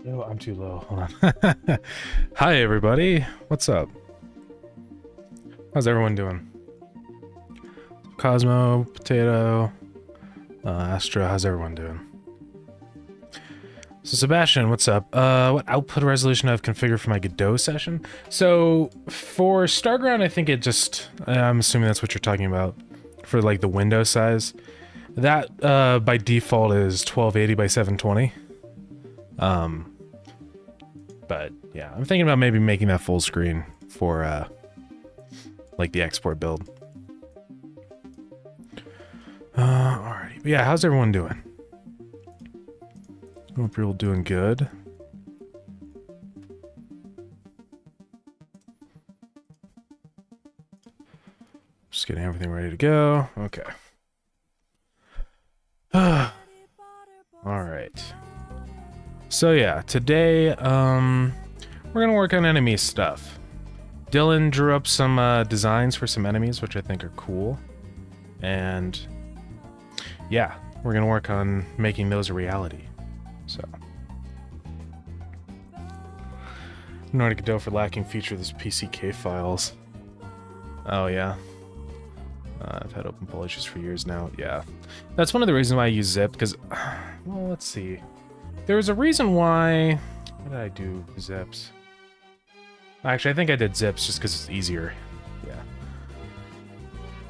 Oh, I'm too low. Hold on. Hi, everybody. What's up? How's everyone doing? Cosmo, Potato, Astra, how's everyone doing? So Sebastian, what's up? What output resolution I've configured for my Godot session? So for Starground, I think it just, I'm assuming that's what you're talking about for like the window size. That by default is 1280 by 720. But yeah, I'm thinking about maybe making that full screen for like the export build. Alrighty, but yeah, how's everyone doing? Hope you're all doing good. Just getting everything ready to go. Okay. Alright. So yeah, today, we're gonna work on enemy stuff. Dylan drew up some designs for some enemies, which I think are cool. And yeah, we're gonna work on making those a reality. So, Nordic Godot for lacking feature this PCK files. Oh yeah, I've had open pull issues for years now. Yeah, that's one of the reasons why I use zip. Because, well, let's see. There was a reason why. Why did I do zips? Actually, I think I did zips just because it's easier. Yeah.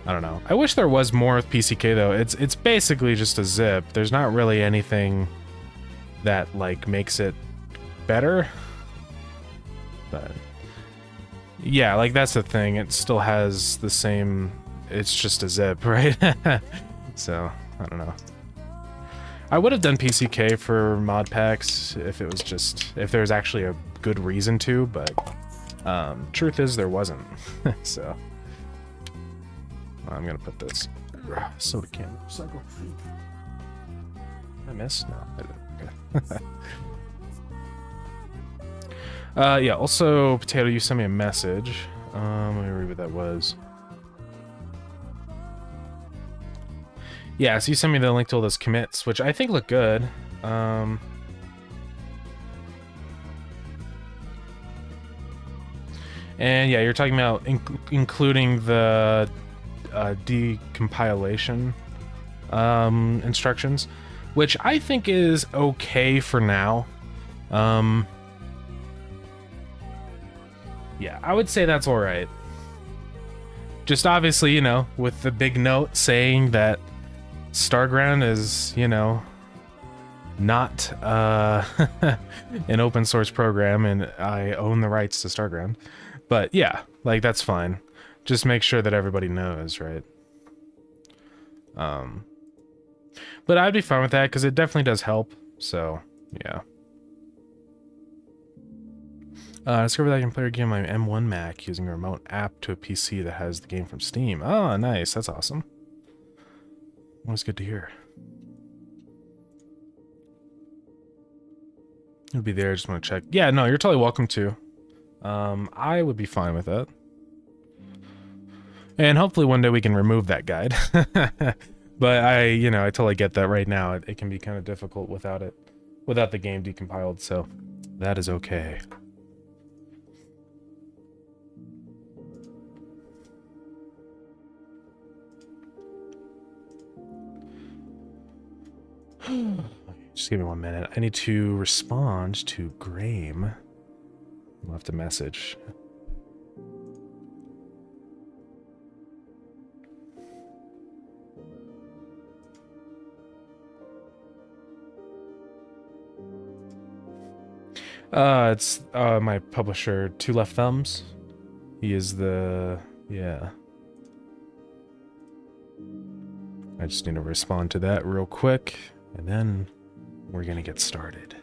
I don't know. I wish there was more with PCK though. It's basically just a zip. There's not really anything that like makes it better, but yeah, like that's the thing, it still has the same, it's just a zip, right? So I don't know, I would have done PCK for mod packs if it was just, if there was actually a good reason to, but truth is there wasn't. So I'm gonna put this soda can recycle. I missed? No, I didn't. Yeah, also, Potato, you sent me a message. Let me read what that was. Yeah, so you sent me the link to all those commits, which I think look good. And yeah, you're talking about including the decompilation instructions, which I think is okay for now. Yeah, I would say that's all right. Just obviously, you know, with the big note saying that Starground is, you know, not an open source program and I own the rights to Starground. But yeah, like that's fine. Just make sure that everybody knows, right? But I'd be fine with that because it definitely does help. So, yeah. Discover that I can play a game on my M1 Mac using a remote app to a PC that has the game from Steam. Oh, nice. That's awesome. Always good to hear. It'll be there. I just want to check. Yeah, no, you're totally welcome to. I would be fine with that. And hopefully one day we can remove that guide. But I totally get that right now. It can be kind of difficult without it, without the game decompiled, so that is okay. Just give me 1 minute. I need to respond to Graham. I left a message. It's my publisher, Two Left Thumbs. He is the, yeah. I just need to respond to that real quick, and then we're gonna get started.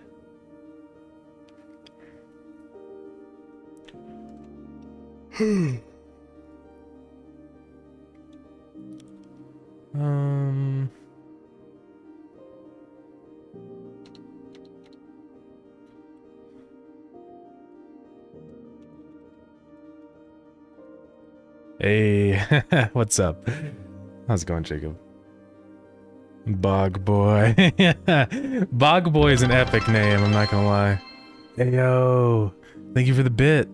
Hey, what's up? How's it going, Jacob? Bog Boy. Bog Boy is an epic name, I'm not gonna lie. Hey, yo. Thank you for the bit.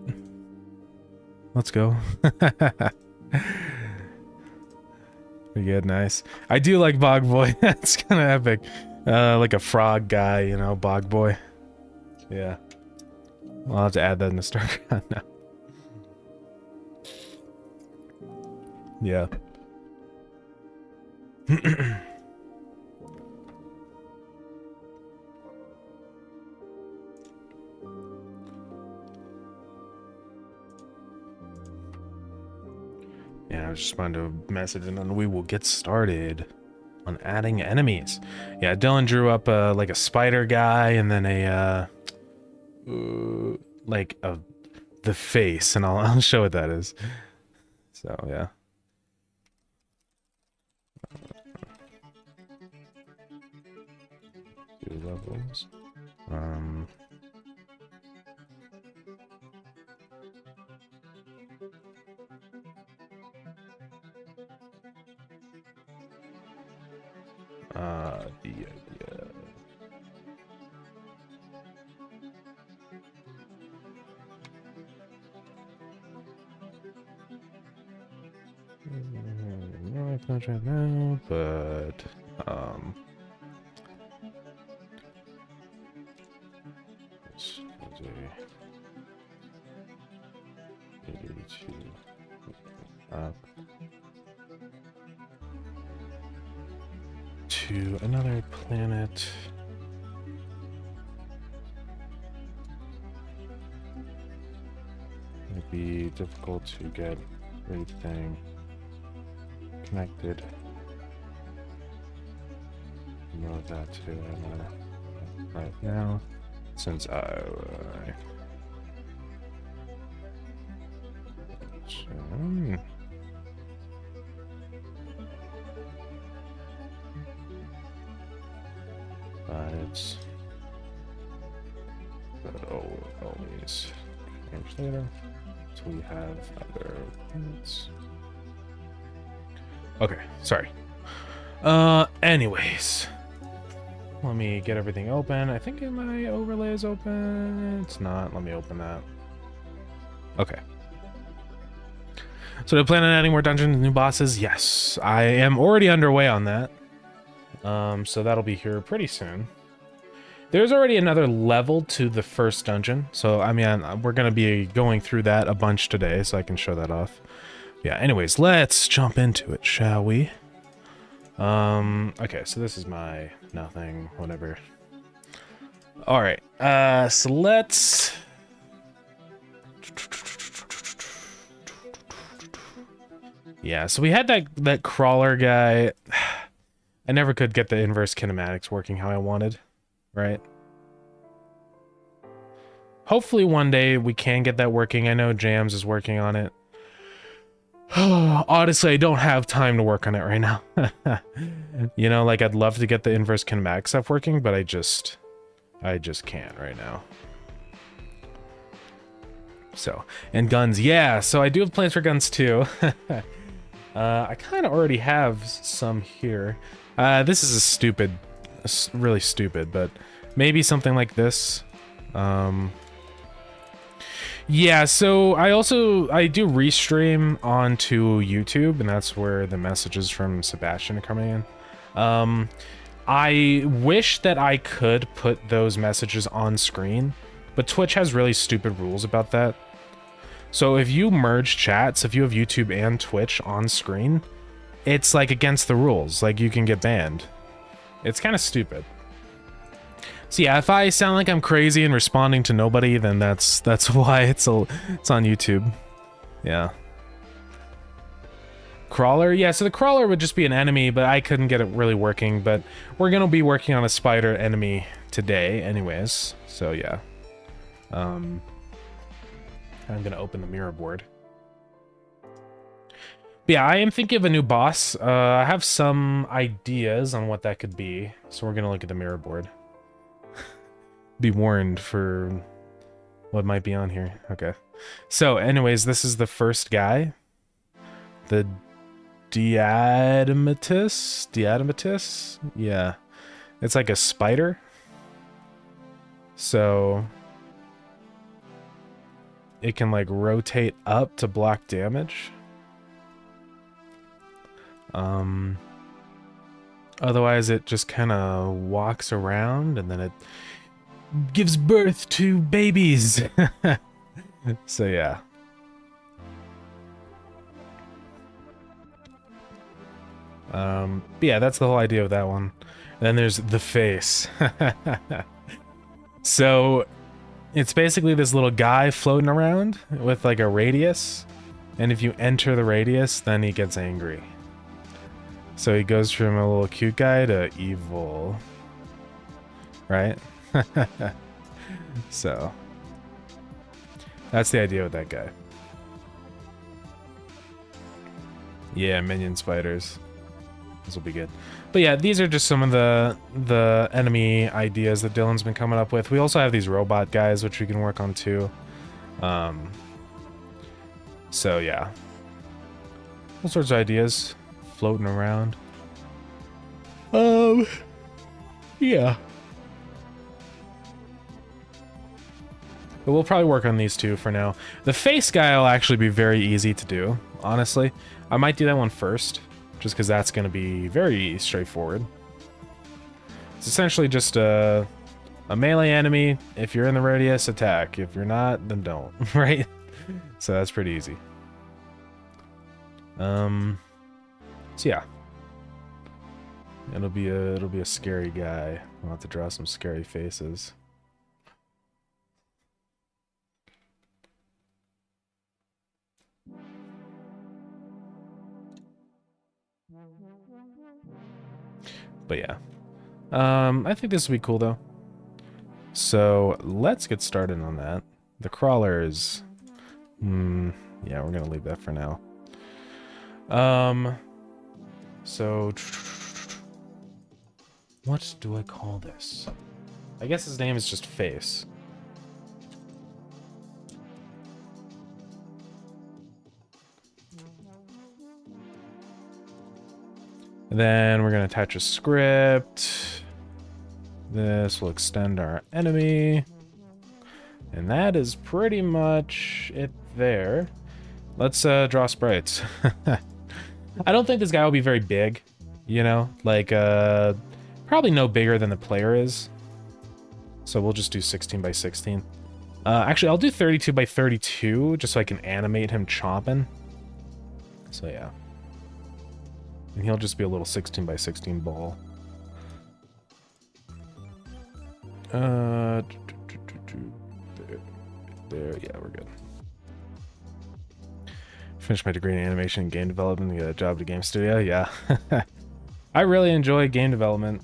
Let's go. Pretty good, nice. I do like Bog Boy. That's kind of epic. Like a frog guy, you know, Bog Boy. Yeah. I'll have to add that in the Starground now. Yeah. Yeah, I just respond to a message and then we will get started on adding enemies. Yeah, Dylan drew up like a spider guy and then a like the face, and I'll show what that is. So yeah. Two levels. Yeah. No, I can't right now, but this is to another planet. It'd be difficult to get everything connected. Know that too right now, since but it's always change later. So we have other planets. Okay, sorry. Anyways, let me get everything open. I think my overlay is open. It's not. Let me open that. Okay. So do I plan on adding more dungeons and new bosses? Yes, I am already underway on that. So that'll be here pretty soon. There's already another level to the first dungeon, so I mean, we're gonna be going through that a bunch today, so I can show that off. Yeah, anyways, let's jump into it, shall we? Okay, so this is my nothing, whatever. Alright, so let's... Yeah, so we had that crawler guy. I never could get the inverse kinematics working how I wanted, right? Hopefully one day we can get that working. I know Jams is working on it. Honestly, I don't have time to work on it right now. You know, like I'd love to get the inverse kinematic stuff working, but I just can't right now. So, and guns, yeah, so I do have plans for guns too. I kind of already have some here. This is really stupid, but maybe something like this. Yeah, so I do restream onto YouTube, and that's where the messages from Sebastian are coming in. I wish that I could put those messages on screen, but Twitch has really stupid rules about that. So if you merge chats, if you have YouTube and Twitch on screen, it's like against the rules. Like you can get banned. It's kind of stupid. So yeah, if I sound like I'm crazy and responding to nobody, then that's why it's on YouTube. Yeah. Crawler? Yeah, so the crawler would just be an enemy, but I couldn't get it really working, but we're gonna be working on a spider enemy today anyways. So yeah. I'm gonna open the mirror board. But yeah, I am thinking of a new boss. I have some ideas on what that could be, so we're gonna look at the mirror board. Be warned for what might be on here. Okay. So anyways, this is the first guy. The Diadematus? Yeah. It's like a spider. So it can like rotate up to block damage. Otherwise it just kind of walks around and then it gives birth to babies. So yeah. But yeah, that's the whole idea of that one. And then there's the face. So it's basically this little guy floating around with like a radius, and if you enter the radius, then he gets angry. So he goes from a little cute guy to evil, right? So that's the idea with that guy. Yeah, minion spiders. This will be good. But yeah, these are just some of the enemy ideas that Dylan's been coming up with. We also have these robot guys, which we can work on too. So yeah, all sorts of ideas floating around. Yeah. But we'll probably work on these two for now. The face guy will actually be very easy to do, honestly. I might do that one first, just because that's going to be very straightforward. It's essentially just a melee enemy. If you're in the radius, attack. If you're not, then don't, right? So that's pretty easy. So yeah. It'll be a scary guy. I'll have to draw some scary faces. But yeah. I think this would be cool though. So let's get started on that. The crawlers. Yeah, we're gonna leave that for now. So what do I call this? I guess his name is just Face. And then we're going to attach a script. This will extend our enemy. And that is pretty much it there. Let's draw sprites. I don't think this guy will be very big, you know? Like, probably no bigger than the player is. So we'll just do 16 by 16. Actually, I'll do 32 by 32 just so I can animate him chomping. So yeah. And he'll just be a little 16 by 16 ball. There, yeah, we're good. Finished my degree in animation and game development and get a job at a game studio. Yeah. I really enjoy game development.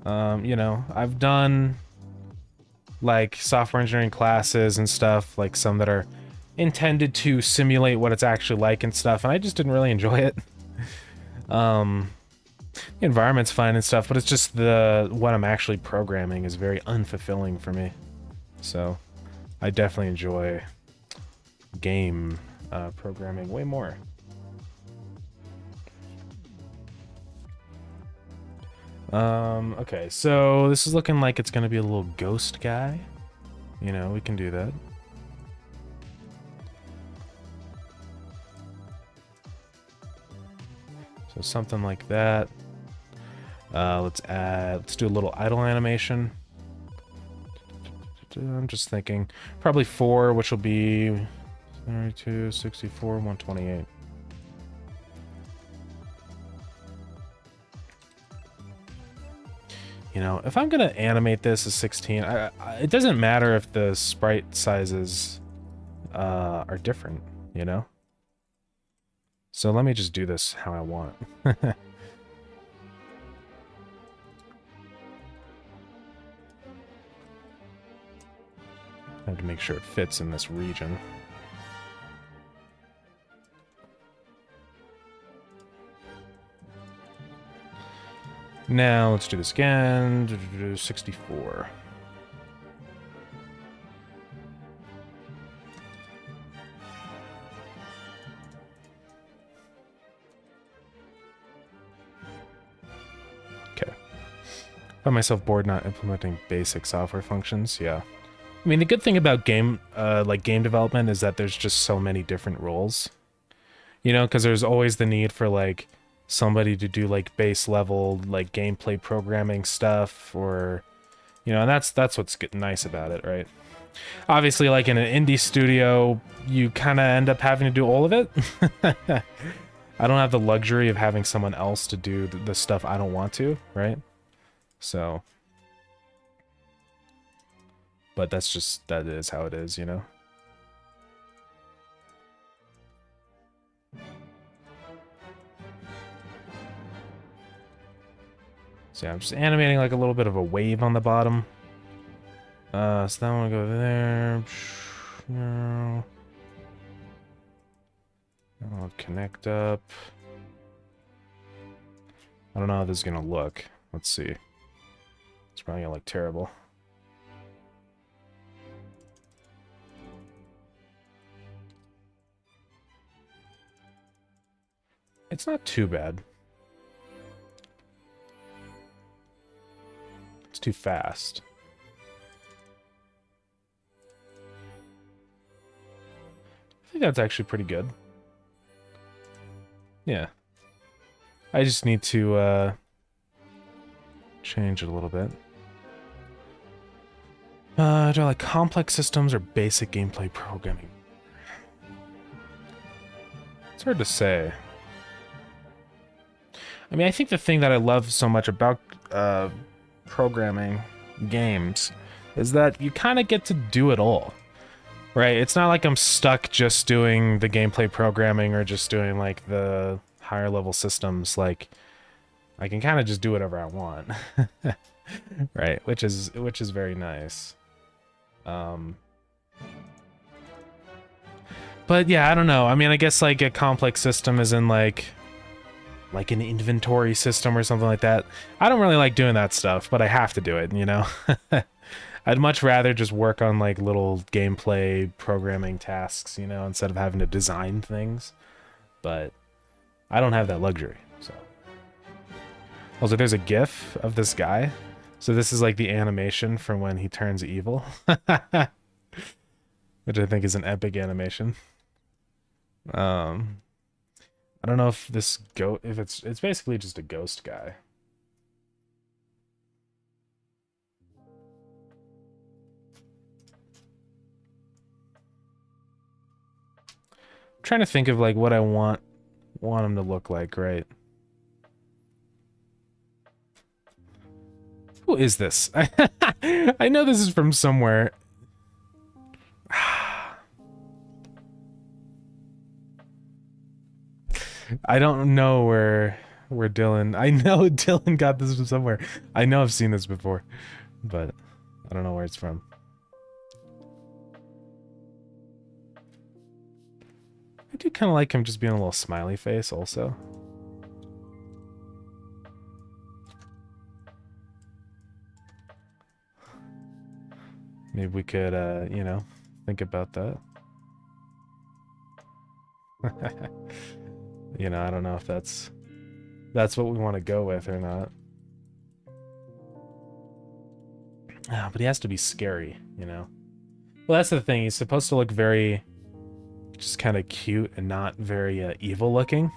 You know, I've done like software engineering classes and stuff, like some that are intended to simulate what it's actually like and stuff, and I just didn't really enjoy it. The environment's fine and stuff, but it's just what I'm actually programming is very unfulfilling for me. So I definitely enjoy game programming way more. Okay, so this is looking like it's gonna be a little ghost guy. You know, we can do that. So something like that. Let's do a little idle animation. I'm just thinking probably 4, which will be 32, 64, 128. You know, if I'm gonna animate this as 16, it doesn't matter if the sprite sizes are different, you know? So let me just do this how I want. I have to make sure it fits in this region. Now let's do this again. 64. Okay. Found myself bored not implementing basic software functions. Yeah. I mean, the good thing about game development is that there's just so many different roles. You know, because there's always the need for like somebody to do like base level like gameplay programming stuff, or you know, and that's what's nice about it, right? Obviously, like in an indie studio, you kind of end up having to do all of it. I don't have the luxury of having someone else to do the stuff I don't want to, right? So, but that is how it is, you know? So yeah, I'm just animating like a little bit of a wave on the bottom. So that one will go there. I'll connect up. I don't know how this is gonna look. Let's see. It's probably gonna look terrible. It's not too bad. It's too fast. I think that's actually pretty good. Yeah. I just need to change it a little bit. Do I like complex systems or basic gameplay programming? It's hard to say. I mean, I think the thing that I love so much about programming games is that you kind of get to do it all, right? It's not like I'm stuck just doing the gameplay programming or just doing like the higher level systems. Like I can kind of just do whatever I want. Right, which is very nice. But yeah, I don't know. I mean, I guess like a complex system is in like an inventory system or something like that. I don't really like doing that stuff, but I have to do it, you know? I'd much rather just work on like little gameplay programming tasks, you know, instead of having to design things. But I don't have that luxury, so. Also, there's a GIF of this guy. So this is like the animation from when he turns evil. Which I think is an epic animation. I don't know if this if it's basically just a ghost guy. I'm trying to think of like what I want him to look like, right? Who is this? I know this is from somewhere. I don't know where Dylan. I know Dylan got this from somewhere. I know I've seen this before, but I don't know where it's from. I do kind of like him just being a little smiley face also. Maybe we could, you know, think about that. You know, I don't know if that's what we want to go with or not. Ah, but he has to be scary, you know? Well, that's the thing. He's supposed to look very just kind of cute and not very evil looking.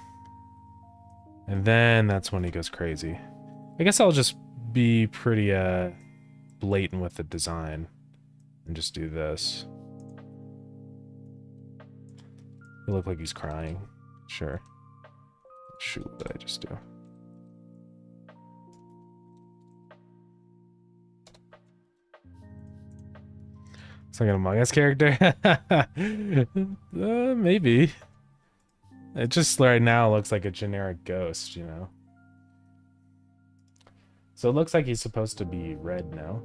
And then that's when he goes crazy. I guess I'll just be pretty blatant with the design and just do this. He look like he's crying. Sure. Shoot, what did I just do? It's like an Among Us character? Maybe. It just right now looks like a generic ghost, you know? So it looks like he's supposed to be red now.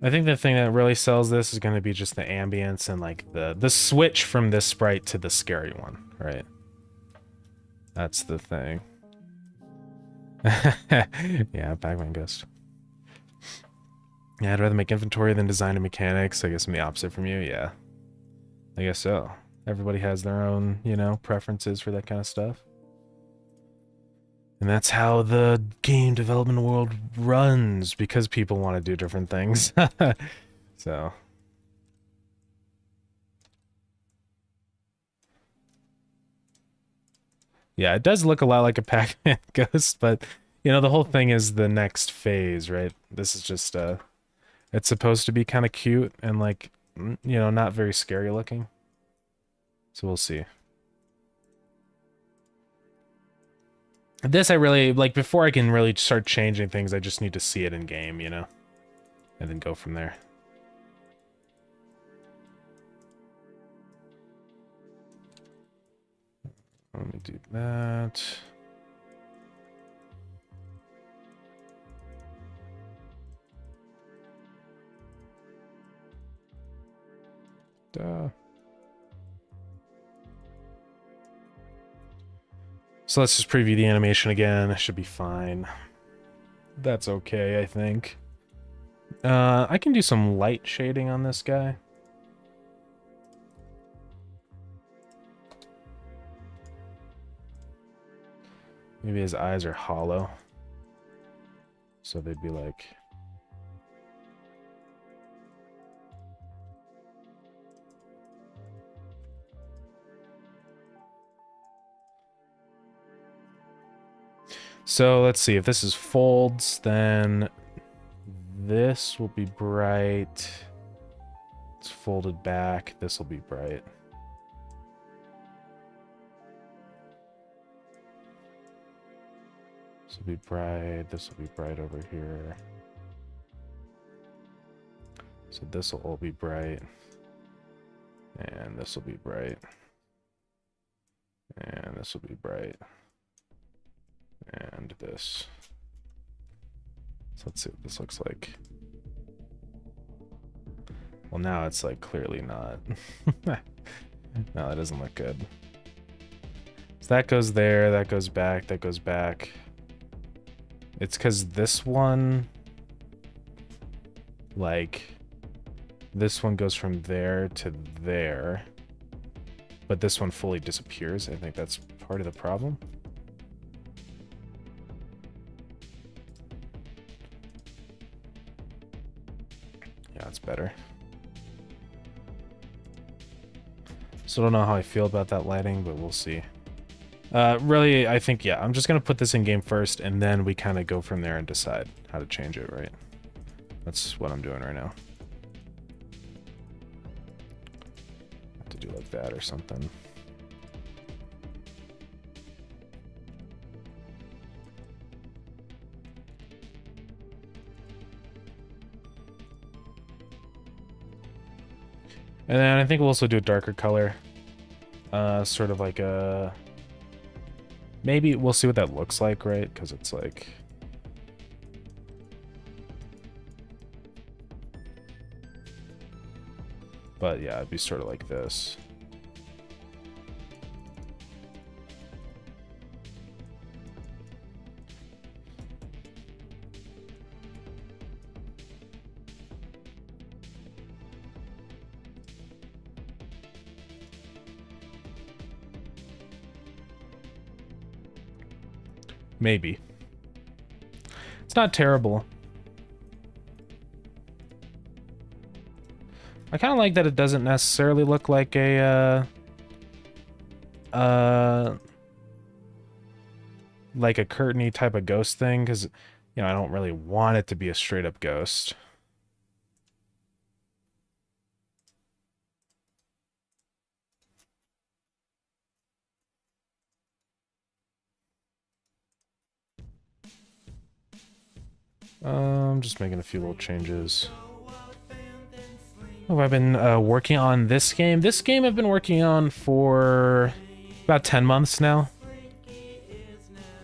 I think the thing that really sells this is going to be just the ambience and like the switch from this sprite to the scary one, right? That's the thing. Yeah, Pac-Man Ghost. Yeah, I'd rather make inventory than design and mechanics. I guess I'm the opposite from you, yeah. I guess so. Everybody has their own, you know, preferences for that kind of stuff. And that's how the game development world runs, because people want to do different things. So. Yeah, it does look a lot like a Pac-Man ghost, but, you know, the whole thing is the next phase, right? This is just, it's supposed to be kind of cute and, like, you know, not very scary looking. So we'll see. This I really, like, before I can really start changing things, I just need to see it in game, you know? And then go from there. Let me do that. Duh. So let's just preview the animation again. It should be fine. That's okay, I think. I can do some light shading on this guy. Maybe his eyes are hollow. So they'd be like... So let's see, if this is folds, then this will be bright. It's folded back. This will be bright. This will be bright. This will be bright over here. So this will all be bright. And this will be bright. And this will be bright. And this. So let's see what this looks like. Well, now it's like clearly not. No, that doesn't look good. So that goes there, that goes back, that goes back. It's because this one, like, this one goes from there to there, but this one fully disappears. I think that's part of the problem. Yeah, it's better. So I don't know how I feel about that lighting, but we'll see. Really, I think, yeah, I'm just going to put this in game first, and then we kind of go from there and decide how to change it, right? That's what I'm doing right now. Have to do like that or something. And then I think we'll also do a darker color. Sort of like a... Maybe we'll see what that looks like, right? Because it's like... But yeah, it'd be sort of like this. Maybe. It's not terrible. I kind of like that it doesn't necessarily look like a, like a curtainy type of ghost thing, because, you know, I don't really want it to be a straight up ghost. I'm just making a few little changes. Oh, I've been working on this game. This game I've been working on for about 10 months now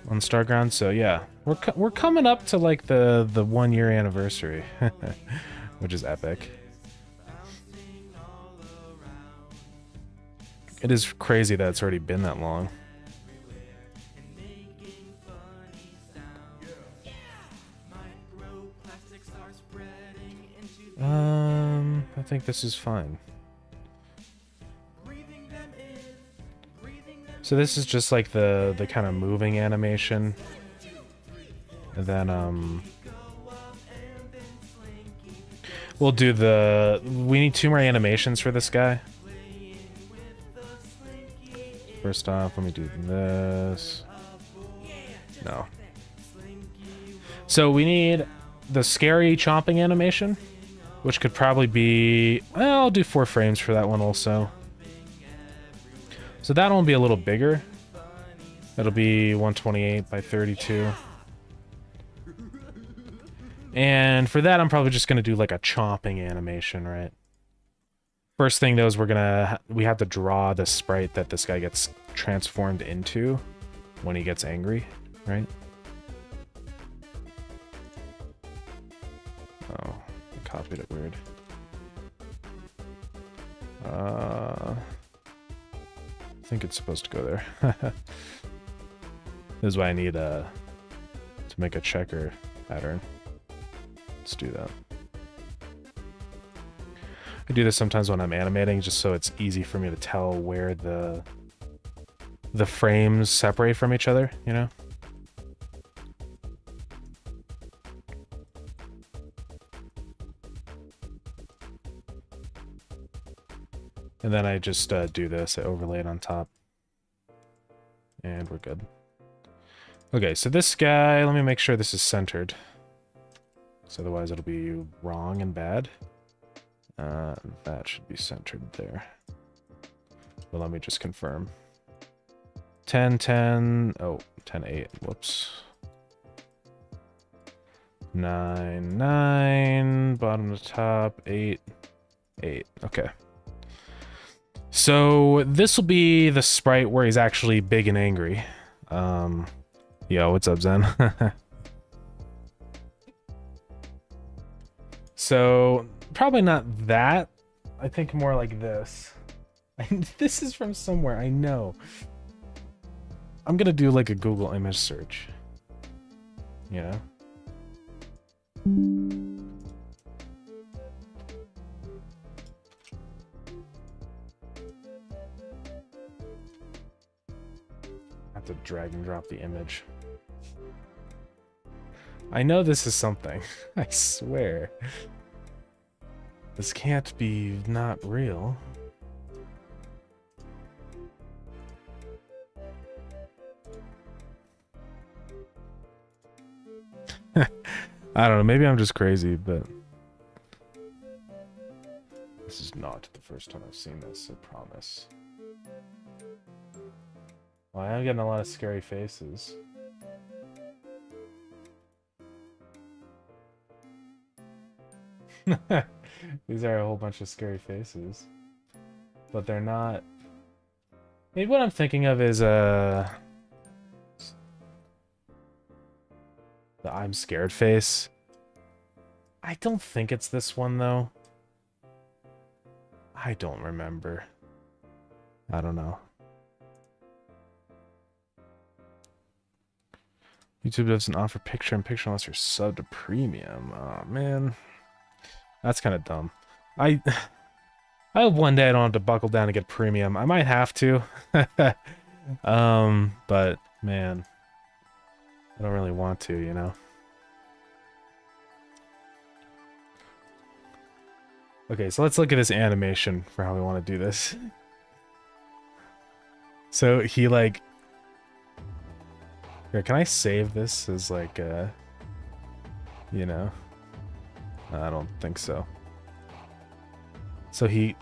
on Starground. So yeah, we're coming up to like the 1 year anniversary, which is epic. It is crazy that it's already been that long. I think this is fine. So this is just like the kind of moving animation. And then, we'll do we need 2 more animations for this guy. First off, let me do this. No. So we need the scary chomping animation, which could probably be... Well, I'll do 4 frames for that one also. So that one will be a little bigger. It'll be 128 by 32. And for that, I'm probably just going to do like a chomping animation, right? First thing, though, is we have to draw the sprite that this guy gets transformed into when he gets angry, right? Oh, I copied it weird. I think it's supposed to go there. This is why I need to make a checker pattern. Let's do that. I do this sometimes when I'm animating, just so it's easy for me to tell where the frames separate from each other, you know? And then I just do this, I overlay it on top. And we're good. Okay, so this guy, let me make sure this is centered. So otherwise it'll be wrong and bad. That should be centered there. But let me just confirm. 10, 10, oh, 10, 8, whoops. 9, 9, bottom to top, 8, 8, okay. So this will be the sprite where he's actually big and angry. Yo, what's up, Zen? So probably not that. I think more like this. This is from somewhere, I know. I'm gonna do like a Google image search. You know? I have to drag and drop the image. I know this is something. I swear. This can't be not real. I don't know, maybe I'm just crazy, but... This is not the first time I've seen this, I promise. Well, I am getting a lot of scary faces. These are a whole bunch of scary faces. But they're not... Maybe what I'm thinking of is, the I'm scared face. I don't think it's this one, though. I don't remember. I don't know. YouTube doesn't offer picture-in-picture unless you're subbed to premium. Oh, man. That's kind of dumb. I hope one day I don't have to buckle down and get premium. I might have to. But, man. I don't really want to, you know? Okay, so let's look at this animation for how we want to do this. So he, like... Here, can I save this as, like, you know? I don't think so. So he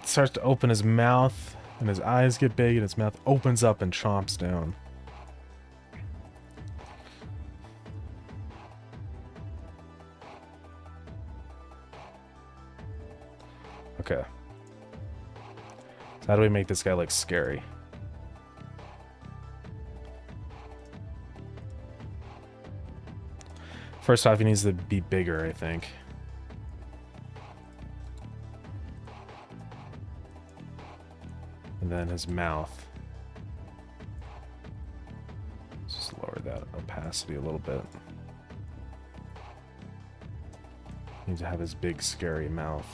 starts to open his mouth, and his eyes get big, and his mouth opens up and chomps down. Okay. So how do we make this guy look scary? First off, he needs to be bigger, I think. And then his mouth. Just lower that opacity a little bit. Needs to have his big, scary mouth.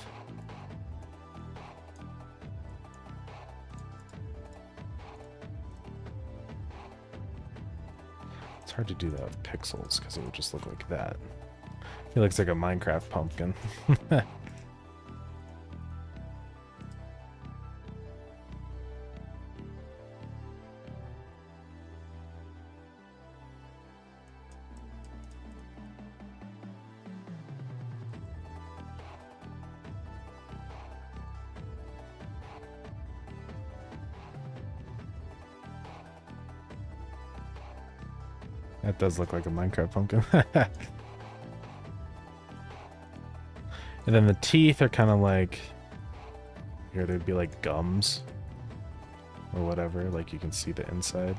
It's hard to do that with pixels because it would just look like that. He looks like a Minecraft pumpkin. That does look like a Minecraft pumpkin. And then the teeth are kind of like, here they'd be like gums or whatever, like you can see the inside.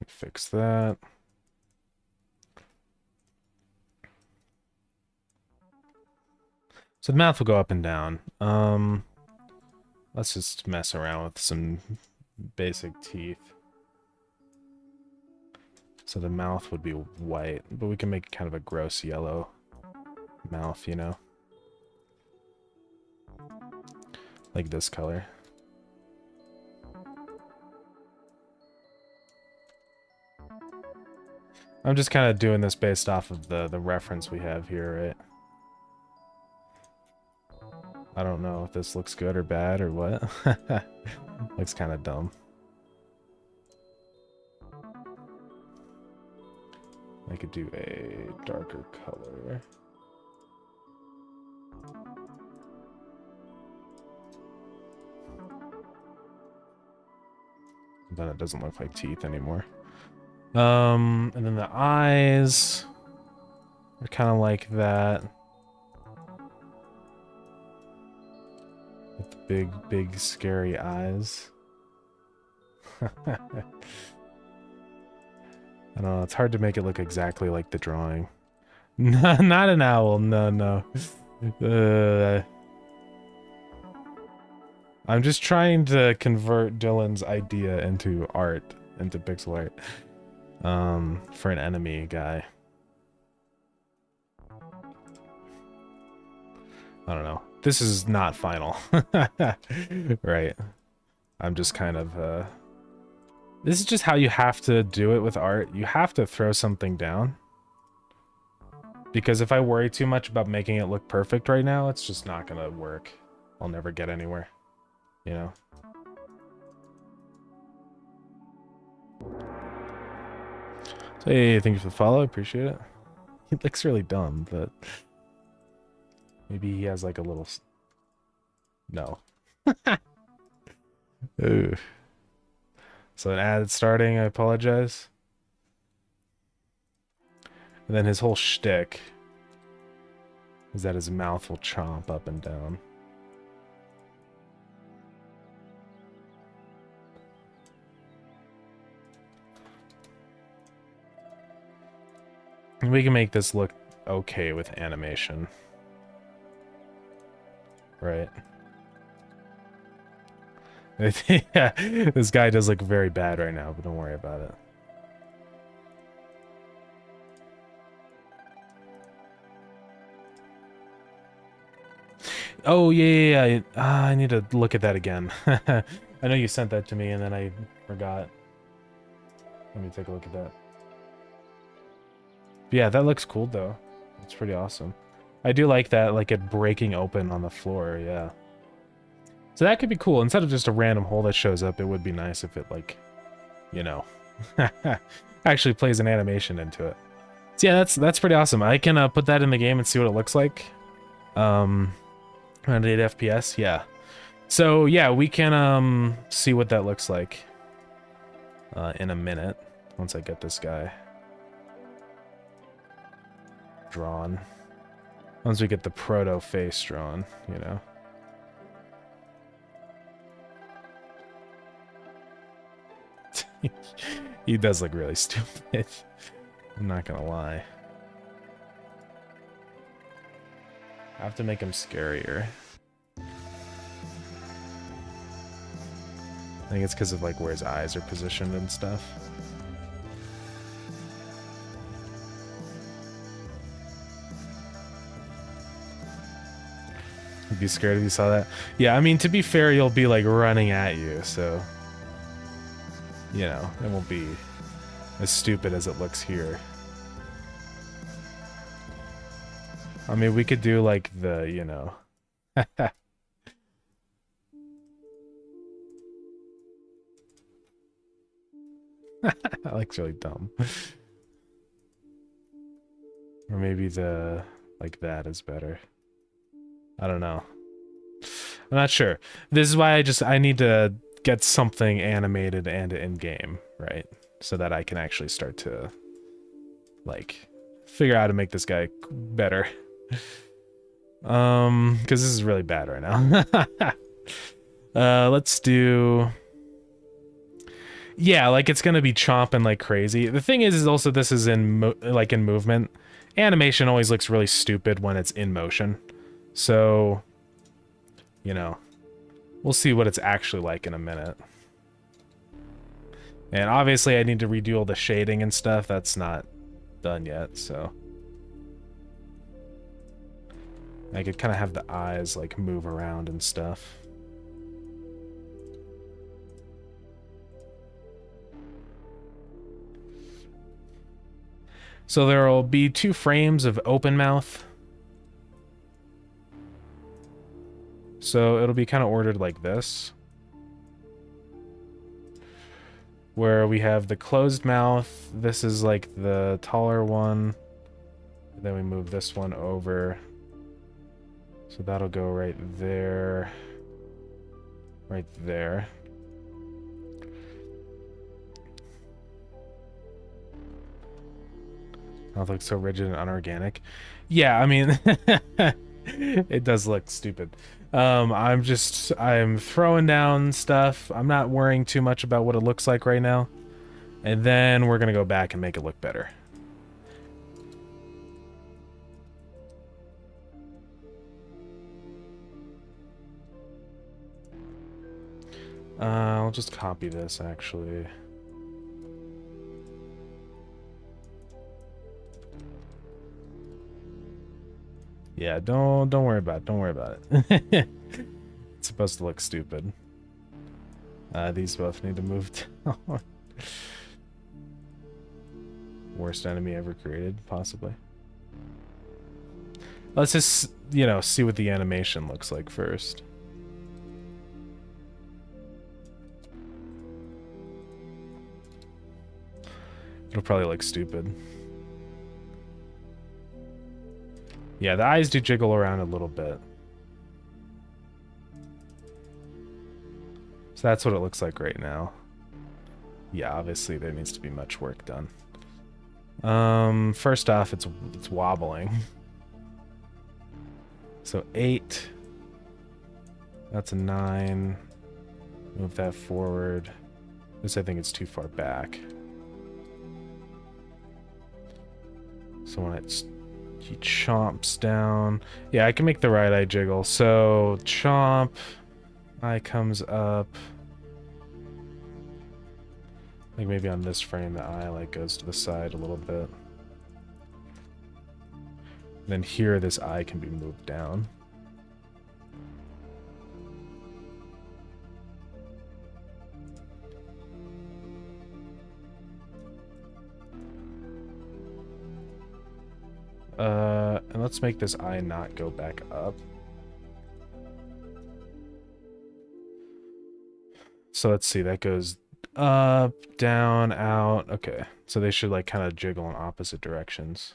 Fix that. So the mouth will go up and down. Let's just mess around with some basic teeth. So the mouth would be white, but we can make kind of a gross yellow mouth, you know? Like this color. I'm just kind of doing this based off of the reference we have here, right? I don't know if this looks good or bad or what. Looks kind of dumb. I could do a darker color. Then it doesn't look like teeth anymore. And then the eyes are kind of like that. With the big, scary eyes. I don't know, it's hard to make it look exactly like the drawing. Not an owl, no. I'm just trying to convert Dylan's idea into art, into pixel art, for an enemy guy. I don't know. This is not final. Right. I'm just kind of, this is just how you have to do it with art. You have to throw something down. Because if I worry too much about making it look perfect right now, it's just not gonna work. I'll never get anywhere. You know? So, hey, thank you for the follow. I appreciate it. He looks really dumb, but maybe he has like a little... No. Ooh. So an ad starting, I apologize. And then his whole shtick is that his mouth will chomp up and down. We can make this look okay with animation. Right. Yeah, this guy does look very bad right now, but don't worry about it. Oh, yeah. I need to look at that again. I know you sent that to me, and then I forgot. Let me take a look at that. But yeah, that looks cool, though. It's pretty awesome. I do like that, like it breaking open on the floor, yeah. So that could be cool. Instead of just a random hole that shows up, it would be nice if it, like, you know, actually plays an animation into it. So yeah, that's pretty awesome. I can put that in the game and see what it looks like. Around 8 FPS, yeah. So yeah, we can see what that looks like in a minute once I get this guy drawn. Once we get the proto face drawn, you know. He does look really stupid. I'm not gonna lie. I have to make him scarier. I think it's because of like where his eyes are positioned and stuff. You'd be scared if you saw that. Yeah, I mean, to be fair, you'll be like running at you, so you know, it won't be as stupid as it looks here. I mean, we could do like the, you know. That looks really dumb. Or maybe the, like that is better. I don't know. I'm not sure. This is why I need to get something animated and in-game, right? So that I can actually start to, like, figure out how to make this guy better. Because this is really bad right now. Let's do... Yeah, like, it's gonna be chomping like crazy. The thing is also this is in, in movement. Animation always looks really stupid when it's in motion. So, you know, we'll see what it's actually like in a minute. And obviously I need to redo all the shading and stuff. That's not done yet, so. I could kind of have the eyes, like, move around and stuff. So there will be 2 frames of open mouth. So it'll be kind of ordered like this. Where we have the closed mouth. This is like the taller one. Then we move this one over. So that'll go right there. Right there. Mouth looks so rigid and unorganic. Yeah, I mean, it does look stupid. I'm throwing down stuff. I'm not worrying too much about what it looks like right now. And then we're gonna go back and make it look better. I'll just copy this actually. Yeah, don't worry about it. Don't worry about it. It's supposed to look stupid. These both need to move down. Worst enemy ever created, possibly. Let's just, you know, see what the animation looks like first. It'll probably look stupid. Yeah, the eyes do jiggle around a little bit. So that's what it looks like right now. Yeah, obviously there needs to be much work done. First off, it's wobbling. So 8. That's a 9. Move that forward. This, I think it's too far back. So when he chomps down. Yeah, I can make the right eye jiggle. So chomp, eye comes up. Like maybe on this frame the eye like goes to the side a little bit. Then here this eye can be moved down. And let's make this eye not go back up. So let's see, that goes up, down, out. Okay, so they should like kind of jiggle in opposite directions.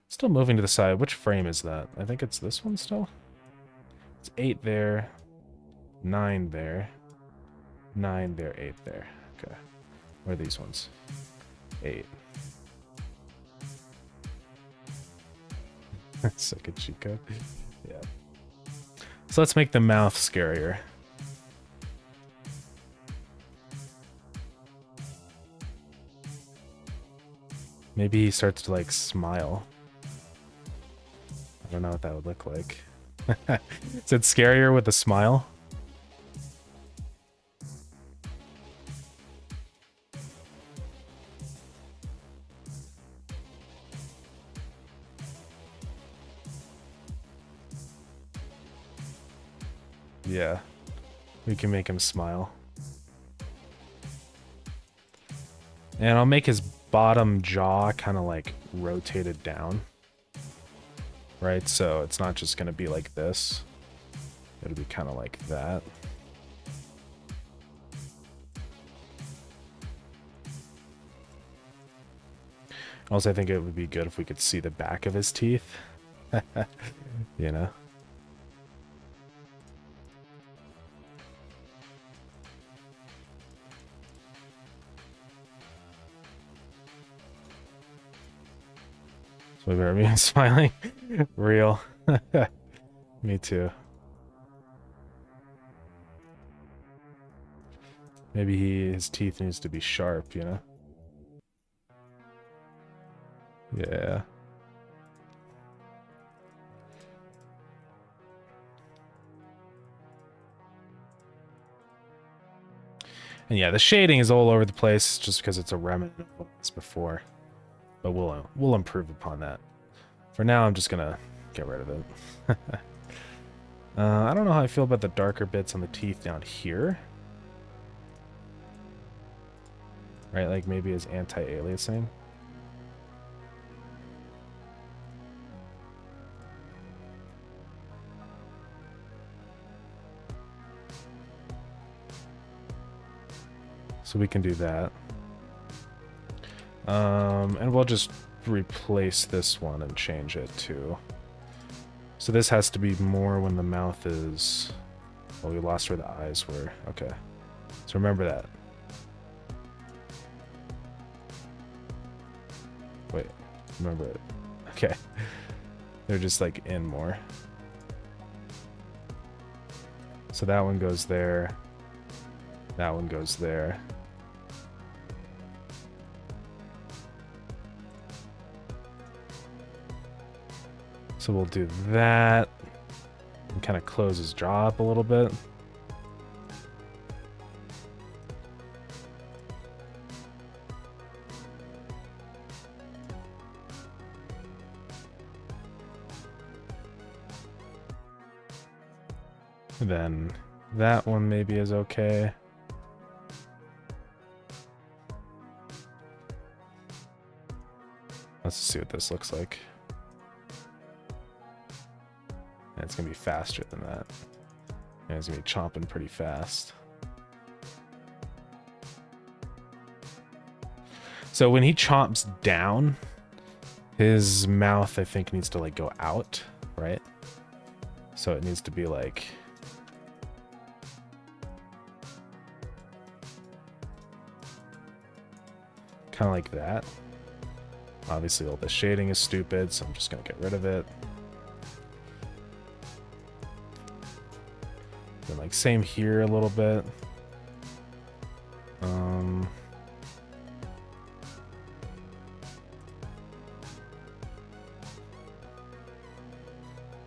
Still moving to the side. Which frame is that? I think it's this one still. It's 8 there, 9 there, 9 there, 8 there. Okay, where are these ones? 8. Suck a cheat code. Yeah. So let's make the mouth scarier. Maybe he starts to like smile. I don't know what that would look like. Is it scarier with a smile? Yeah. We can make him smile. And I'll make his bottom jaw kind of like rotated down. Right? So it's not just going to be like this. It'll be kind of like that. Also, I think it would be good if we could see the back of his teeth. You know? So we better be smiling. Real. Me too. Maybe his teeth needs to be sharp, you know? Yeah. And yeah, the shading is all over the place just because it's a remnant of what was before. But we'll improve upon that. For now, I'm just gonna get rid of it. I don't know how I feel about the darker bits on the teeth down here. Right, like maybe as anti-aliasing. So we can do that. And we'll just replace this one and change it to... So this has to be more when the mouth is... Well, we lost where the eyes were. Okay. So remember that. Wait. Remember it. Okay. They're just like in more. So that one goes there. That one goes there. So we'll do that and kind of close his jaw up a little bit. And then that one maybe is okay. Let's see what this looks like. And it's gonna be faster than that. And it's gonna be chomping pretty fast. So when he chomps down, his mouth, I think, needs to like go out, right? So it needs to be like... kind of like that. Obviously all the shading is stupid, so I'm just gonna get rid of it. And like same here a little bit.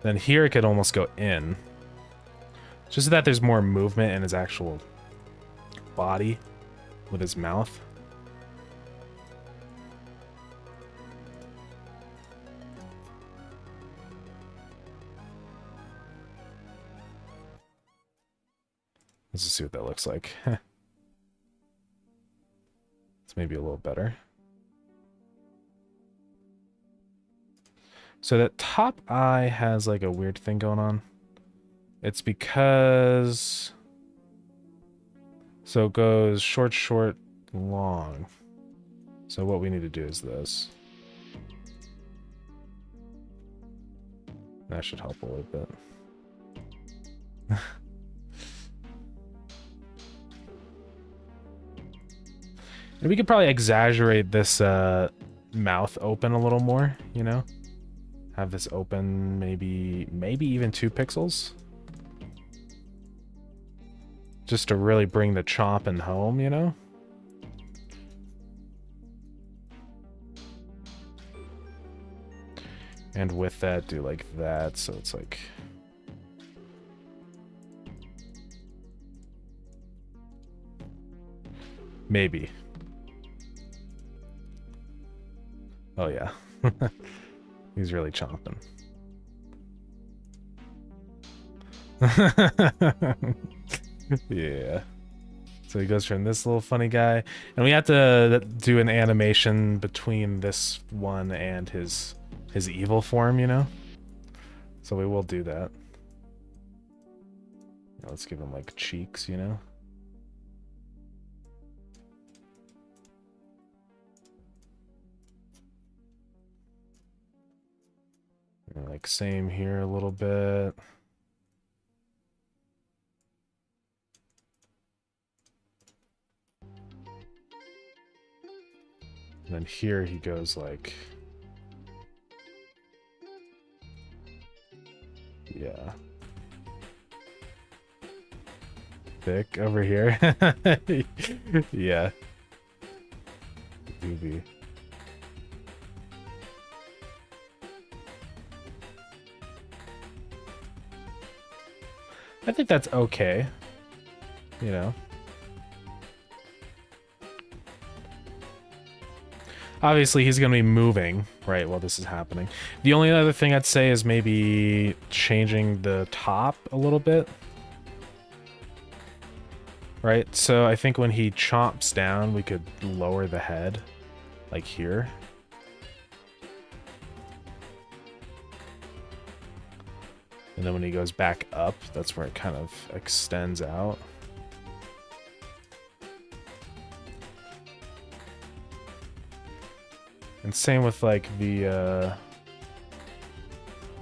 Then here it could almost go in. Just so that there's more movement in his actual body with his mouth. Let's just see what that looks like. It's maybe a little better. So that top eye has like a weird thing going on. It's because... So it goes short, short, long. So what we need to do is this. That should help a little bit. And we could probably exaggerate this mouth open a little more, you know? Have this open maybe even 2 pixels. Just to really bring the chomping home, you know? And with that, do like that, so it's like... Maybe. Oh yeah. He's really chomping. Yeah. So he goes from this little funny guy, and we have to do an animation between this one and his evil form, you know? So we will do that. Let's give him like cheeks, you know? And like same here a little bit. And then here he goes like, yeah. Thick over here. Yeah. Doobie. I think that's okay. You know. Obviously, he's going to be moving, right, while this is happening. The only other thing I'd say is maybe changing the top a little bit. Right, so I think when he chomps down, we could lower the head, like here. And then when he goes back up, that's where it kind of extends out. And same with like the,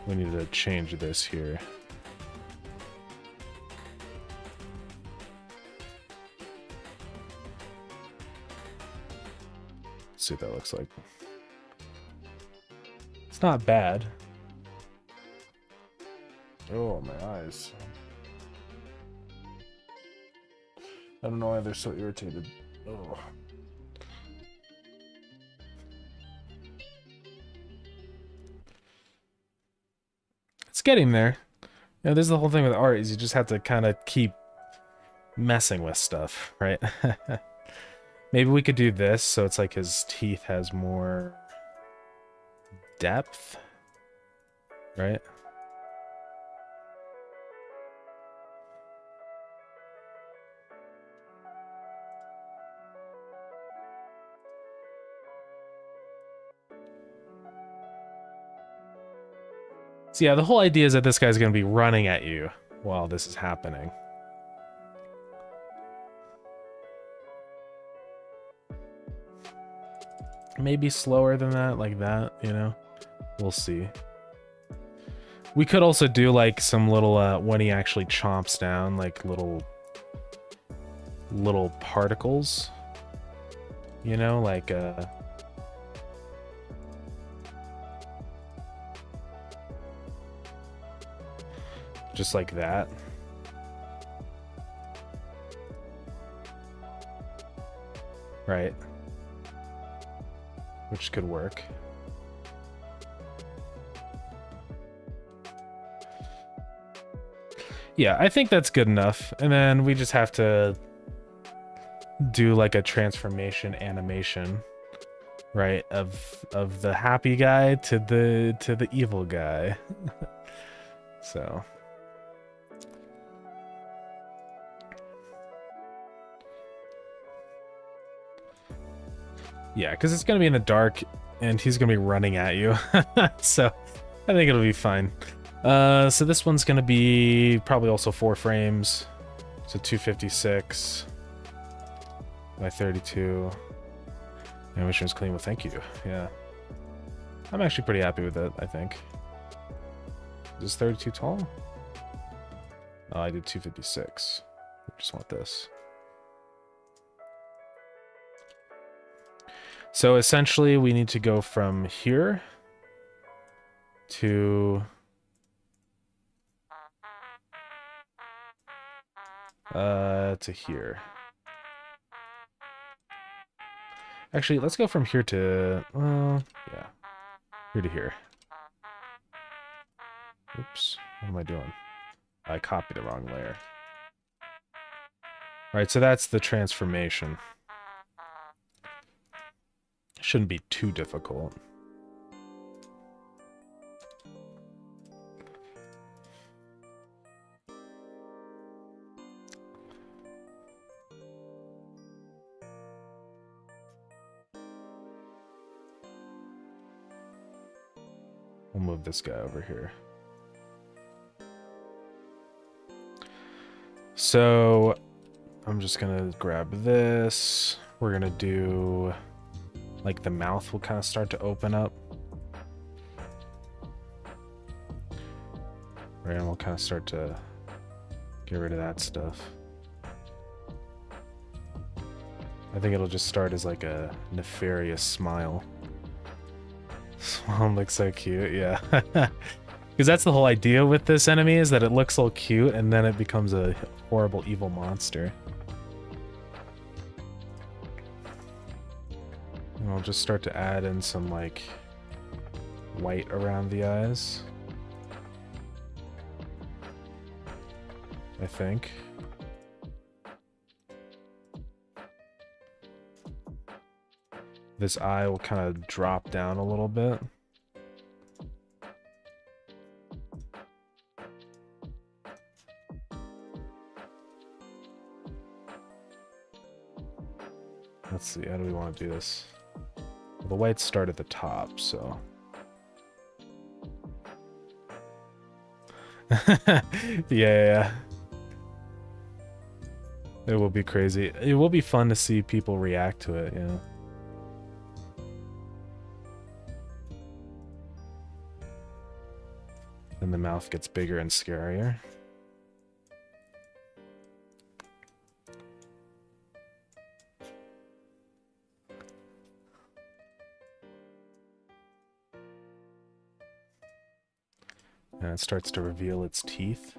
we need to change this here. Let's see what that looks like. It's not bad. Oh, my eyes. I don't know why they're so irritated. Oh. It's getting there. You know, this is the whole thing with art, is you just have to kind of keep messing with stuff, right? Maybe we could do this so it's like his teeth has more depth, right? So yeah, the whole idea is that this guy's going to be running at you while this is happening. Maybe slower than that, like that, you know? We'll see. We could also do like some little, when he actually chomps down, like little particles. You know, like, just like that. Right. Which could work. Yeah, I think that's good enough. And then we just have to do like a transformation animation, right? Of the happy guy to the evil guy. So yeah, because it's gonna be in the dark and he's gonna be running at you. So I think it'll be fine. So this one's gonna be probably also 4 frames. So 256 by 32. Animation is clean. Well, thank you. Yeah. I'm actually pretty happy with it, I think. Is this 32 tall? Oh, I did 256. I just want this. So essentially we need to go from here to here. Actually, let's go from here to, yeah, here to here. Oops, what am I doing? I copied the wrong layer. All right, so that's the transformation. Shouldn't be too difficult. We'll move this guy over here. So I'm just gonna grab this. We're gonna do like the mouth will kind of start to open up. Right, and we'll kind of start to get rid of that stuff. I think it'll just start as like a nefarious smile. Swan looks so cute, yeah. Because that's the whole idea with this enemy, is that it looks so cute and then it becomes a horrible evil monster. And I'll just start to add in some like white around the eyes. I think. This eye will kind of drop down a little bit. Let's see, how do we want to do this? Well, the whites start at the top, so... yeah. It will be crazy. It will be fun to see people react to it, yeah. And the mouth gets bigger and scarier. And it starts to reveal its teeth.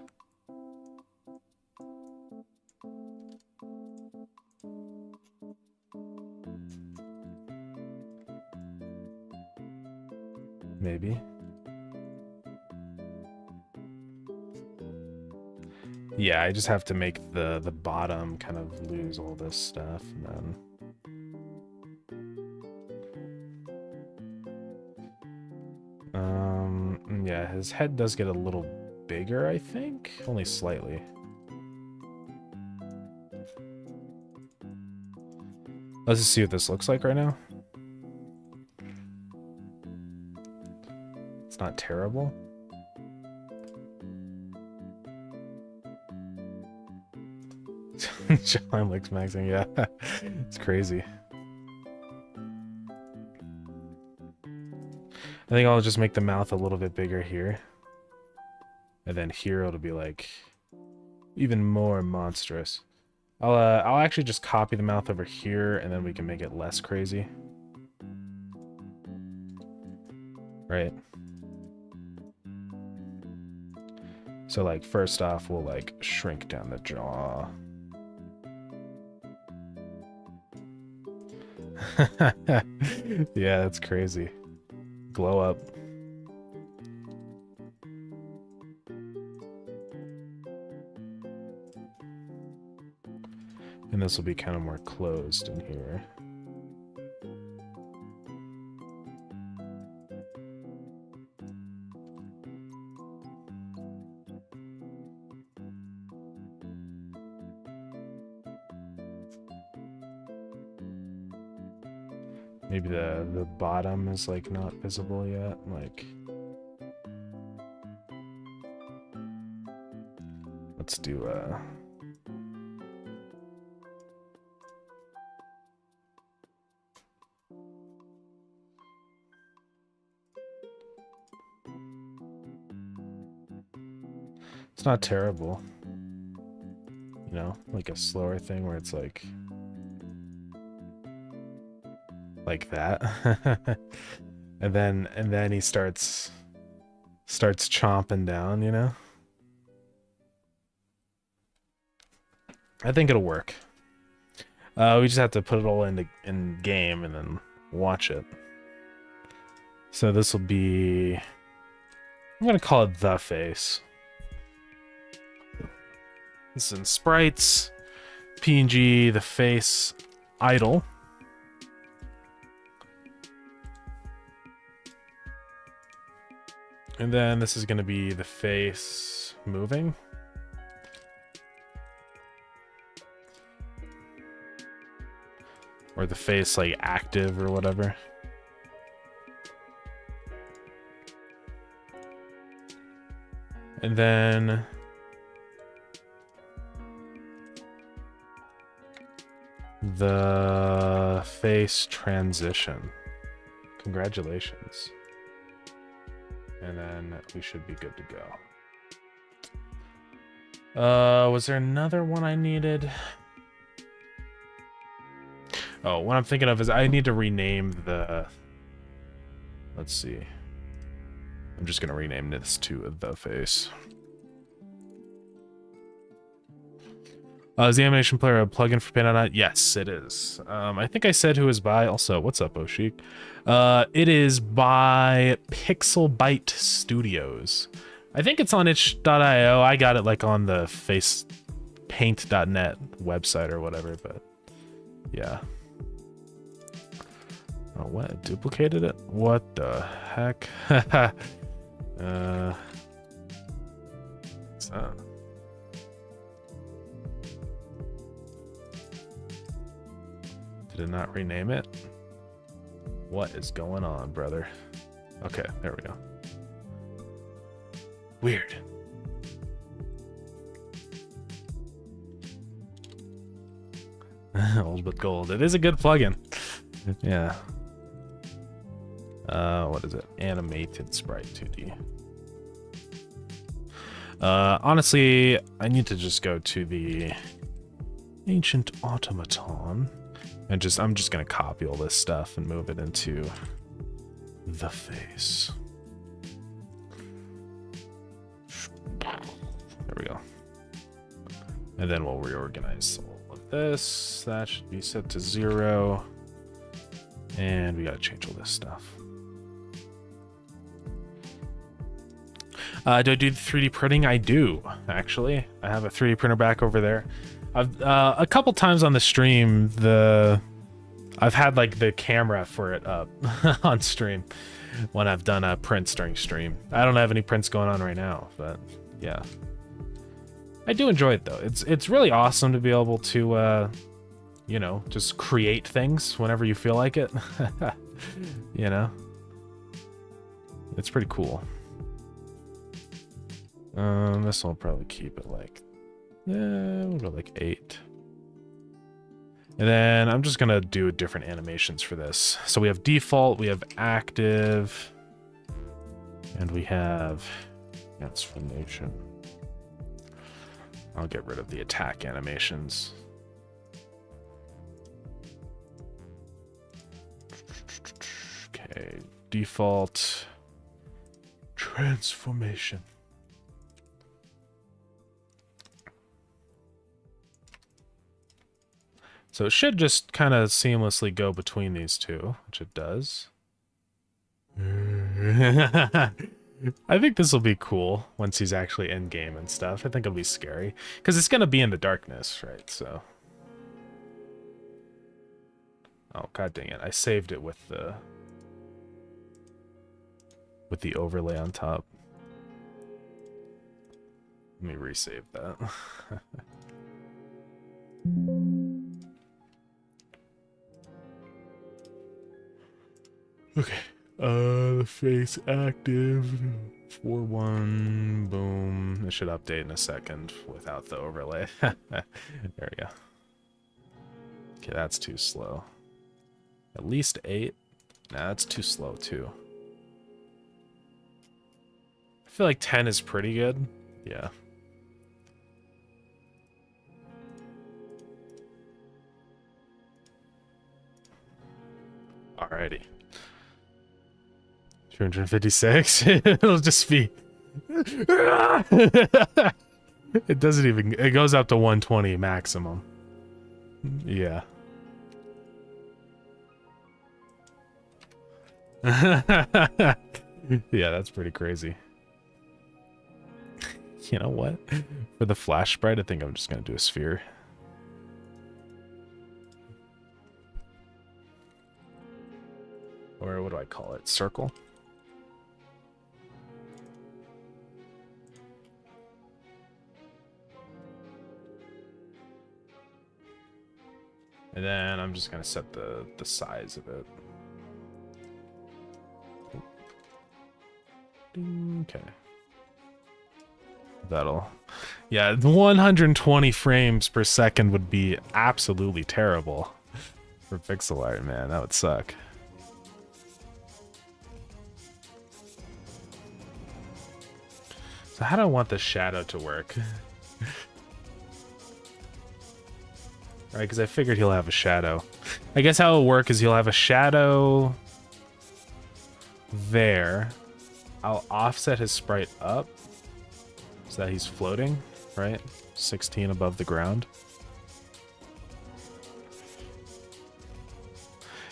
Maybe. Yeah, I just have to make the bottom kind of lose all this stuff, and then... yeah, his head does get a little bigger, I think. Only slightly. Let's just see what this looks like right now. It's not terrible. John looks maxing, yeah. It's crazy. I think I'll just make the mouth a little bit bigger here. And then here it'll be like even more monstrous. I'll actually just copy the mouth over here and then we can make it less crazy. Right. So like first off we'll like shrink down the jaw. Yeah, that's crazy. Glow up. And this will be kind of more closed in here. Maybe the bottom is like not visible yet, like let's do it's not terrible. You know, like a slower thing where it's like that. and then he starts chomping down, you know? I think it'll work. We just have to put it all in game and then watch it. So this will be, I'm gonna call it the face. This is in sprites, PNG, the face, idle. And then this is going to be the face moving. Or the face like active or whatever. And then the face transition. Congratulations. And then we should be good to go. Was there another one I needed? Oh, what I'm thinking of is I need to rename the... Let's see. I'm just going to rename this to the face. Is the animation player a plugin for Paint.net? Yes, it is. I think I said who is by. Also, what's up, Oshik? It is by Pixel Byte Studios. I think it's on itch.io. I got it like on the paint.net website or whatever, but yeah. Oh, what? It duplicated it? What the heck? What's that? Did it not rename it? What is going on, brother? Okay, there we go. Weird. Old but gold. It is a good plugin. Yeah. What is it? Animated Sprite 2D. Honestly, I need to just go to the Ancient Automaton. And I'm just gonna copy all this stuff and move it into the face. There we go. And then we'll reorganize all of this. That should be set to 0. And we gotta change all this stuff. Do I do the 3D printing? I do, actually. I have a 3D printer back over there. I've a couple times on the stream, I've had like the camera for it up on stream when I've done prints during stream. I don't have any prints going on right now, but yeah, I do enjoy it though. It's really awesome to be able to you know, just create things whenever you feel like it. You know, it's pretty cool. This one will probably keep it like, we'll go like 8. And then I'm just gonna do different animations for this. So we have default, we have active, and we have transformation. I'll get rid of the attack animations. Okay, default transformation. So it should just kind of seamlessly go between these two, which it does. I think this will be cool once he's actually in game and stuff. I think it'll be scary because it's going to be in the darkness, right? So, oh god dang it! I saved it with the overlay on top. Let me resave that. Okay, the face active, 4.1, boom. It should update in a second without the overlay. There we go. Okay, that's too slow. At least 8. Nah, that's too slow too. I feel like 10 is pretty good. Yeah. Alrighty. 256. It'll just be. It doesn't even. It goes up to 120 maximum. Yeah. Yeah, that's pretty crazy. You know what? For the flash sprite, I think I'm just gonna do a sphere. Or what do I call it? Circle? And then I'm just gonna set the size of it. Okay. That'll... Yeah, 120 frames per second would be absolutely terrible for pixel art, man. That would suck. So how do I want the shadow to work? Right, because I figured he'll have a shadow. I guess how it'll work is he'll have a shadow there. I'll offset his sprite up so that he's floating, right? 16 above the ground.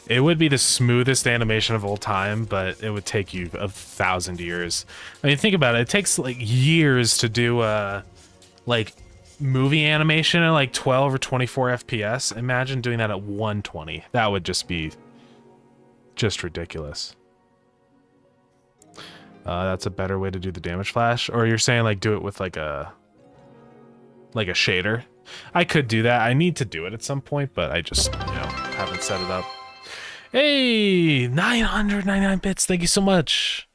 It would be the smoothest animation of all time, but it would take you 1,000 years. I mean, think about it. It takes like years to do like movie animation at like 12 or 24 FPS. Imagine doing that at 120. That would just be just ridiculous. That's a better way to do the damage flash. Or you're saying like do it with like a shader. I could do that. I need to do it at some point, but I just, you know, haven't set it up. Hey, 999 bits. Thank you so much.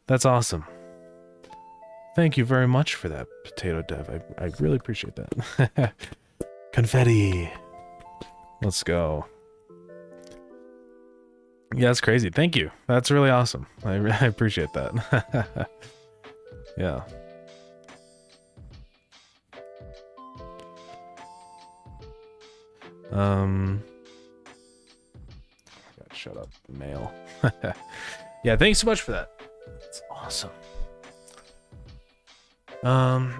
That's awesome. Thank you very much for that, Potato Dev. I really appreciate that. Confetti. Let's go. Yeah, that's crazy. Thank you. That's really awesome. I appreciate that. Yeah. Shut up, mail. Yeah, thanks so much for that. That's awesome.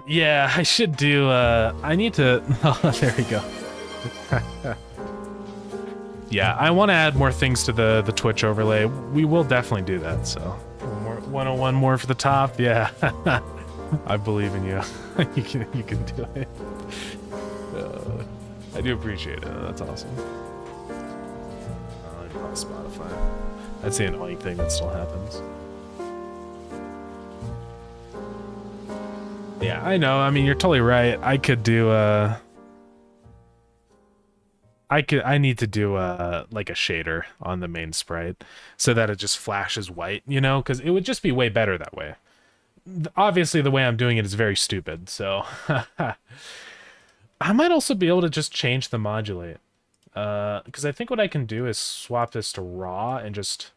Yeah, I should do, I need to, oh, there we go. Yeah, I want to add more things to the Twitch overlay. We will definitely do that, so. 101 more for the top, yeah. I believe in you. you can do it. I do appreciate it, that's awesome. Spotify. That's the annoying thing that still happens. Yeah, I know. I mean, you're totally right. I could do I need to do like a shader on the main sprite so that it just flashes white, you know, because it would just be way better that way. Obviously, the way I'm doing it is very stupid, so I might also be able to just change the modulate. Because I think what I can do is swap this to raw and just,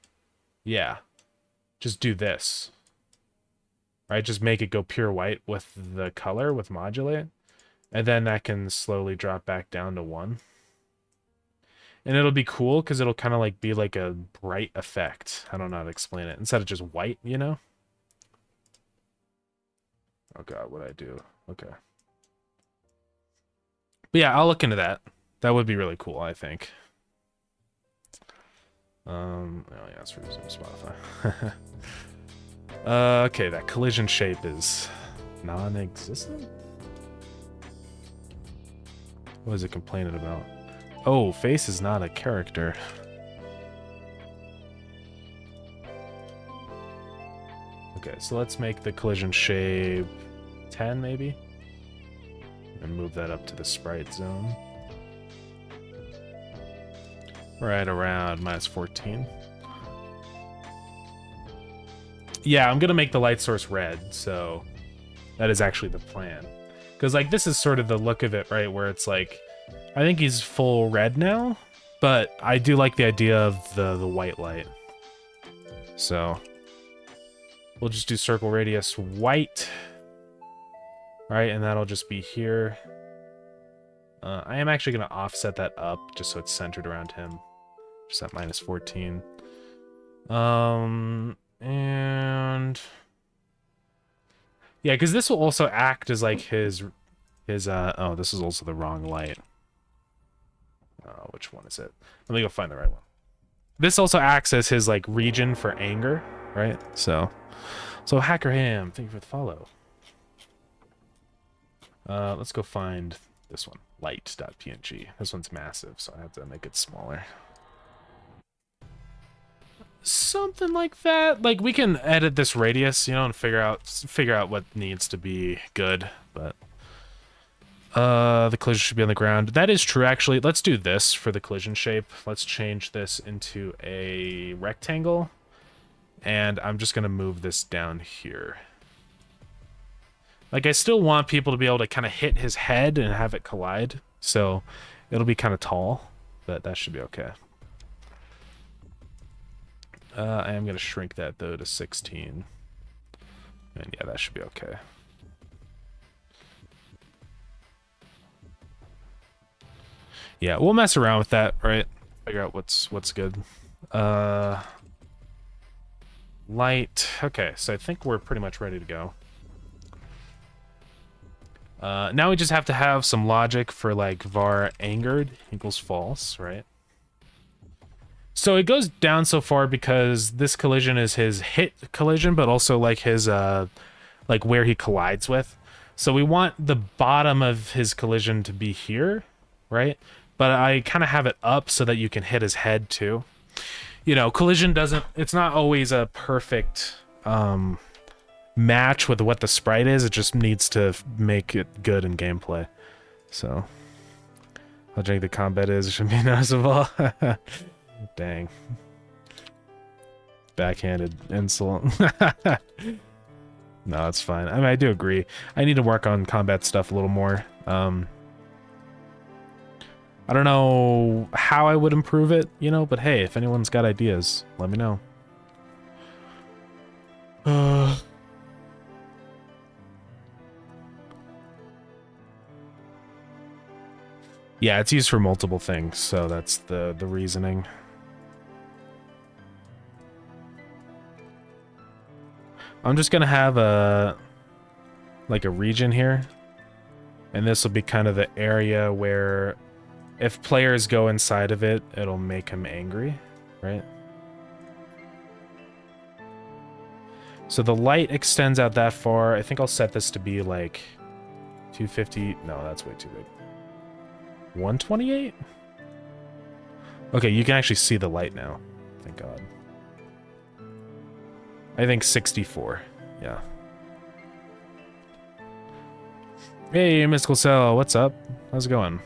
yeah, just do this. Right, just make it go pure white with the color, with modulate. And then that can slowly drop back down to 1. And it'll be cool because it'll kind of like be like a bright effect. I don't know how to explain it. Instead of just white, you know? Oh god, what'd I do? Okay. But yeah, I'll look into that. That would be really cool, I think. Oh yeah, it's for using Spotify. Okay, that collision shape is non-existent? What is it complaining about? Oh, face is not a character. Okay, so let's make the collision shape 10 maybe? And move that up to the sprite zone. Right around -14. Yeah, I'm gonna make the light source red, so that is actually the plan. Because, like, this is sort of the look of it, right? Where it's like, I think he's full red now, but I do like the idea of the white light. So, we'll just do circle radius white. Right, and that'll just be here. I am actually going to offset that up just so it's centered around him. Just at -14. And yeah, because this will also act as like his oh, this is also the wrong light. Which one is it? Let me go find the right one. This also acts as his like region for anger, right? So Hacker Ham, thank you for the follow. Let's go find this one, light.png. This one's massive, so I have to make it smaller. Something like that. Like, we can edit this radius, you know, and figure out what needs to be good, but the collision should be on the ground. That is true, actually. Let's do this for the collision shape. Let's change this into a rectangle, and I'm just gonna move this down here. Like, I still want people to be able to kind of hit his head and have it collide. So it'll be kind of tall, but that should be okay. I am going to shrink that, though, to 16. And yeah, that should be okay. Yeah, we'll mess around with that, right? Figure out what's good. Light. Okay, so I think we're pretty much ready to go. Now we just have to have some logic for, like, var angered equals false, right? So it goes down so far because this collision is his hit collision, but also, like, his, like, where he collides with. So we want the bottom of his collision to be here, right? But I kind of have it up so that you can hit his head, too. You know, collision doesn't... It's not always a perfect... match with what the sprite is. It just needs to make it good in gameplay. So how janky the combat is, it should be noticeable. Dang, backhanded insult. No, it's fine. I mean, I do agree. I need to work on combat stuff a little more. I don't know how I would improve it, you know, but hey, if anyone's got ideas, let me know. Yeah, it's used for multiple things, so that's the reasoning. I'm just gonna have a region here, and this will be kind of the area where if players go inside of it, it'll make him angry, right? So the light extends out that far. I think I'll set this to be like 250. No, that's way too big. 128? Okay, you can actually see the light now. Thank God. I think 64. Yeah. Hey, Mystical Cell, what's up? How's it going?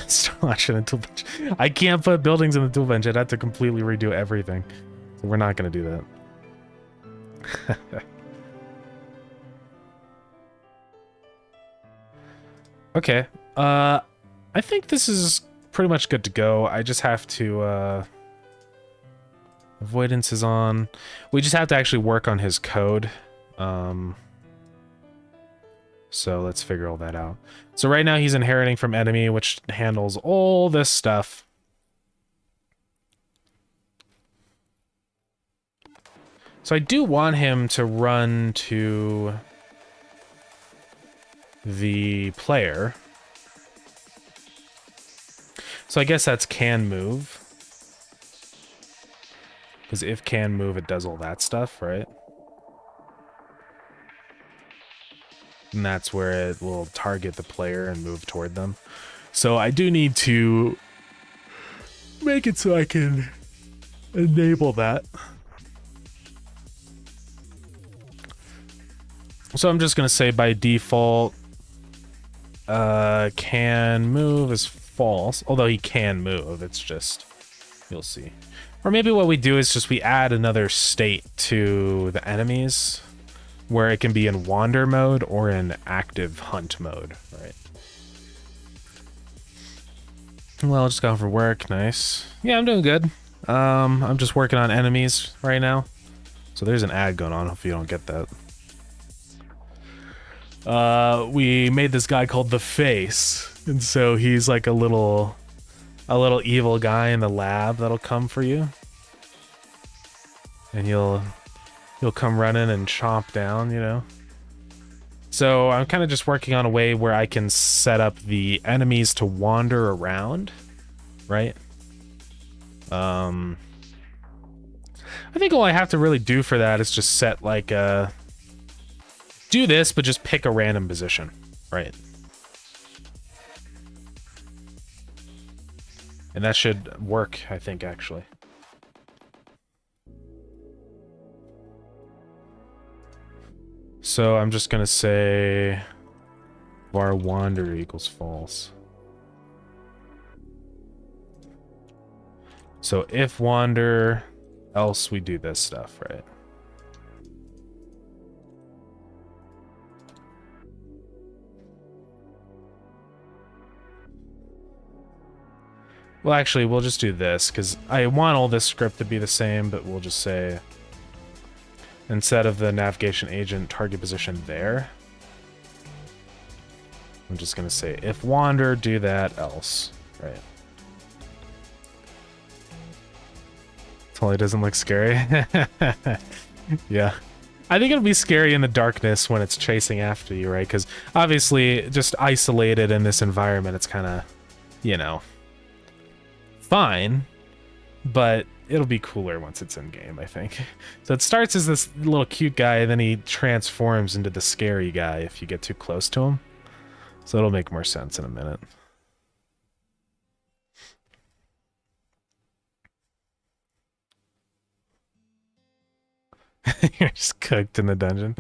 Still watching the tool bench. I can't put buildings in the tool bench. I'd have to completely redo everything. So we're not going to do that. Okay. I think this is pretty much good to go. I just have to... avoidance is on. We just have to actually work on his code. So let's figure all that out. So right now he's inheriting from enemy, which handles all this stuff. So I do want him to run to the player. So I guess that's can move. Because if can move, it does all that stuff, right? And that's where it will target the player and move toward them. So I do need to make it so I can enable that. So I'm just going to say by default, can move is false. Although he can move, it's just, you'll see. Or maybe what we do is just we add another state to the enemies where it can be in wander mode or in active hunt mode, right? Well, just got for work. Nice. Yeah, I'm doing good. I'm just working on enemies right now. So there's an ad going on. Hope you don't get that. We made this guy called The Face, and so he's like a little evil guy in the lab that'll come for you, and you'll come running and chomp down, you know. So I'm kind of just working on a way where I can set up the enemies to wander around, right? I think all I have to really do for that is just set like a do this, but just pick a random position, right? And that should work, I think, actually. So I'm just gonna say var wander equals false. So if wander, else we do this stuff, right? Well, actually, we'll just do this, because I want all this script to be the same, but we'll just say, instead of the navigation agent target position there, I'm just going to say, if wander, do that, else. Right. Totally doesn't look scary. Yeah. I think it'll be scary in the darkness when it's chasing after you, right? Because obviously, just isolated in this environment, it's kind of, you know, fine, but it'll be cooler once it's in game, I think. So it starts as this little cute guy, and then he transforms into the scary guy if you get too close to him. So it'll make more sense in a minute. You're just cooked in the dungeon.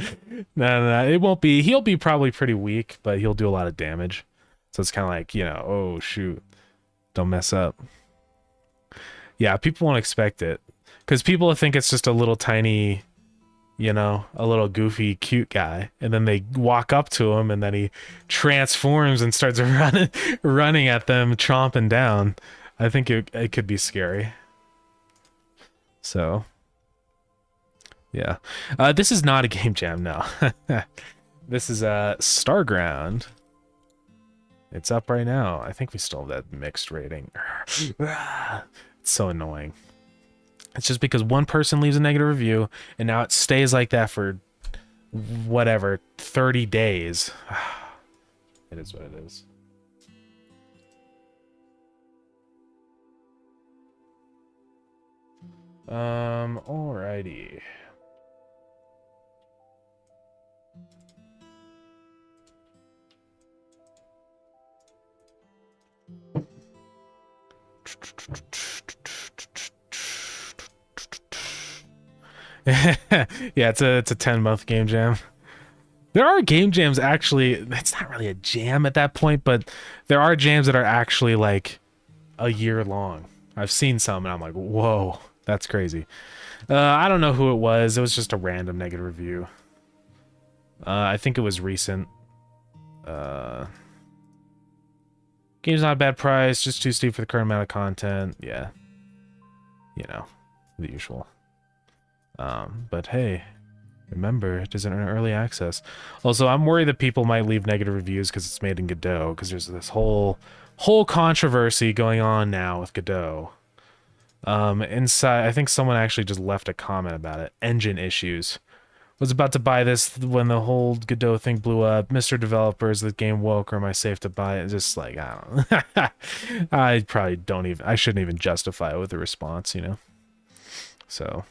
No, it won't be. He'll be probably pretty weak, but he'll do a lot of damage. So it's kind of like, you know, oh shoot, don't mess up. Yeah, people won't expect it. Because people will think it's just a little tiny, you know, a little goofy, cute guy. And then they walk up to him, and then he transforms and starts running at them, chomping down. I think it could be scary. So... yeah. This is not a game jam, no. This is Starground. It's up right now. I think we still have that mixed rating. It's so annoying. It's just because one person leaves a negative review, and now it stays like that for, whatever, 30 days. It is what it is. Alrighty. Yeah, it's a 10-month game jam. There are game jams actually, it's not really a jam at that point, but there are jams that are actually like a year long. I've seen some and I'm like, whoa, that's crazy. I don't know who it was. It was just a random negative review. I think it was recent. Game's not a bad price, just too steep for the current amount of content. Yeah. You know, the usual. But hey, remember, it isn't an early access. Also, I'm worried that people might leave negative reviews because it's made in Godot, because there's this whole controversy going on now with Godot. Inside, I think someone actually just left a comment about it. Engine issues. Was about to buy this when the whole Godot thing blew up. Mr. Developer, is the game woke, or am I safe to buy it? Just like, I don't know. I probably don't even, I shouldn't even justify it with a response, you know? So.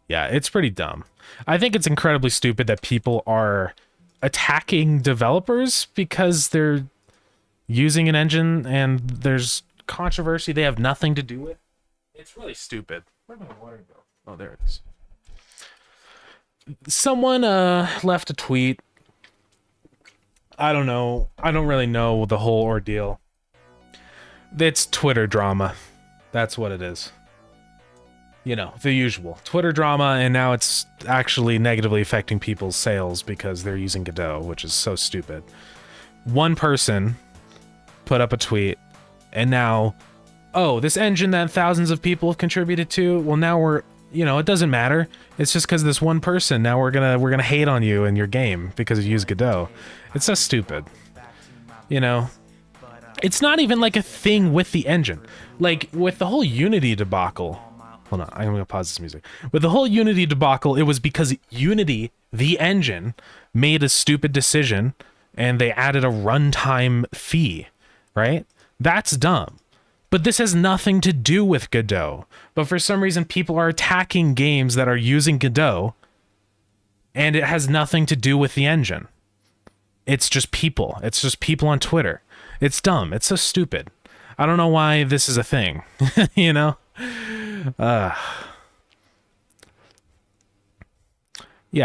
Yeah, it's pretty dumb. I think it's incredibly stupid that people are attacking developers because they're using an engine and there's controversy they have nothing to do with. It's really stupid. Where'd my water go? Oh, there it is. Someone left a tweet. I don't know. I don't really know the whole ordeal. It's Twitter drama. That's what it is. You know, the usual. Twitter drama, and now it's actually negatively affecting people's sales because they're using Godot, which is so stupid. One person put up a tweet, and now, oh, this engine that thousands of people have contributed to, well, now we're, you know, it doesn't matter. It's just because this one person, now we're gonna hate on you and your game because you use Godot. It's so stupid. You know? It's not even like a thing with the engine. Like, with the whole Unity debacle... Hold on, I'm gonna pause this music. With the whole Unity debacle, it was because Unity, the engine, made a stupid decision and they added a runtime fee, right? That's dumb. But this has nothing to do with Godot. But for some reason, people are attacking games that are using Godot, and it has nothing to do with the engine. It's just people. It's just people on Twitter. It's dumb. It's so stupid. I don't know why this is a thing, you know? Yeah,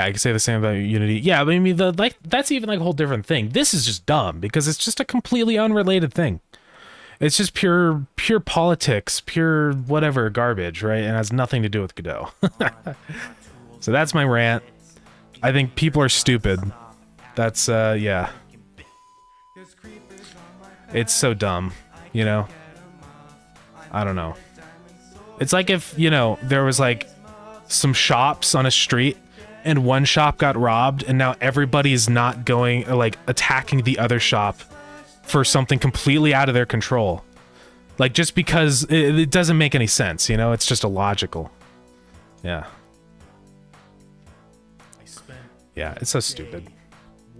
I can say the same about Unity. Yeah, but I mean, that's even like a whole different thing. This is just dumb because it's just a completely unrelated thing. It's just pure politics, pure whatever garbage, right? And has nothing to do with Godot. So that's my rant. I think people are stupid. That's yeah. It's so dumb, you know? I don't know. It's like if, you know, there was like some shops on a street and one shop got robbed and now everybody's not going, like, attacking the other shop for something completely out of their control. Like, just because it doesn't make any sense, you know? It's just illogical. Yeah. Yeah, it's so stupid.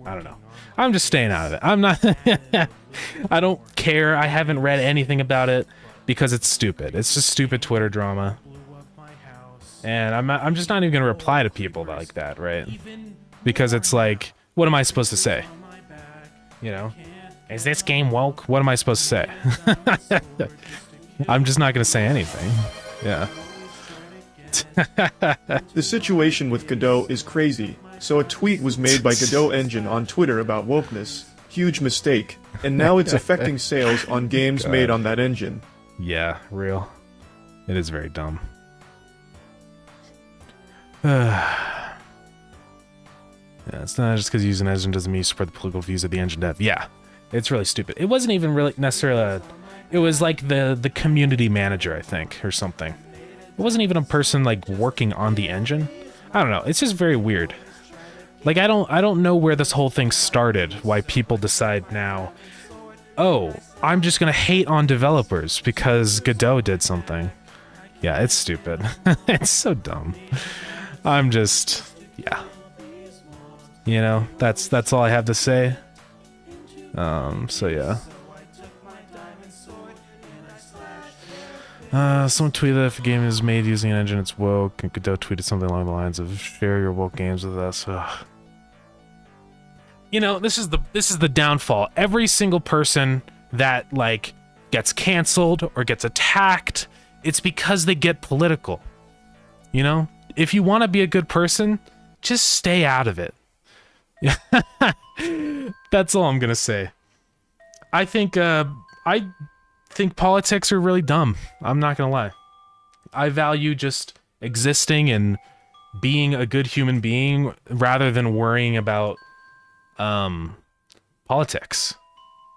I don't know. I'm just staying out of it. I'm not... I don't care. I haven't read anything about it because it's stupid. It's just stupid Twitter drama. And I'm just not even going to reply to people like that, right? Because it's like, what am I supposed to say? You know? Is this game woke? What am I supposed to say? I'm just not going to say anything. Yeah. The situation with Godot is crazy, so a tweet was made by Godot Engine on Twitter about wokeness. Huge mistake. And now it's affecting sales on games made on that engine. Yeah, real. It is very dumb. Yeah, it's not just because using engine doesn't mean you support the political views of the engine dev. Yeah, it's really stupid. It wasn't even really necessarily it was like the community manager, I think, or something. It wasn't even a person like working on the engine. I don't know. It's just very weird. Like I don't know where this whole thing started. Why people decide now, oh, I'm just gonna hate on developers because Godot did something. Yeah, it's stupid. It's so dumb. I'm just, yeah. You know, that's all I have to say. So yeah. Someone tweeted that if a game is made using an engine, it's woke, and Godot tweeted something along the lines of "Share your woke games with us." Ugh. You know, this is the downfall. Every single person that like gets canceled or gets attacked, it's because they get political. You know, if you want to be a good person, just stay out of it. That's all I'm gonna say. I think politics are really dumb. I'm not gonna lie. I value just existing and being a good human being rather than worrying about politics.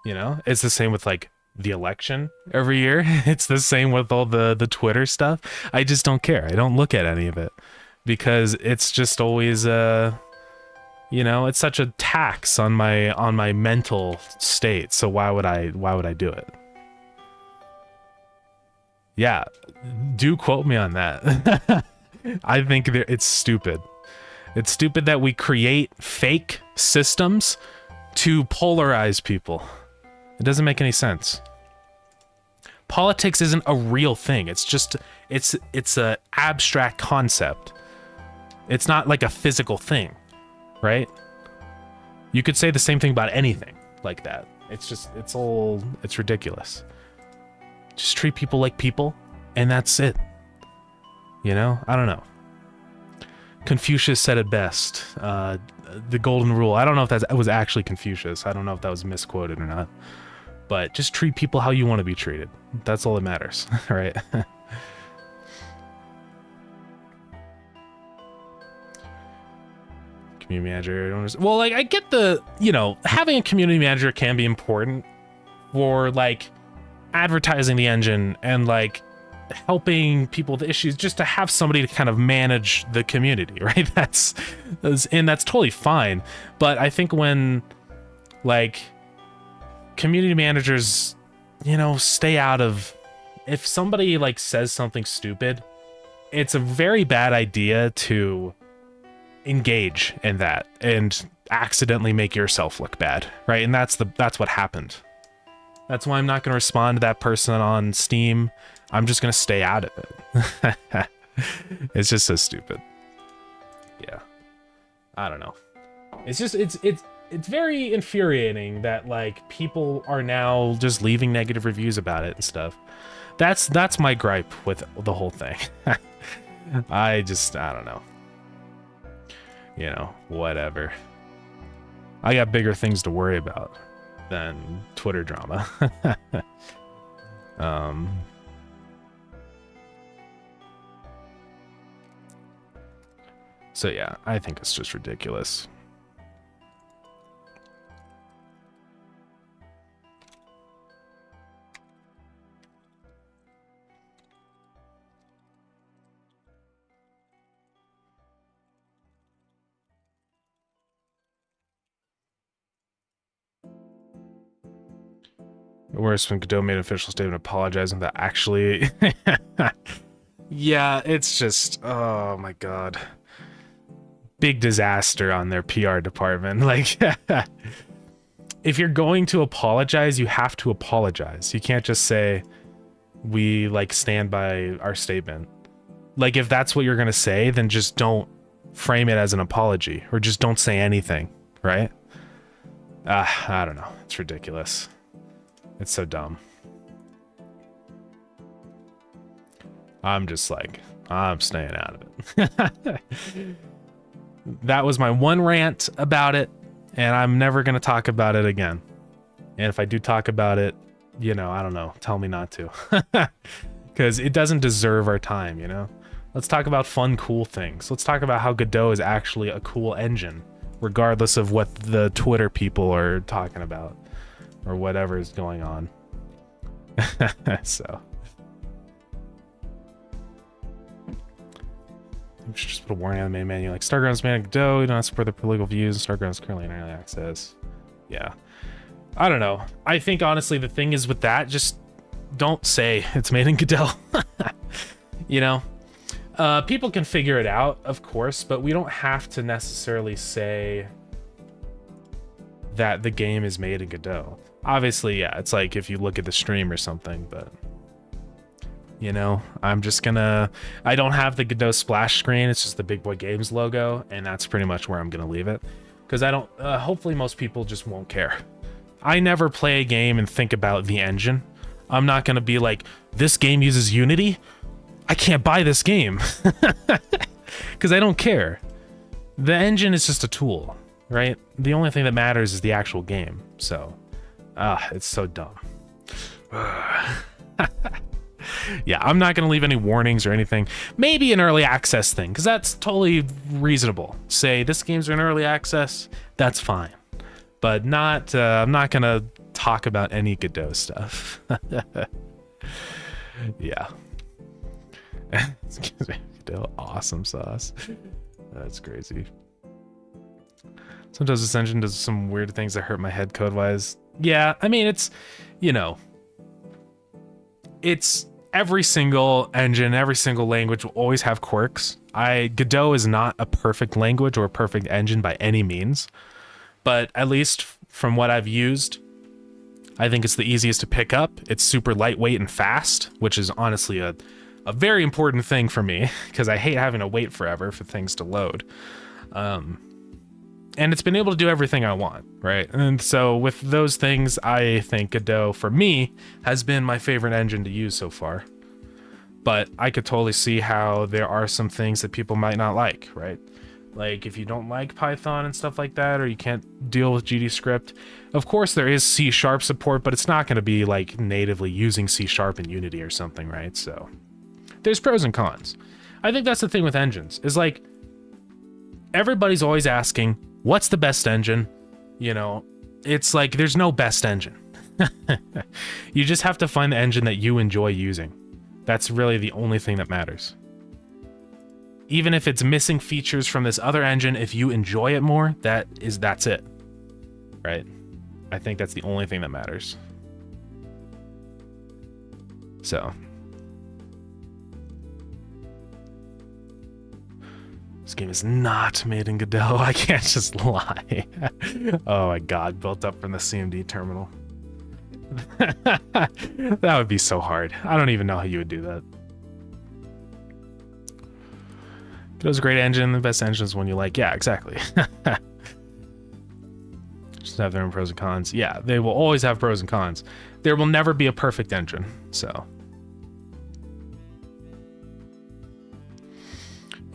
You know, it's the same with like the election every year. It's the same with all the Twitter stuff. I just don't care. I don't look at any of it because it's just always you know, it's such a tax on my mental state. So why would I do it? Yeah, do quote me on that. I think it's stupid. It's stupid that we create fake systems to polarize people. It doesn't make any sense. Politics isn't a real thing. It's just it's a abstract concept. It's not like a physical thing, right? You could say the same thing about anything like that. It's ridiculous. Just treat people like people, and that's it. You know? I don't know. Confucius said it best. The golden rule. I don't know if that was actually Confucius. I don't know if that was misquoted or not. But just treat people how you want to be treated. That's all that matters, right? Community manager. Well, like, I get the, you know, having a community manager can be important for, like, advertising the engine and, like, helping people with issues, just to have somebody to kind of manage the community, right? That's totally fine. But I think when, like, community managers, you know, stay out of, if somebody, like, says something stupid, it's a very bad idea to engage in that and accidentally make yourself look bad, right? And that's what happened. That's why I'm not going to respond to that person on Steam. I'm just going to stay out of it. It's just so stupid. Yeah. I don't know. It's just, it's very infuriating that, like, people are now just leaving negative reviews about it and stuff. That's my gripe with the whole thing. I don't know. You know, whatever. I got bigger things to worry about than Twitter drama. So yeah, I think it's just ridiculous. Worse when Godot made an official statement apologizing that actually... Yeah, it's just... Oh my god. Big disaster on their PR department. Like, if you're going to apologize, you have to apologize. You can't just say, we, like, stand by our statement. Like, if that's what you're gonna say, then just don't frame it as an apology, or just don't say anything, right? I don't know. It's ridiculous. It's so dumb. I'm just like, I'm staying out of it. That was my one rant about it, and I'm never going to talk about it again. And if I do talk about it, you know, I don't know, tell me not to. Because it doesn't deserve our time, you know? Let's talk about fun, cool things. Let's talk about how Godot is actually a cool engine, regardless of what the Twitter people are talking about, or whatever is going on. So... we should just put a warning on the main menu, like Starground's made in Godot, you don't have to support the legal views, and Starground's currently in early access. Yeah. I don't know. I think honestly the thing is with that, just don't say it's made in Godot. You know? People can figure it out, of course, but we don't have to necessarily say that the game is made in Godot. Obviously, yeah, it's like if you look at the stream or something, but... You know, I'm just gonna... I don't have the Godot splash screen, it's just the Big Boy Games logo, and that's pretty much where I'm gonna leave it. Because I don't... hopefully most people just won't care. I never play a game and think about the engine. I'm not gonna be like, this game uses Unity? I can't buy this game. Because I don't care. The engine is just a tool, right? The only thing that matters is the actual game. So, it's so dumb. Yeah, I'm not going to leave any warnings or anything. Maybe an early access thing, because that's totally reasonable. Say, this game's in early access, that's fine. But not, I'm not going to talk about any Godot stuff. Yeah. Excuse me, Godot awesome sauce. That's crazy. Sometimes this engine does some weird things that hurt my head code-wise. Yeah, I mean, it's, you know... It's... Every single engine, every single language will always have quirks. Godot is not a perfect language or a perfect engine by any means, but at least from what I've used, I think it's the easiest to pick up. It's super lightweight and fast, which is honestly a very important thing for me, because I hate having to wait forever for things to load. And it's been able to do everything I want, right? And so with those things, I think Godot, for me, has been my favorite engine to use so far. But I could totally see how there are some things that people might not like, right? Like if you don't like Python and stuff like that, or you can't deal with GDScript, of course there is C# support, but it's not going to be like natively using C# in Unity or something, right? So there's pros and cons. I think that's the thing with engines, is like everybody's always asking, what's the best engine? You know, it's like there's no best engine. You just have to find the engine that you enjoy using. That's really the only thing that matters. Even if it's missing features from this other engine, if you enjoy it more, that's it. Right? I think that's the only thing that matters. So. This game is not made in Godot. I can't just lie. Oh my god, built up from the CMD terminal. That would be so hard. I don't even know how you would do that. Godot's a great engine. The best engine is one you like. Yeah, exactly. Just have their own pros and cons. Yeah, they will always have pros and cons. There will never be a perfect engine, so...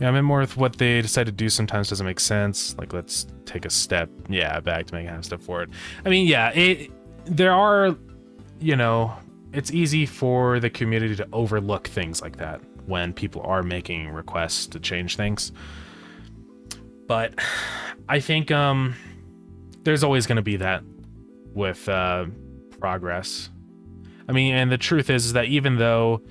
Yeah, I'm in more with what they decide to do sometimes doesn't make sense. Like, let's take a step, back to make a half step forward. I mean, yeah, there are, you know, it's easy for the community to overlook things like that when people are making requests to change things. But I think there's always going to be that with progress. I mean, and the truth is that even though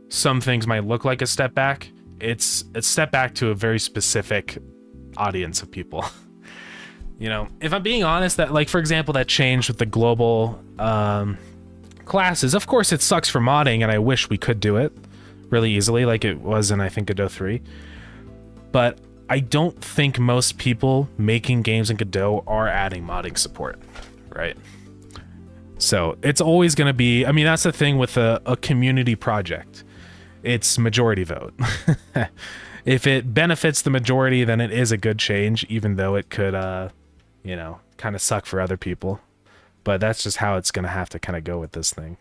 some things might look like a step back, it's a step back to a very specific audience of people. You know, if I'm being honest, that, like, for example, that change with the global classes. Of course, it sucks for modding, and I wish we could do it really easily like it was in, I think, Godot 3. But I don't think most people making games in Godot are adding modding support, right? So it's always going to be, I mean, that's the thing with a community project. It's majority vote. If it benefits the majority, then it is a good change, even though it could, you know, kind of suck for other people. But that's just how it's going to have to kind of go with this thing.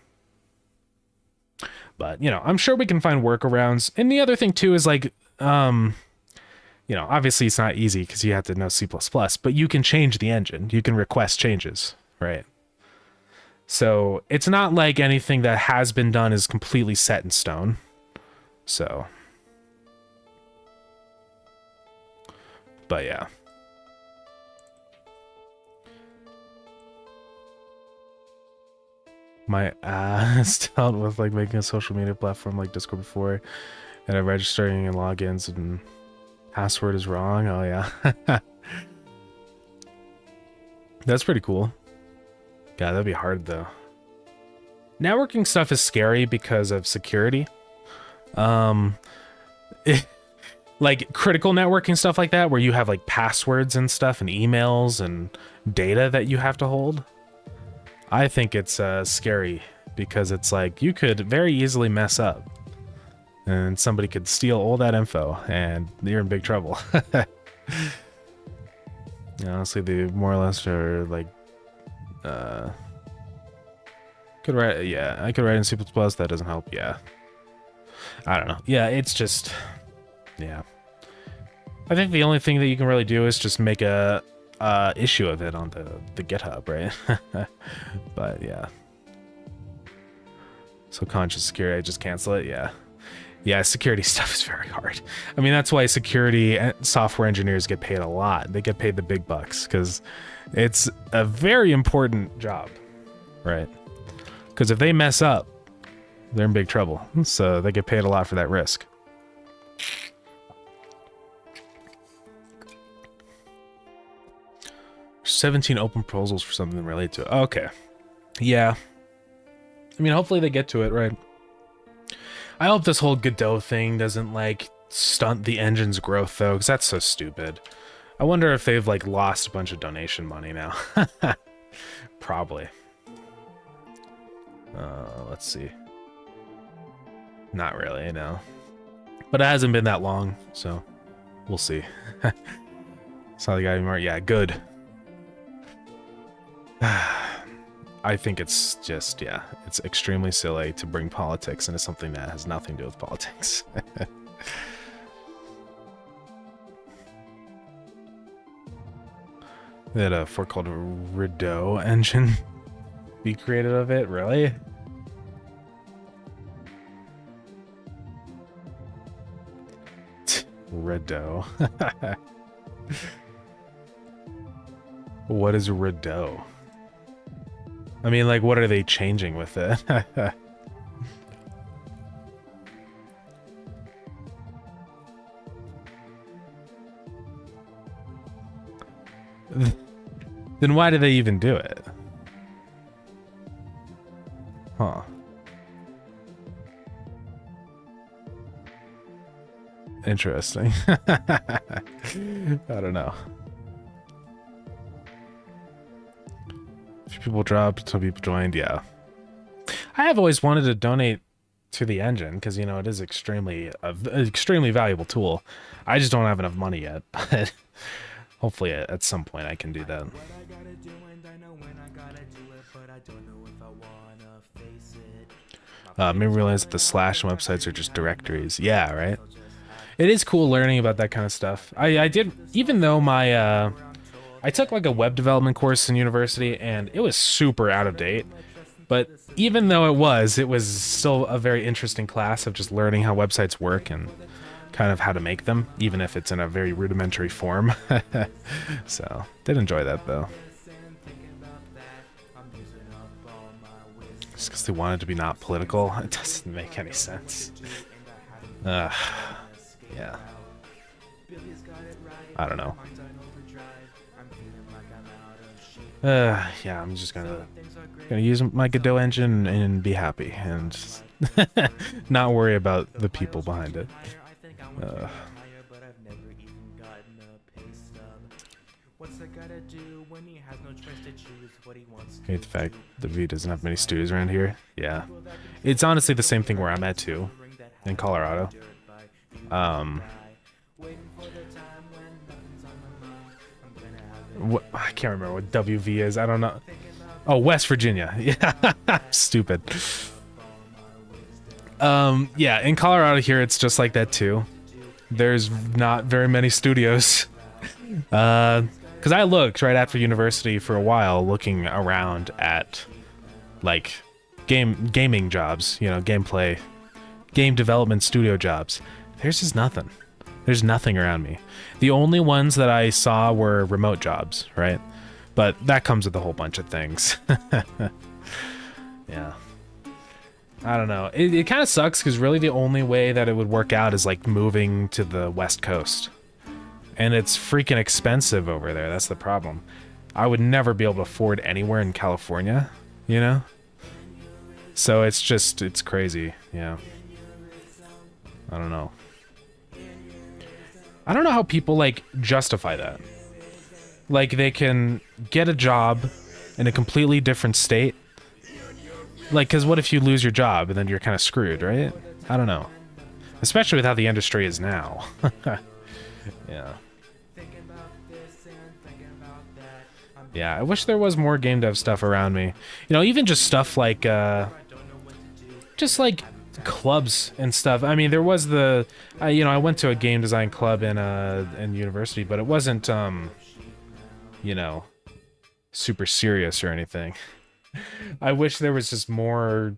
But, you know, I'm sure we can find workarounds. And the other thing, too, is like, you know, obviously it's not easy because you have to know C++, but you can change the engine. You can request changes, right? So it's not like anything that has been done is completely set in stone. So, but yeah. My ass dealt with like making a social media platform like Discord before, and registering and logins and password is wrong. Oh yeah. That's pretty cool. God, that'd be hard though. Networking stuff is scary because of security. Like critical networking stuff like that, where you have like passwords and stuff and emails and data that you have to hold. I think it's scary because it's like you could very easily mess up and somebody could steal all that info and you're in big trouble. Yeah, honestly, they more or less are like, could write, yeah, I could write in C++, that doesn't help, yeah. I don't know. Yeah, it's just, yeah. I think the only thing that you can really do is just make a issue of it on the GitHub, right? But yeah. So conscious security, I just cancel it, yeah. Yeah, security stuff is very hard. I mean, that's why security and software engineers get paid a lot. They get paid the big bucks because it's a very important job, right? Because if they mess up, they're in big trouble. So they get paid a lot for that risk. There's 17 open proposals for something related to it. Okay. Yeah. I mean, hopefully they get to it, right? I hope this whole Godot thing doesn't, like, stunt the engine's growth, though, because that's so stupid. I wonder if they've, like, lost a bunch of donation money now. Probably. Let's see. Not really, no. But it hasn't been that long, so we'll see. Saw the guy anymore. Yeah, good. I think it's just, yeah, it's extremely silly to bring politics into something that has nothing to do with politics. They had a fork called Godot engine be created of it, really? Godot. What is Godot? I mean, like, what are they changing with it? Then why did they even do it? Huh. Interesting. I don't know. A few people dropped, some people joined, yeah. I have always wanted to donate to the engine because, you know, it is extremely valuable tool. I just don't have enough money yet, but hopefully at some point I can do that. Maybe realize that the slash websites are just directories. Yeah, right? It is cool learning about that kind of stuff. I did, even though my, I took like a web development course in university and it was super out of date. But even though it was still a very interesting class of just learning how websites work and kind of how to make them, even if it's in a very rudimentary form. So, did enjoy that though. Just because they wanted to be not political, it doesn't make any sense. Yeah. I don't know. Yeah, I'm just gonna use my Godot engine and be happy and not worry about the people behind it. Hate the fact the V doesn't have many studios around here. Yeah, it's honestly the same thing where I'm at too, in Colorado. I can't remember what WV is. I don't know. Oh, West Virginia. Yeah, stupid. Yeah, in Colorado here, it's just like that too. There's not very many studios. Because I looked right after university for a while, looking around at like gaming jobs, you know, gameplay, game development studio jobs. There's just nothing. There's nothing around me. The only ones that I saw were remote jobs, right? But that comes with a whole bunch of things. Yeah. I don't know. It kind of sucks because really the only way that it would work out is like moving to the West Coast. And it's freaking expensive over there. That's the problem. I would never be able to afford anywhere in California, you know? So it's just, it's crazy. Yeah. I don't know. I don't know how people like justify that. Like they can get a job in a completely different state. Like, cause what if you lose your job and then you're kind of screwed, right? I don't know. Especially with how the industry is now. Yeah. Yeah, I wish there was more game dev stuff around me. You know, even just stuff like, just like clubs and stuff. I mean, there was the, you know, I went to a game design club in university, but it wasn't, you know, super serious or anything. I wish there was just more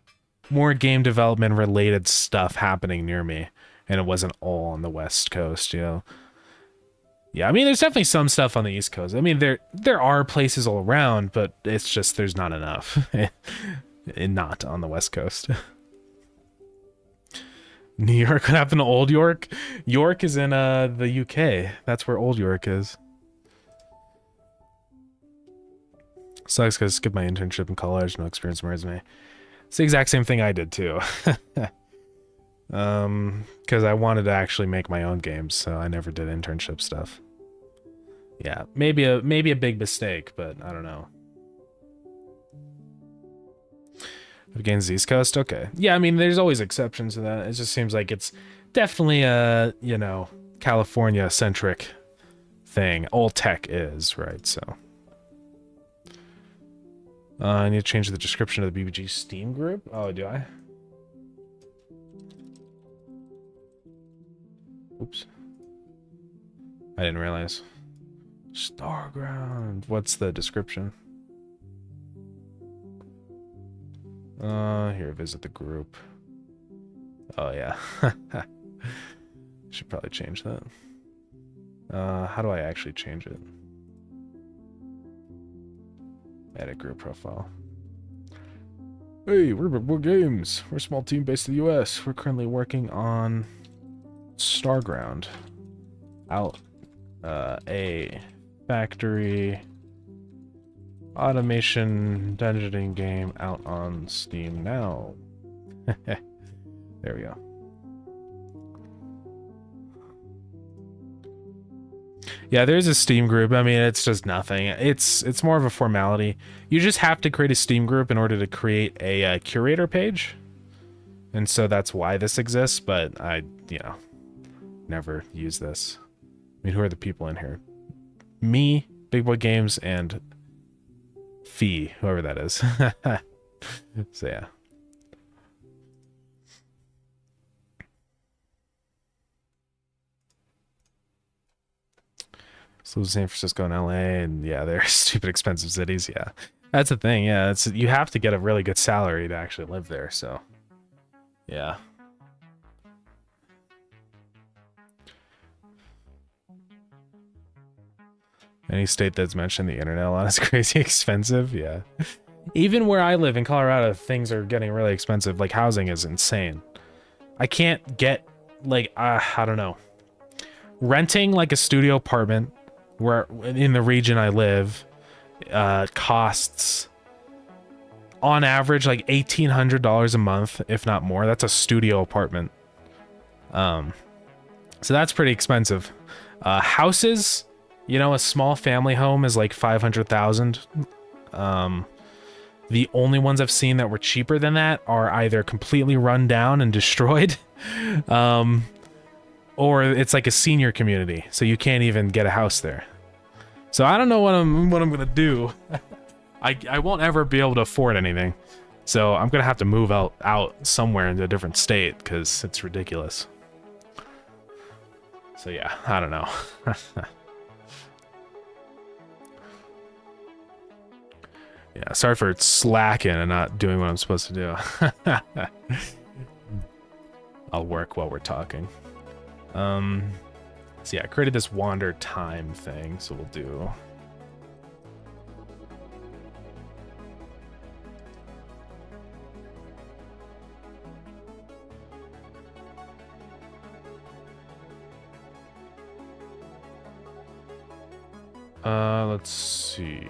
game development related stuff happening near me, and it wasn't all on the West Coast, you know. Yeah, I mean, there's definitely some stuff on the East Coast. I mean, there are places all around, but it's just there's not enough. And not on the West Coast. New York, what happened to Old York? York is in the UK. That's where Old York is. Sucks because I skipped my internship in college, no experience on my resume. It's the exact same thing I did too. Because I wanted to actually make my own games, so I never did internship stuff. Yeah, maybe a big mistake, but I don't know. Against the East Coast, okay. Yeah, I mean, there's always exceptions to that. It just seems like it's definitely a, you know, California-centric thing. All tech is, right? So. I need to change the description of the BBG Steam group. Oh, do I? Oops. I didn't realize. Starground. What's the description? Here, visit the group. Oh, yeah. Should probably change that. How do I actually change it? Edit group profile. Hey, we're Games. We're a small team based in the US. We're currently working on Starground. Out a factory automation dungeoning game out on Steam now. There we go. Yeah, there's a Steam group. I mean, it's just nothing. It's more of a formality. You just have to create a Steam group in order to create a curator page. And so that's why this exists, but I, you know, never use this. I mean, who are the people in here? Me, Big Boy Games, and Fee, whoever that is. So yeah. So San Francisco and LA, and yeah, they're stupid expensive cities. Yeah, that's the thing. Yeah, it's, you have to get a really good salary to actually live there. So yeah. Any state that's mentioned the internet a lot is crazy expensive. Yeah. Even where I live in Colorado, things are getting really expensive. Like housing is insane. I can't get like, I don't know. Renting like a studio apartment where in the region I live costs on average like $1,800 a month, if not more. That's a studio apartment. So that's pretty expensive. Houses, you know, a small family home is like 500,000. The only ones I've seen that were cheaper than that are either completely run down and destroyed, or it's like a senior community, so you can't even get a house there. So I don't know what I'm gonna do. I won't ever be able to afford anything, so I'm gonna have to move out somewhere into a different state because it's ridiculous. So yeah, I don't know. Yeah, sorry for slacking and not doing what I'm supposed to do. I'll work while we're talking. So yeah, I created this wander time thing, so we'll do... let's see.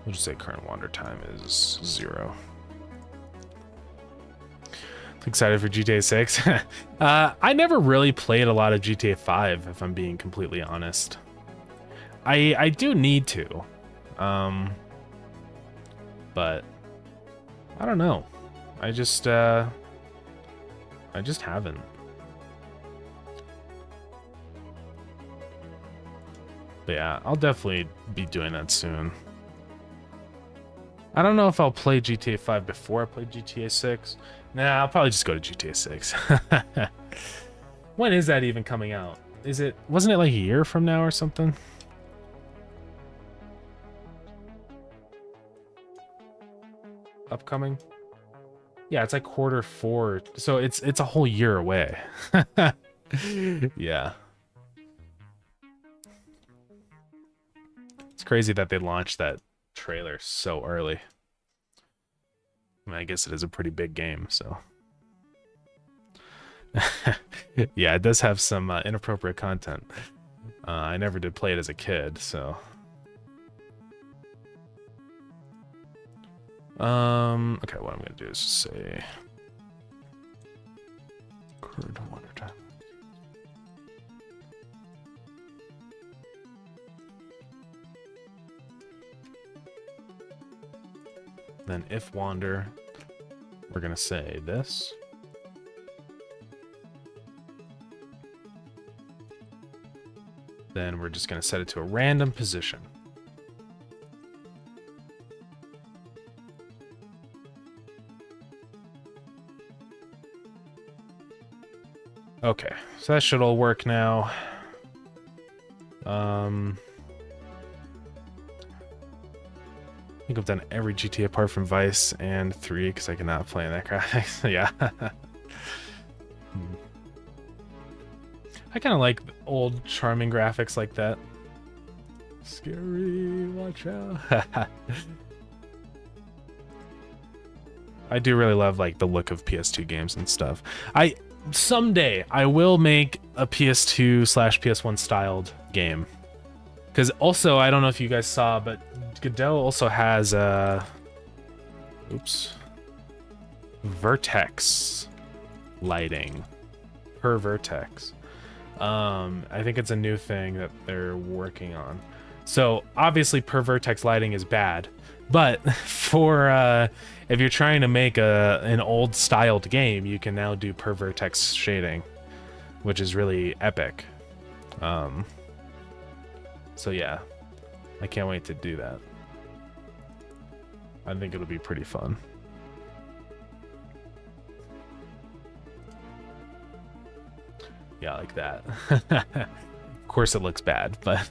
We'll just say current wander time is 0. Excited for GTA 6. I never really played a lot of GTA 5, if I'm being completely honest. I do need to. But I don't know. I just haven't. But yeah, I'll definitely be doing that soon. I don't know if I'll play GTA 5 before I play GTA 6. Nah, I'll probably just go to GTA 6. When is that even coming out? Wasn't it like a year from now or something? Upcoming? Yeah, it's like Q4, so it's a whole year away. Yeah. It's crazy that they launched that trailer so early. I mean, I guess it is a pretty big game, so. Yeah, it does have some inappropriate content. I never did play it as a kid, so. Okay, what I'm gonna do is just say current wonder time. Then if wander, we're gonna say this. Then we're just gonna set it to a random position. Okay, so that should all work now. I think I've done every GTA apart from Vice and 3 because I cannot play in that graphics. Yeah. I kind of like old charming graphics like that. Scary, watch out. I do really love like the look of PS2 games and stuff. Someday I will make a PS2/PS1 styled game. Because also, I don't know if you guys saw, but Godot also has vertex lighting per vertex. I think it's a new thing that they're working on. So obviously per vertex lighting is bad, but for if you're trying to make an old styled game, you can now do per vertex shading, which is really epic. So yeah, I can't wait to do that. I think it'll be pretty fun. Yeah, like that. Of course it looks bad, but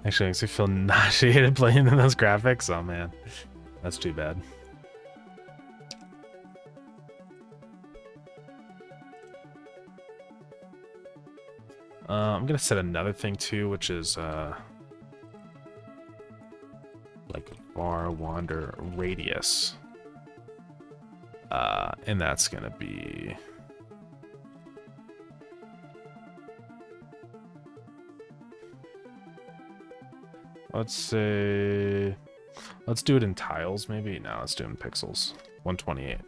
actually makes me feel nauseated playing in those graphics. Oh man, that's too bad. I'm gonna set another thing too, which is like far wander radius, and that's gonna be Let's say, let's do it in tiles, maybe. No, let's do it in pixels. 128.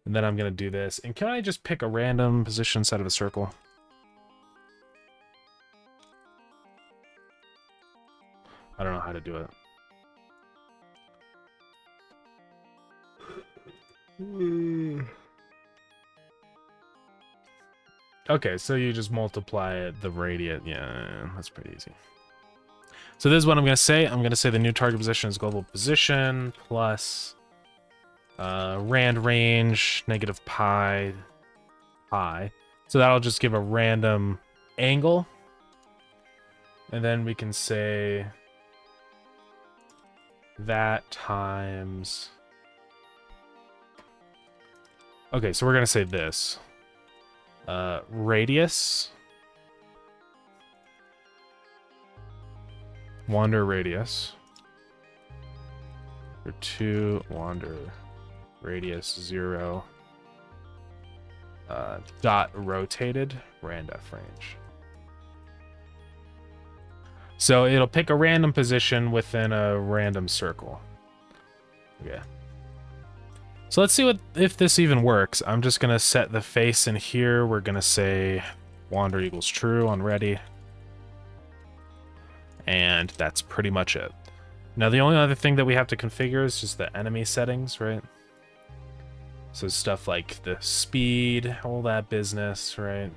And then I'm gonna do this. And can I just pick a random position instead of a circle? I don't know how to do it. Okay, so you just multiply the radius. Yeah, that's pretty easy. So this is what I'm going to say. I'm going to say the new target position is global position plus rand range negative pi. So that'll just give a random angle. And then we can say that times... Okay, so we're going to say this. Radius. Wander radius. For 2, wander radius 0. Dot rotated, randf range. So it'll pick a random position within a random circle. Okay. So let's see if this even works. I'm just gonna set the face in here. We're gonna say wander equals true on ready. And that's pretty much it. Now the only other thing that we have to configure is just the enemy settings, right? So stuff like the speed, all that business, right?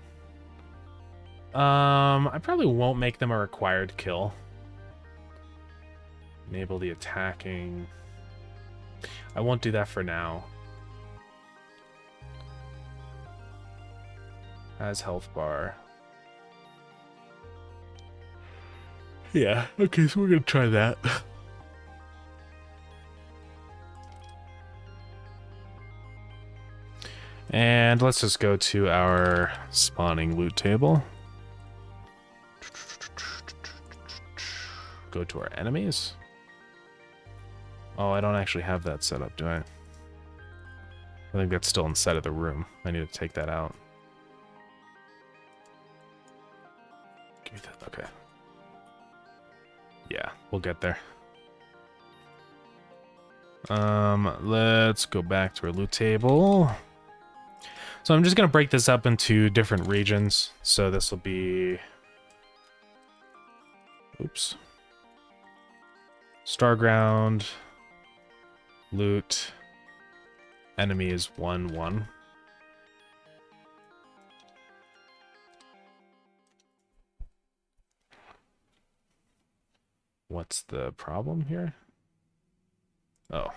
I probably won't make them a required kill. Enable the attacking. I won't do that for now. As health bar. Yeah, okay, so we're gonna try that. And let's just go to our spawning loot table. Go to our enemies. Oh, I don't actually have that set up, do I? I think that's still inside of the room. I need to take that out. Give me that. Okay. Yeah, we'll get there. Let's go back to our loot table. So I'm just gonna break this up into different regions. So this will be... Oops. Starground. Loot. Enemy is 1-1. What's the problem here? Oh.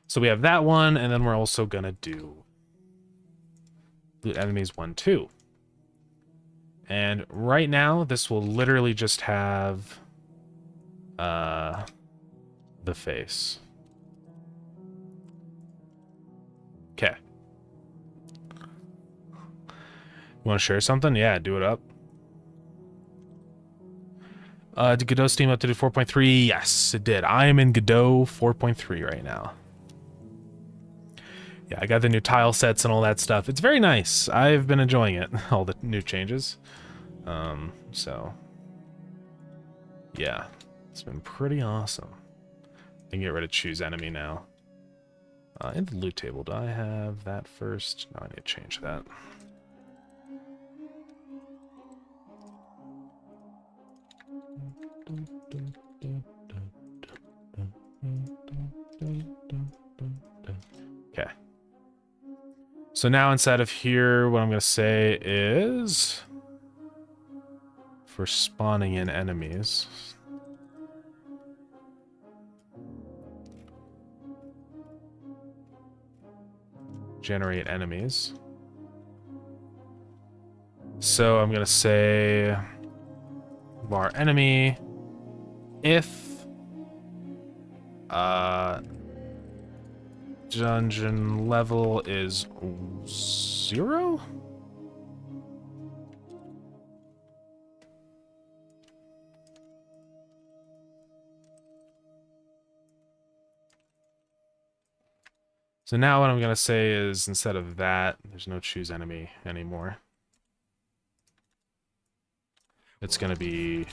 So we have that one, and then we're also gonna do loot enemies 1-2. And right now, this will literally just have the face. Okay. You want to share something? Yeah, do it up. Did Godot Steam up to do 4.3? Yes, it did. I am in Godot 4.3 right now. Yeah, I got the new tile sets and all that stuff. It's very nice. I've been enjoying it, all the new changes. So, yeah, it's been pretty awesome. I can get rid of choose enemy now. In the loot table, do I have that first? No, I need to change that. Okay. So now inside of here, what I'm going to say is for spawning in enemies. Generate enemies. So I'm going to say var enemy if dungeon level is 0. So now what I'm going to say is instead of that, there's no choose enemy anymore. It's going to be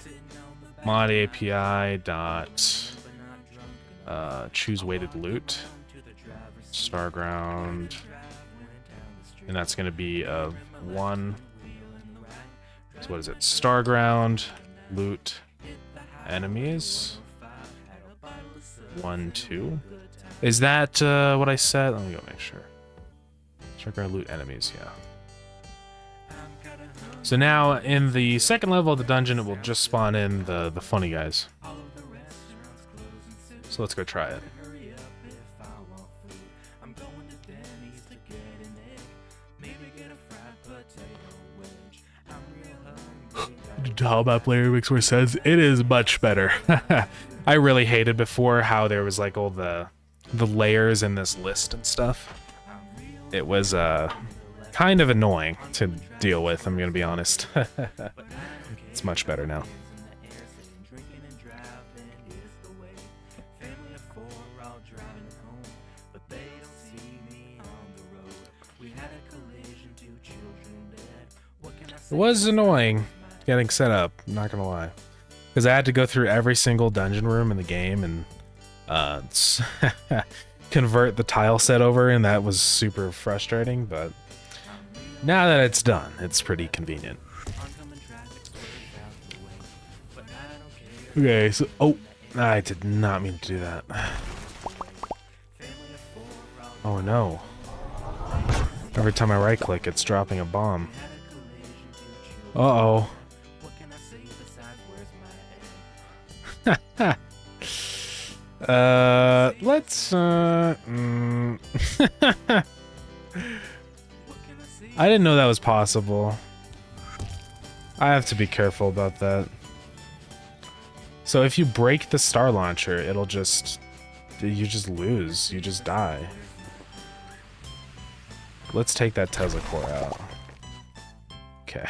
mod API dot choose weighted loot, Starground, and that's going to be of 1. So what is it? Starground loot enemies 1 2. Is that what I said? Let me go make sure. Starground loot enemies, yeah. So now in the second level of the dungeon, it will just spawn in the funny guys. So let's go try it. How about Player Mix where it says it is much better. I really hated before how there was like all the layers in this list and stuff. It was kind of annoying to deal with, I'm gonna be honest. It's much better now. It was annoying getting set up, not gonna lie, because I had to go through every single dungeon room in the game and convert the tile set over, and that was super frustrating, but now that it's done, it's pretty convenient. Okay, so oh, I did not mean to do that. Oh no. Every time I right click, it's dropping a bomb. Uh-oh. Let's I didn't know that was possible. I have to be careful about that. So if you break the star launcher, it'll just... you just lose. You just die. Let's take that Tesla core out. Okay.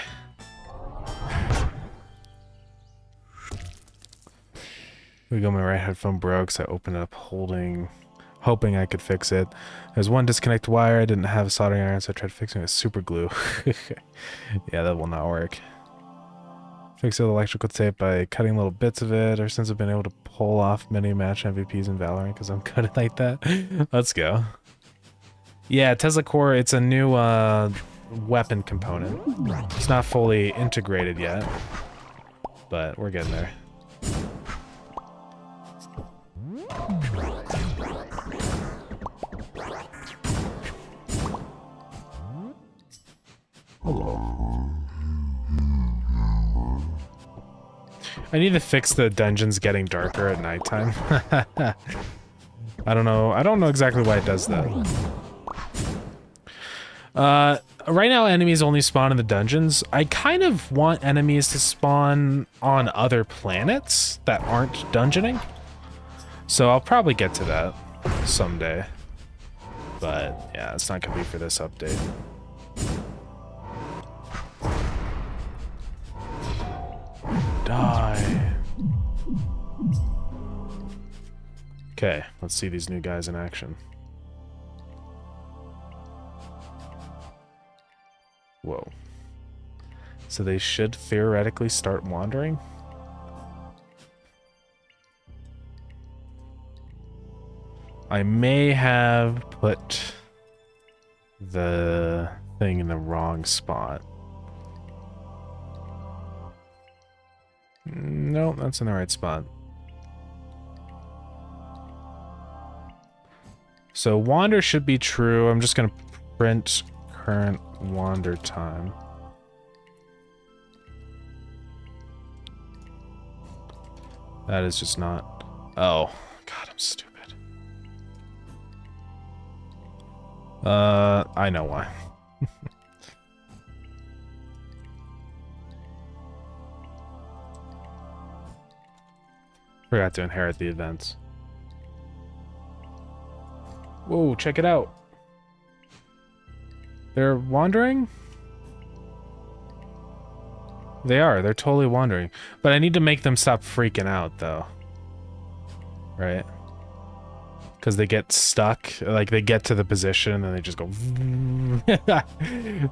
We go, my right headphone broke, so I opened it up hoping I could fix it. There's one disconnect wire, I didn't have a soldering iron, so I tried fixing it with super glue. Yeah, that will not work. Fix the electrical tape by cutting little bits of it, or since I've been able to pull off many match MVPs in Valorant because I'm good like that. Let's go. Yeah, Tesla core, it's a new weapon component. It's not fully integrated yet, but we're getting there. I need to fix the dungeons getting darker at nighttime. I don't know exactly why it does that. Right now enemies only spawn in the dungeons. I kind of want enemies to spawn on other planets that aren't dungeoning. So I'll probably get to that someday. But yeah, it's not gonna be for this update. Die. Okay, let's see these new guys in action. Whoa. So they should theoretically start wandering? I may have put the thing in the wrong spot. No, that's in the right spot. So wander should be true. I'm just gonna print current wander time. That is just not... Oh, God, I'm stupid. I know why. Forgot to inherit the events. Whoa, check it out. They're wandering? They are. They're totally wandering. But I need to make them stop freaking out, though. Right? because they get stuck. Like, they get to the position and then they just go...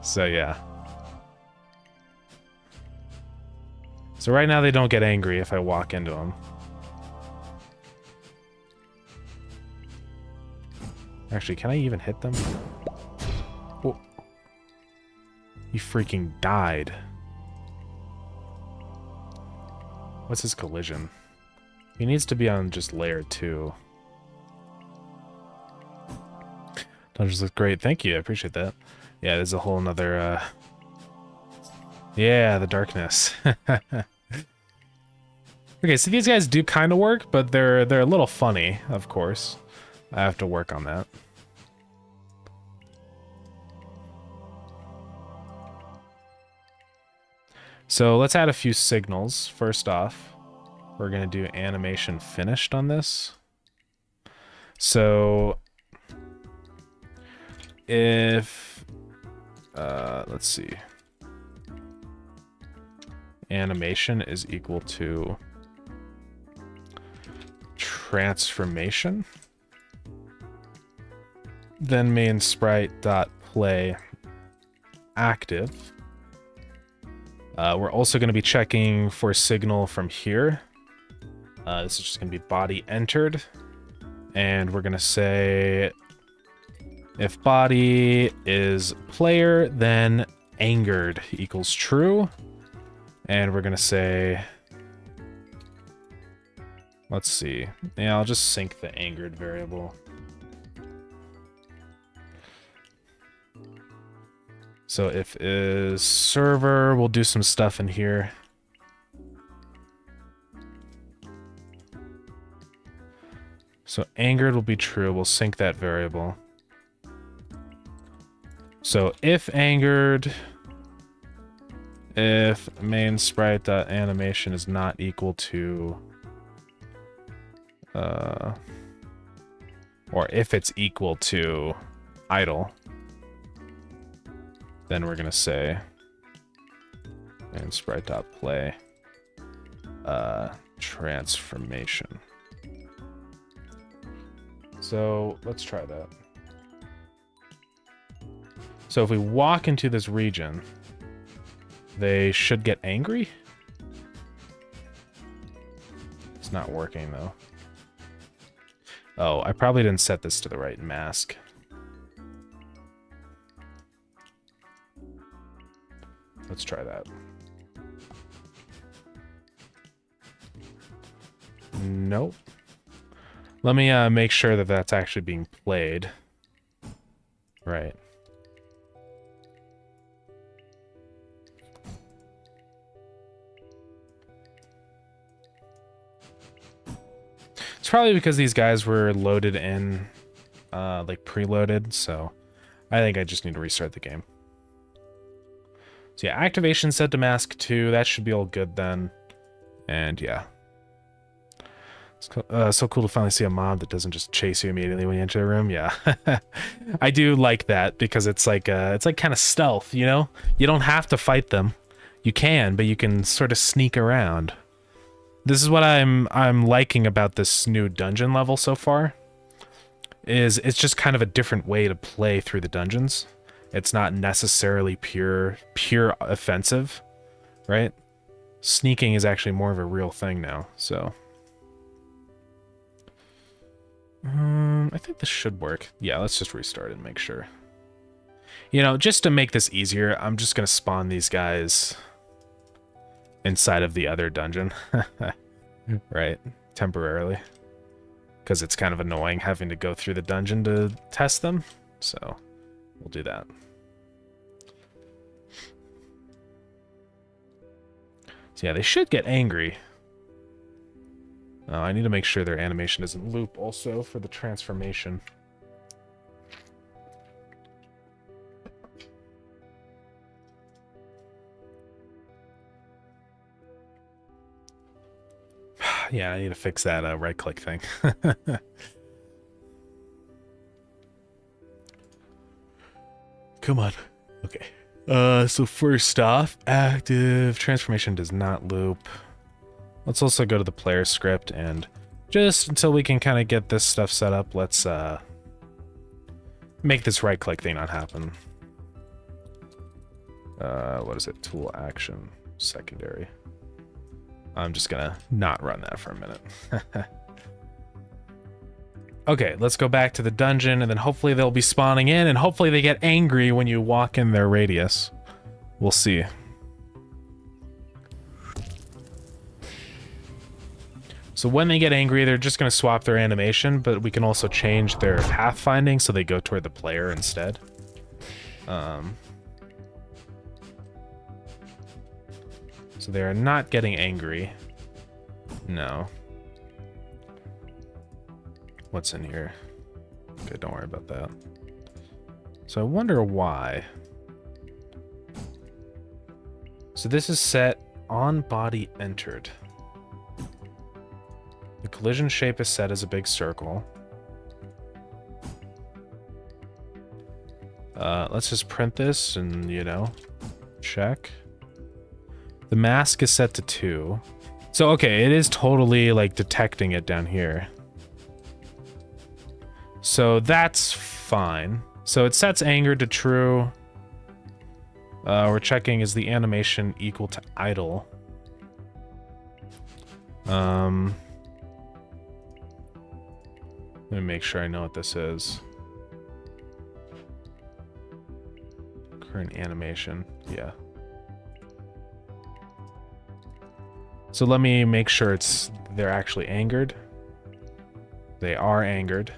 So, yeah. So right now they don't get angry if I walk into them. Actually, can I even hit them? Oh. He freaking died. What's his collision? He needs to be on just layer 2. Dungeons look great. Thank you. I appreciate that. Yeah, there's a whole nother... Yeah, the darkness. Okay, so these guys do kind of work, but they're a little funny, of course. I have to work on that. So let's add a few signals. First off, we're going to do animation finished on this. So if, let's see, animation is equal to transformation, then main sprite dot play active. We're also going to be checking for signal from here. This is just going to be body entered, and we're going to say if body is player, then angered equals true, and we're going to say, let's see, yeah, I'll just sync the angered variable. So if is server, we'll do some stuff in here. So angered will be true. We'll sync that variable. So if angered, if main sprite.animation is not equal to, or if it's equal to idle, then we're gonna say main sprite.play transformation. So let's try that. So if we walk into this region, they should get angry. It's not working though. Oh, I probably didn't set this to the right mask. Let's try that. Nope. Let me make sure that that's actually being played. Right. It's probably because these guys were loaded in, like preloaded, so I think I just need to restart the game. So yeah, activation set to mask 2. That should be all good then. And yeah. It's so cool to finally see a mob that doesn't just chase you immediately when you enter the room. Yeah. I do like that because it's like kind of stealth, you know? You don't have to fight them. You can, but you can sort of sneak around. This is what I'm liking about this new dungeon level so far. Is it's just kind of a different way to play through the dungeons. It's not necessarily pure offensive, right? Sneaking is actually more of a real thing now, so. I think this should work. Yeah, let's just restart and make sure. You know, just to make this easier, I'm just gonna spawn these guys inside of the other dungeon, right? Temporarily. Because it's kind of annoying having to go through the dungeon to test them, so we'll do that. So yeah, they should get angry. I need to make sure their animation doesn't loop also for the transformation. Yeah, I need to fix that right-click thing. Come on. Okay. So first off, active transformation does not loop. Let's also go to the player script and Just until we can kind of get this stuff set up, let's make this right-click thing not happen. What is it? Tool action, secondary. I'm just gonna not run that for a minute. Okay, let's go back to the dungeon, and then hopefully they'll be spawning in, and hopefully they get angry when you walk in their radius. We'll see. So when they get angry, they're just going to swap their animation, but we can also change their pathfinding so they go toward the player instead. So they are not getting angry. No. What's in here? Okay, don't worry about that. So I wonder why. So this is set on body entered. The collision shape is set as a big circle. Let's just print this and, you know, check. The mask is set to 2. So, okay, it is totally, like, detecting it down here. So that's fine. So it sets anger to true. We're checking, is the animation equal to idle? Let me make sure I know what this is. Current animation, yeah. So let me make sure they're actually angered. They are angered.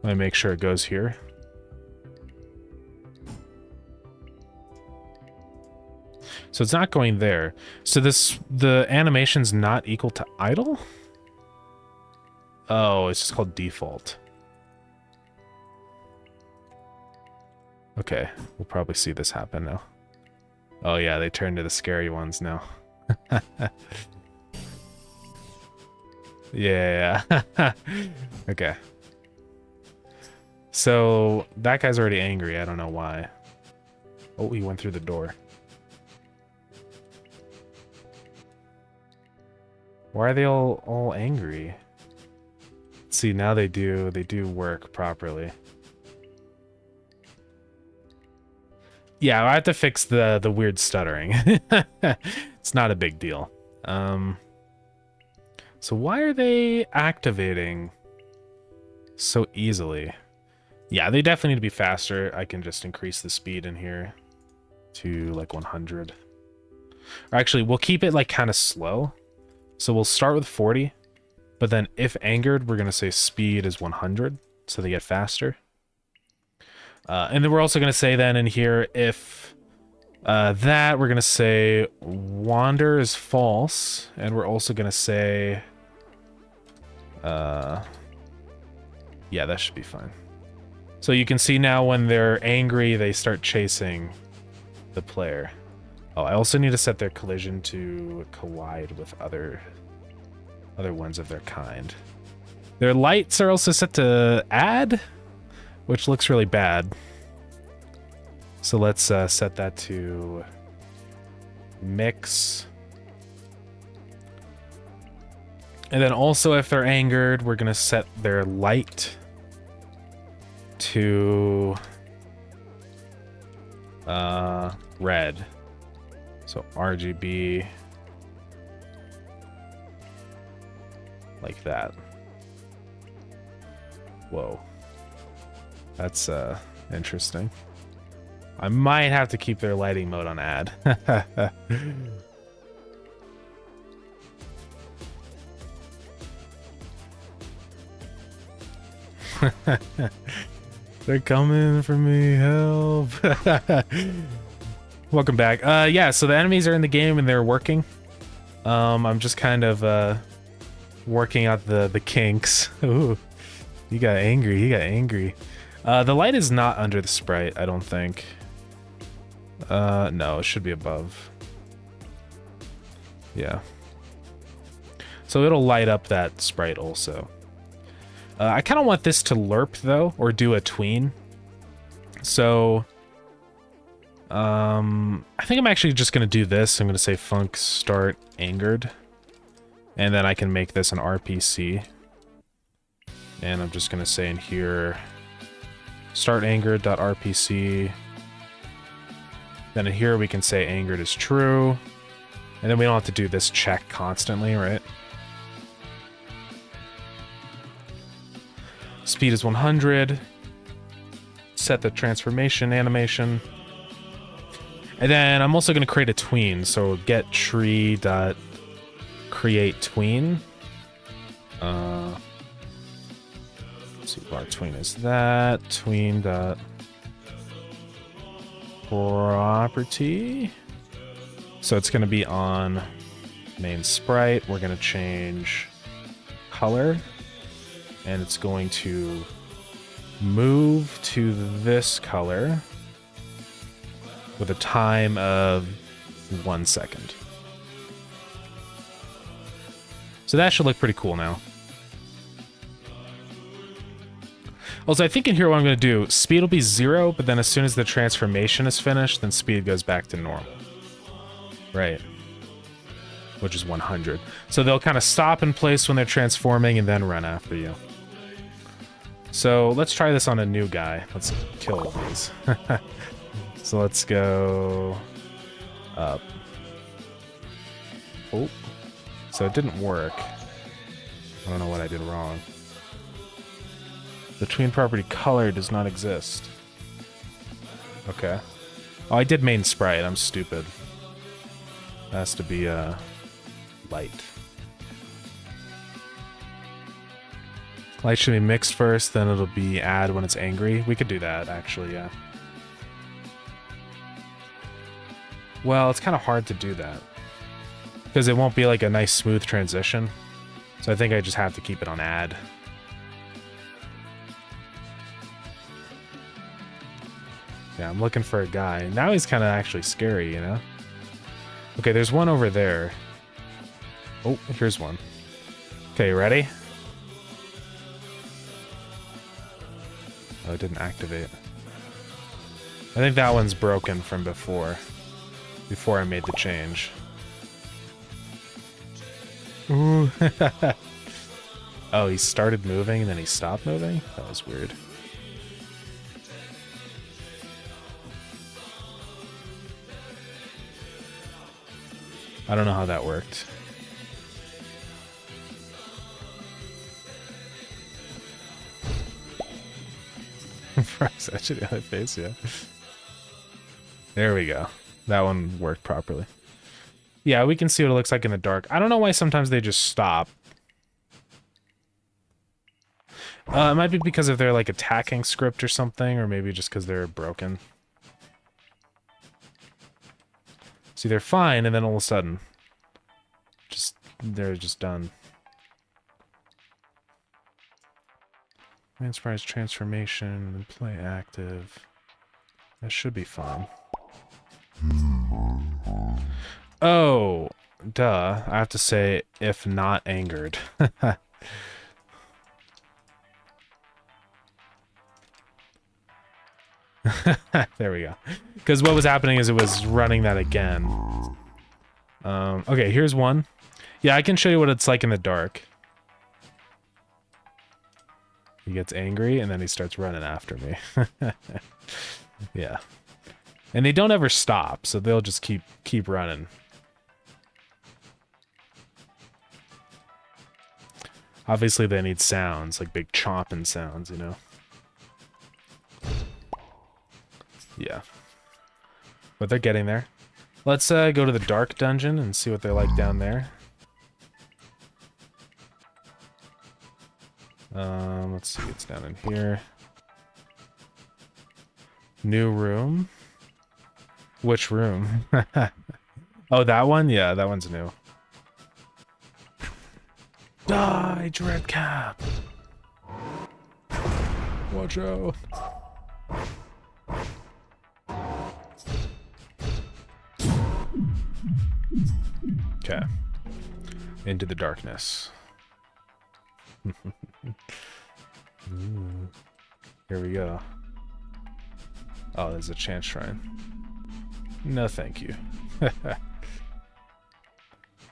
Let me make sure it goes here. So it's not going there. So the animation's not equal to idle? Oh, it's just called default. Okay, we'll probably see this happen now. Oh yeah, they turn to the scary ones now. Yeah. Okay. So that guy's already angry. I don't know why. Oh, he went through the door. Why are they all angry? See, now they do work properly. Yeah, I have to fix the weird stuttering. It's not a big deal. So why are they activating so easily? Yeah, they definitely need to be faster. I can just increase the speed in here to like 100. Or actually, we'll keep it like kind of slow. So we'll start with 40, but then if angered, we're going to say speed is 100, so they get faster. And then we're also going to say then in here, if that, we're going to say wander is false, and we're also going to say, yeah, that should be fine. So you can see now when they're angry, they start chasing the player. Oh, I also need to set their collision to collide with other ones of their kind. Their lights are also set to add, which looks really bad. So let's set that to mix. And then also if they're angered, we're gonna set their light to red. So RGB like that. Whoa. That's interesting. I might have to keep their lighting mode on add. They're coming for me, help. Welcome back. Yeah, so the enemies are in the game and they're working. I'm just kind of working out the kinks. Ooh, he got angry. He got angry. The light is not under the sprite, I don't think. No, it should be above. Yeah. So it'll light up that sprite also. I kind of want this to lerp though, or do a tween. So, I think I'm actually just gonna do this. I'm gonna say func start angered, And then I can make this an RPC. And I'm just going to say in here, start angered.rpc. Then in here we can say angered is true. And then we don't have to do this check constantly, right? Speed is 100. Set the transformation animation. And then I'm also going to create a tween. So get tree dot create tween. Let's see, our tween is that. Tween dot property. So it's going to be on main sprite. We're going to change color. And it's going to move to this color with a time of 1 second. So that should look pretty cool now. Also, I think in here what I'm going to do, speed will be 0, but then as soon as the transformation is finished, then speed goes back to normal. Right. Which is 100. So they'll kind of stop in place when they're transforming and then run after you. So let's try this on a new guy. Let's kill all these. So let's go up. Oh. So it didn't work. I don't know what I did wrong. The tween property color does not exist. Okay. Oh, I did main sprite. I'm stupid. It has to be light. Light should be mixed first, then it'll be add when it's angry. We could do that, actually, yeah. Well, it's kind of hard to do that. Because it won't be like a nice smooth transition. So I think I just have to keep it on add. Yeah, I'm looking for a guy. Now he's kind of actually scary, you know? Okay, there's one over there. Oh, here's one. Okay, ready? Oh, it didn't activate. I think that one's broken from before I made the change. Ooh. Oh, he started moving and then he stopped moving? That was weird. I don't know how that worked. Actually, on my face, yeah. There we go. That one worked properly. Yeah, we can see what it looks like in the dark. I don't know why sometimes they just stop. It might be because of their like attacking script or something, or maybe just because they're broken. See, they're fine, and then all of a sudden, they're just done. Man surprise transformation, play active. That should be fine. Oh, duh. I have to say, if not angered. There we go. Because what was happening is it was running that again. Okay, here's one. Yeah, I can show you what it's like in the dark. He gets angry, and then he starts running after me. Yeah. And they don't ever stop, so they'll just keep running. Obviously, they need sounds, like big chomping sounds, you know? Yeah. But they're getting there. Let's go to the dark dungeon and see what they're like down there. Let's see, it's down in here. New room. Which room? Oh, that one? Yeah, that one's new. Die, Dreadcap! Watch out. Okay. Into the darkness. Ooh. Here we go. Oh, there's a chance shrine. No, thank you.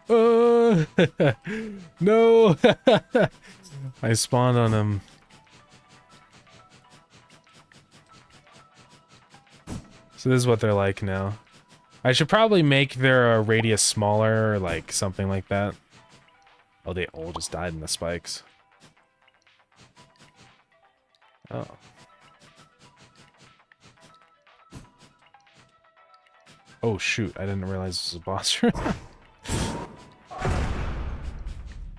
No! I spawned on him. So this is what they're like now. I should probably make their radius smaller or like something like that. Oh, they all just died in the spikes. Oh. Oh shoot, I didn't realize this was a boss room.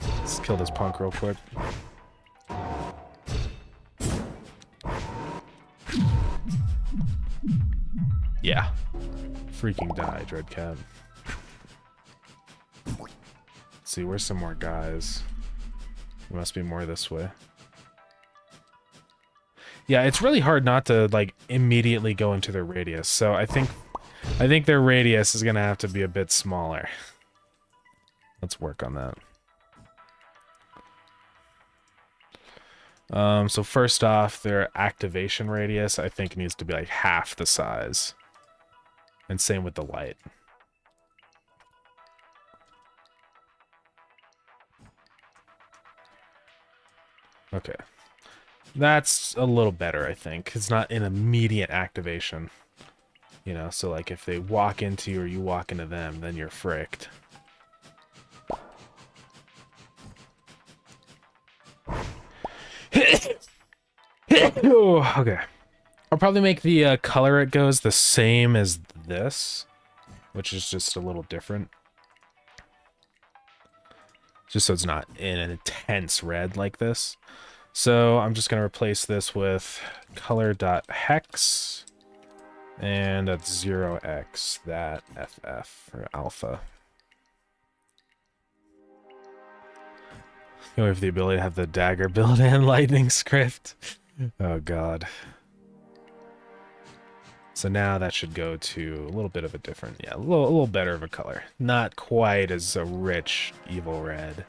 Let's kill this punk real quick. Yeah. Freaking die, Dreadcat. Let's see, where's some more guys? There must be more this way. Yeah, it's really hard not to like immediately go into their radius. So I think their radius is gonna have to be a bit smaller. Let's work on that. So first off, their activation radius I think needs to be like half the size. And same with the light. Okay. That's a little better, I think. It's not an immediate activation. You know, so like if they walk into you or you walk into them, then you're fricked. Okay. I'll probably make the color it goes the same as this, which is just a little different. Just so it's not in an intense red like this. So I'm just going to replace this with color.hex, and that's 0x, that FF, or alpha. You have the ability to have the dagger build and lightning script. Oh god. So now that should go to a little bit of a different, yeah, a little better of a color. Not quite as a rich evil red.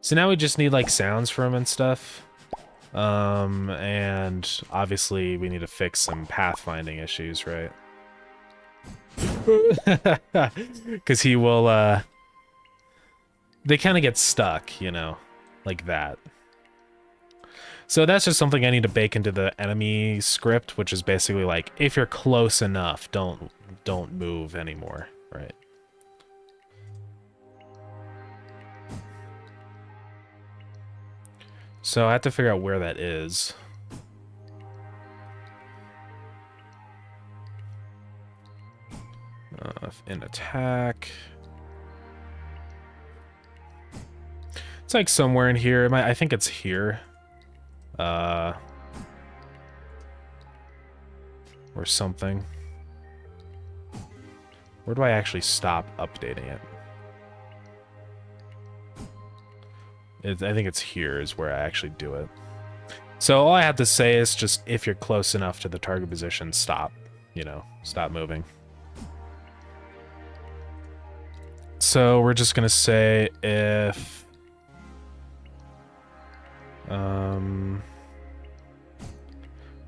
So now we just need like sounds from him and stuff. And obviously we need to fix some pathfinding issues, right? Because he will, they kind of get stuck, you know, like that. So that's just something I need to bake into the enemy script, which is basically like, if you're close enough, don't move anymore, right? So I have to figure out where that is. In attack. It's like somewhere in here. I think it's here. Or something. Where do I actually stop updating it? I think it's here is where I actually do it. So all I have to say is just if you're close enough to the target position, stop. You know, stop moving. So we're just gonna say if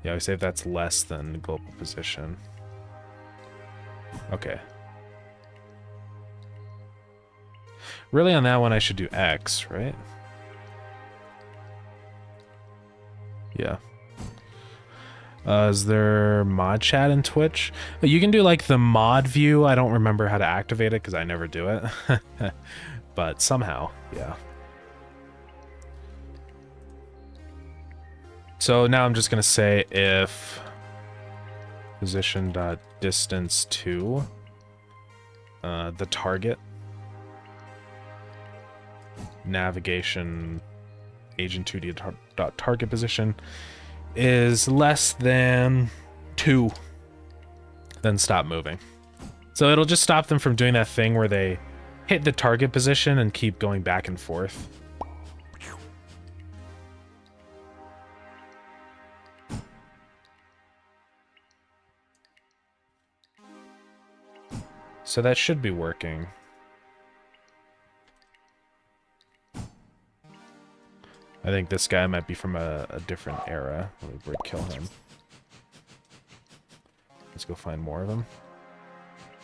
yeah, we say if that's less than global position. Okay. Really on that one I should do X, right? Yeah. Is there mod chat in Twitch? You can do like the mod view. I don't remember how to activate it because I never do it. But somehow, yeah. So now I'm just gonna say if position.distance to the target navigation agent 2D target position is less than 2, then stop moving. So it'll just stop them from doing that thing where they hit the target position and keep going back and forth. So that should be working. I think this guy might be from a different era. Let me kill him. Let's go find more of them.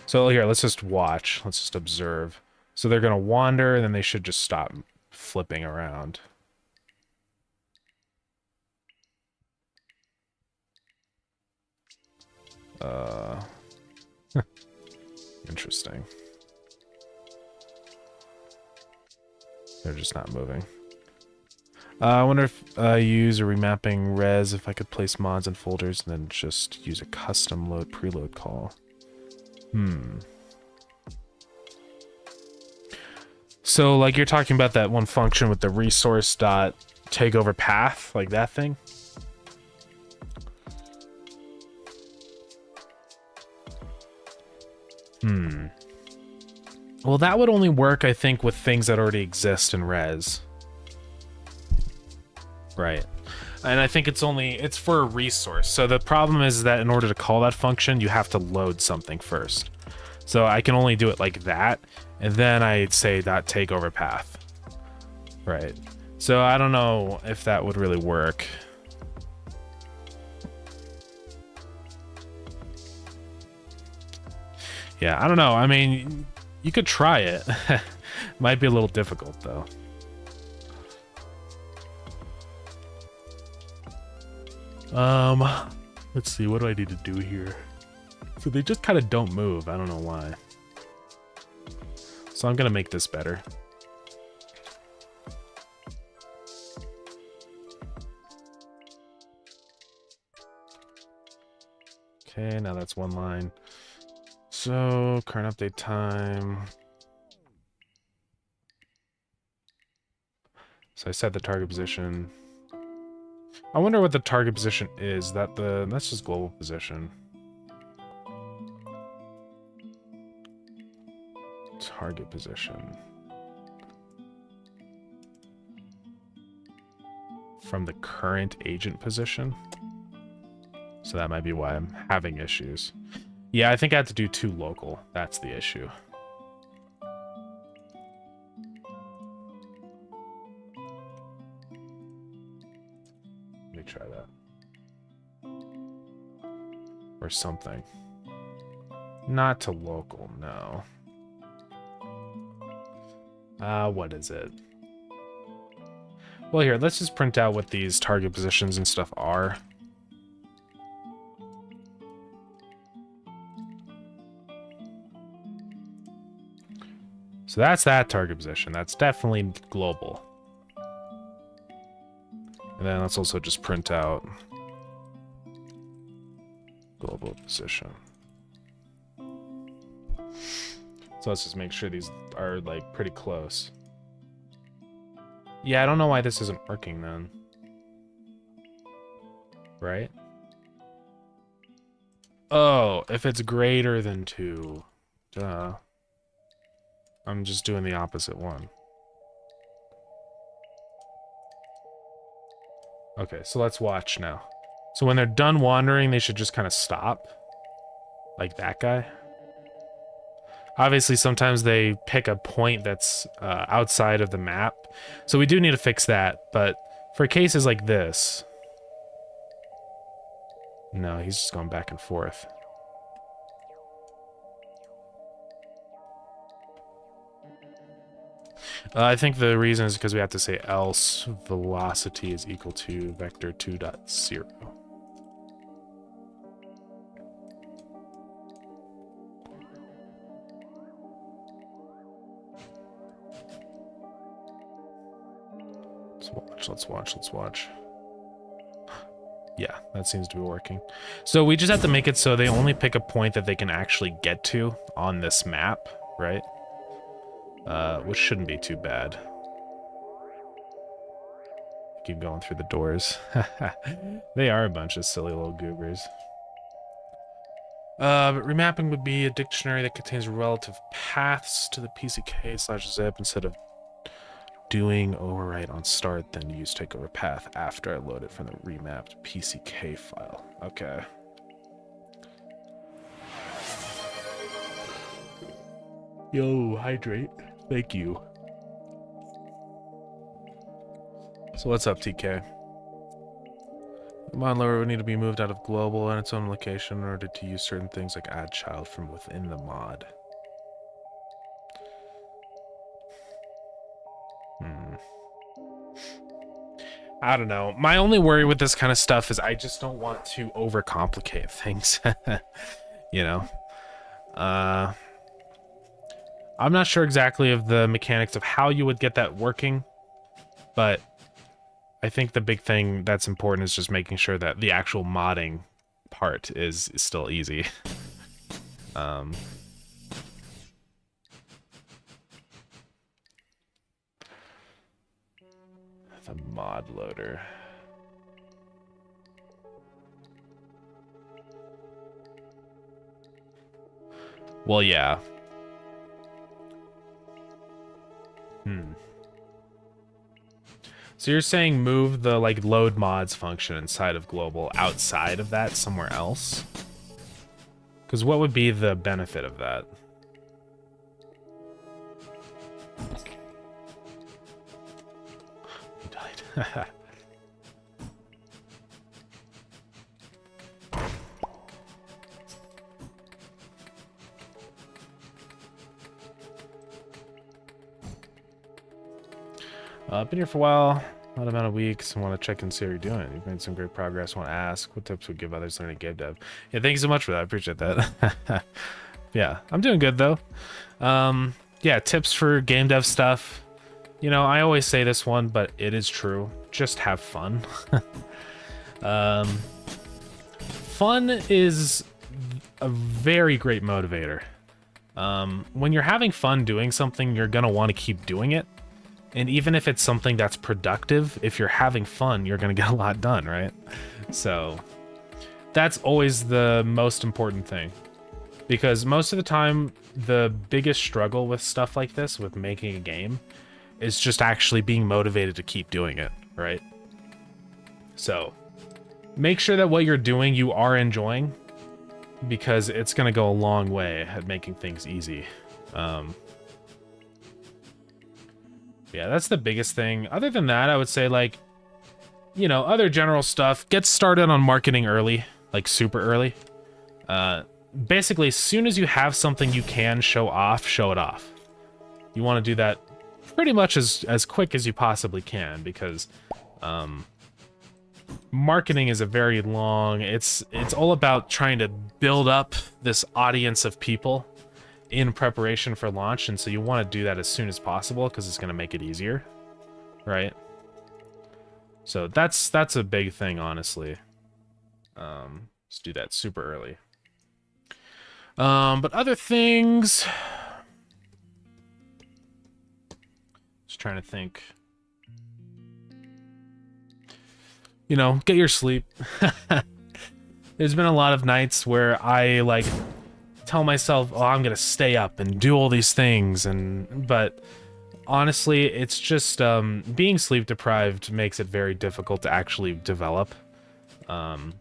So here, let's just watch. Let's just observe. So they're gonna wander, and then they should just stop flipping around. Interesting. They're just not moving. I wonder if I use a remapping res, if I could place mods and folders and then just use a custom load preload call. So like you're talking about that one function with the resource dot takeover path, like that thing? Well, that would only work, I think, with things that already exist in res. Right. And I think it's for a resource. So the problem is that in order to call that function, you have to load something first. So I can only do it like that, and then I'd say .takeover path. Right. So I don't know if that would really work. Yeah, I don't know. I mean, you could try it. Might be a little difficult, though. Let's see. What do I need to do here? So they just kind of don't move. I don't know why. So I'm going to make this better. Okay, now that's one line. So, current update time. So I set the target position. I wonder what the target position is. That's just global position. Target position. From the current agent position. So that might be why I'm having issues. Yeah, I think I have to do 2 local. That's the issue. Let me try that. Or something. Not to local, no. What is it? Well, here, let's just print out what these target positions and stuff are. So that's that target position. That's definitely global. And then let's also just print out global position. So let's just make sure these are like pretty close. Yeah, I don't know why this isn't working then. Right? Oh, if it's greater than 2. Duh. I'm just doing the opposite one. Okay, so let's watch now. So when they're done wandering, they should just kind of stop. Like that guy. Obviously, sometimes they pick a point that's outside of the map. So we do need to fix that. But for cases like this... No, he's just going back and forth. I think the reason is because we have to say else velocity is equal to vector 2.0. Let's watch. Yeah, that seems to be working. So we just have to make it so they only pick a point that they can actually get to on this map, right? Which shouldn't be too bad. Keep going through the doors. They are a bunch of silly little goobers. But remapping would be a dictionary that contains relative paths to the PCK/zip instead of doing overwrite on start, then use takeover path after I load it from the remapped PCK file. Okay. Yo, hydrate. Thank you. So what's up, TK? Mod loader would need to be moved out of global and its own location in order to use certain things like add child from within the mod. I don't know. My only worry with this kind of stuff is I just don't want to overcomplicate things. You know? I'm not sure exactly of the mechanics of how you would get that working, but I think the big thing that's important is just making sure that the actual modding part is still easy. The mod loader. Well, yeah. So you're saying move the like load mods function inside of global outside of that somewhere else? Because what would be the benefit of that? He died. Been here for a while, not amount of weeks, and want to check and see how you're doing. You've made some great progress. Want to ask what tips would give others learning game dev? Yeah, thank you so much for that. I appreciate that. Yeah, I'm doing good though. Yeah, tips for game dev stuff. You know, I always say this one, but it is true. Just have fun. Fun is a very great motivator. When you're having fun doing something, you're gonna want to keep doing it. And even if it's something that's productive, if you're having fun, you're going to get a lot done, right? So that's always the most important thing. Because most of the time, the biggest struggle with stuff like this, with making a game, is just actually being motivated to keep doing it, right? So make sure that what you're doing, you are enjoying, because it's going to go a long way at making things easy. Yeah, that's the biggest thing. Other than that, I would say, like, you know, other general stuff. Get started on marketing early, like super early. Basically, as soon as you have something you can show off, show it off. You want to do that pretty much as quick as you possibly can, because marketing is a very long... It's all about trying to build up this audience of people in preparation for launch, and so you want to do that as soon as possible because it's going to make it easier, right? So that's a big thing, honestly. Just do that super early. But other things, just trying to think. You know, get your sleep. There's been a lot of nights where I like tell myself, oh, I'm gonna stay up and do all these things, but honestly, it's just being sleep deprived makes it very difficult to actually develop. And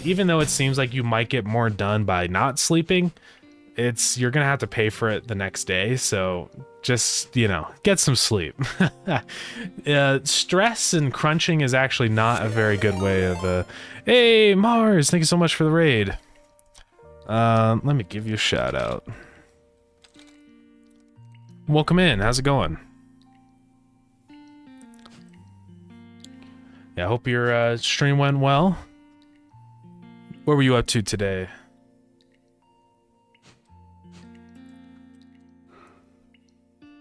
even though it seems like you might get more done by not sleeping, you're gonna have to pay for it the next day. So just, you know, get some sleep. Stress and crunching is actually not a very good way of hey Mars, thank you so much for the raid. Let me give you a shout out. Welcome in. How's it going? Yeah, I hope your stream went well. What were you up to today?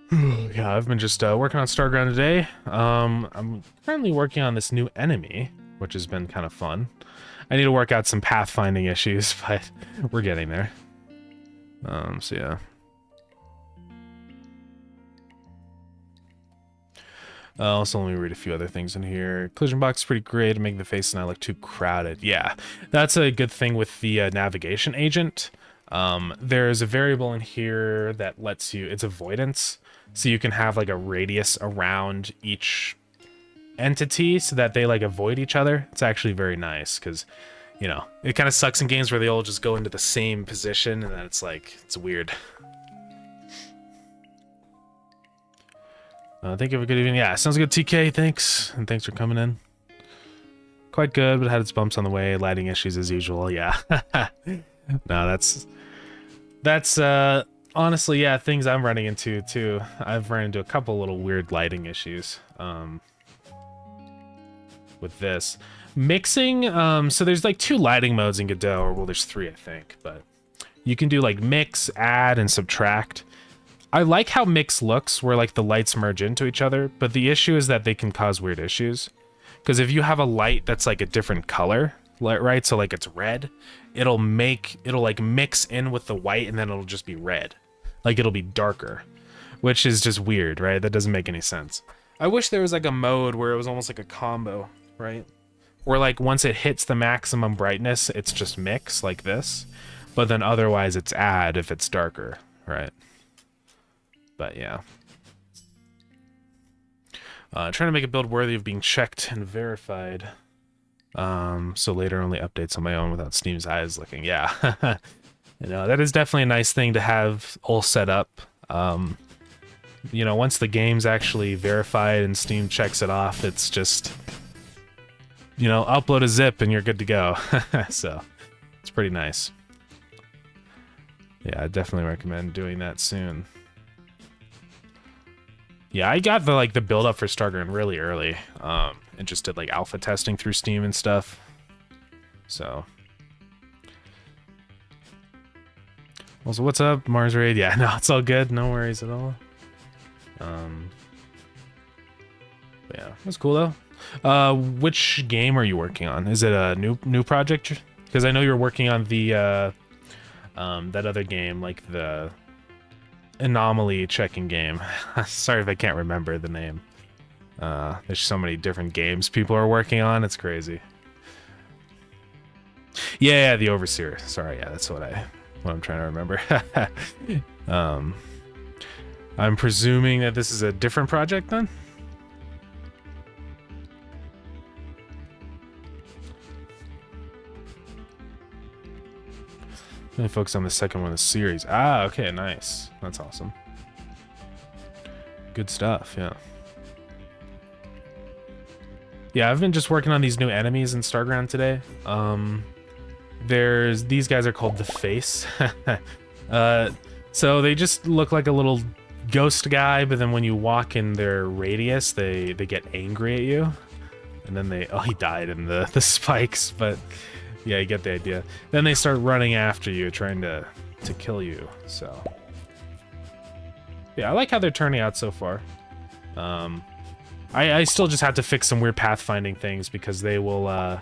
Yeah, I've been just working on Starground today. I'm currently working on this new enemy, which has been kind of fun. I need to work out some pathfinding issues, but we're getting there. So yeah. Also, let me read a few other things in here. Collision box is pretty great to make the face not look too crowded. Yeah, that's a good thing with the navigation agent. There's a variable in here that lets you, it's avoidance. So you can have like a radius around each entity so that they like avoid each other. It's actually very nice because, you know, it kind of sucks in games where they all just go into the same position and then it's like, it's weird. Thank you for good evening. Yeah, sounds good, TK. Thanks. And thanks for coming in. quite good, but had its bumps on the way. Lighting issues as usual. Yeah. No, that's honestly, yeah, things I'm running into too. I've run into a couple little weird lighting issues with this. Mixing, so there's like 2 lighting modes in Godot, or well, there's 3, I think, but you can do like mix, add, and subtract. I like how mix looks, where like the lights merge into each other, but the issue is that they can cause weird issues. Because if you have a light that's like a different color, right, so like it's red, it'll like mix in with the white, and then it'll just be red. Like it'll be darker, which is just weird, right? That doesn't make any sense. I wish there was like a mode where it was almost like a combo, right? Where like once it hits the maximum brightness, it's just mix like this, but then otherwise it's add if it's darker, right? But yeah. Trying to make a build worthy of being checked and verified. So later only updates on my own without Steam's eyes looking. Yeah. You know, that is definitely a nice thing to have all set up. You know, once the game's actually verified and Steam checks it off, it's just, you know, upload a zip and you're good to go. So it's pretty nice. Yeah, I definitely recommend doing that soon. Yeah, I got the build up for Starground really early, and just did like alpha testing through Steam and stuff. So, also, what's up, Mars Raid? Yeah, no, it's all good, no worries at all. Yeah, that's cool though. Which game are you working on? Is it a new project? Because I know you're working on the that other game, like the anomaly checking game. Sorry if I can't remember the name. There's so many different games people are working on, it's crazy. Yeah, the Overseer. Sorry, yeah, that's what I'm trying to remember. I'm presuming that this is a different project then? Really focus on the second one of the series. Ah, okay, nice. That's awesome. Good stuff, yeah. Yeah, I've been just working on these new enemies in Starground today. These guys are called the Face. So they just look like a little ghost guy, but then when you walk in their radius, they get angry at you. And then he died in the spikes, but yeah, you get the idea. Then they start running after you, trying to kill you, so. Yeah, I like how they're turning out so far. I still just have to fix some weird pathfinding things, because they will,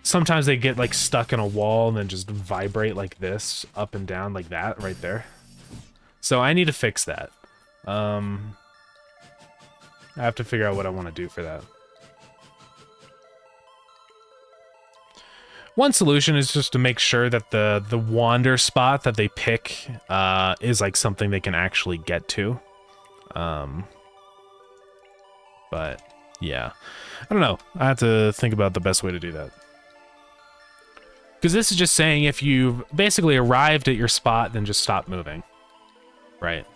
sometimes they get like stuck in a wall and then just vibrate like this, up and down like that, right there. So I need to fix that. I have to figure out what I want to do for that. One solution is just to make sure that the wander spot that they pick is like something they can actually get to. But yeah, I don't know. I have to think about the best way to do that. Because this is just saying if you've basically arrived at your spot, then just stop moving. Right.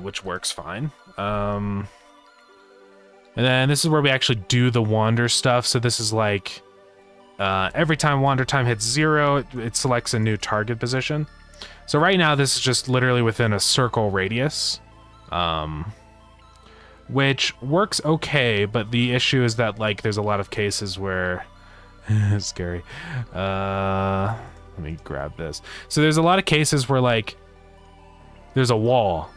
Which works fine. And then this is where we actually do the wander stuff. So this is like... every time wander time hits 0, it selects a new target position. So right now this is just literally within a circle radius, which works okay, but the issue is that like there's a lot of cases where it's scary. Let me grab this. So there's a lot of cases where like there's a wall,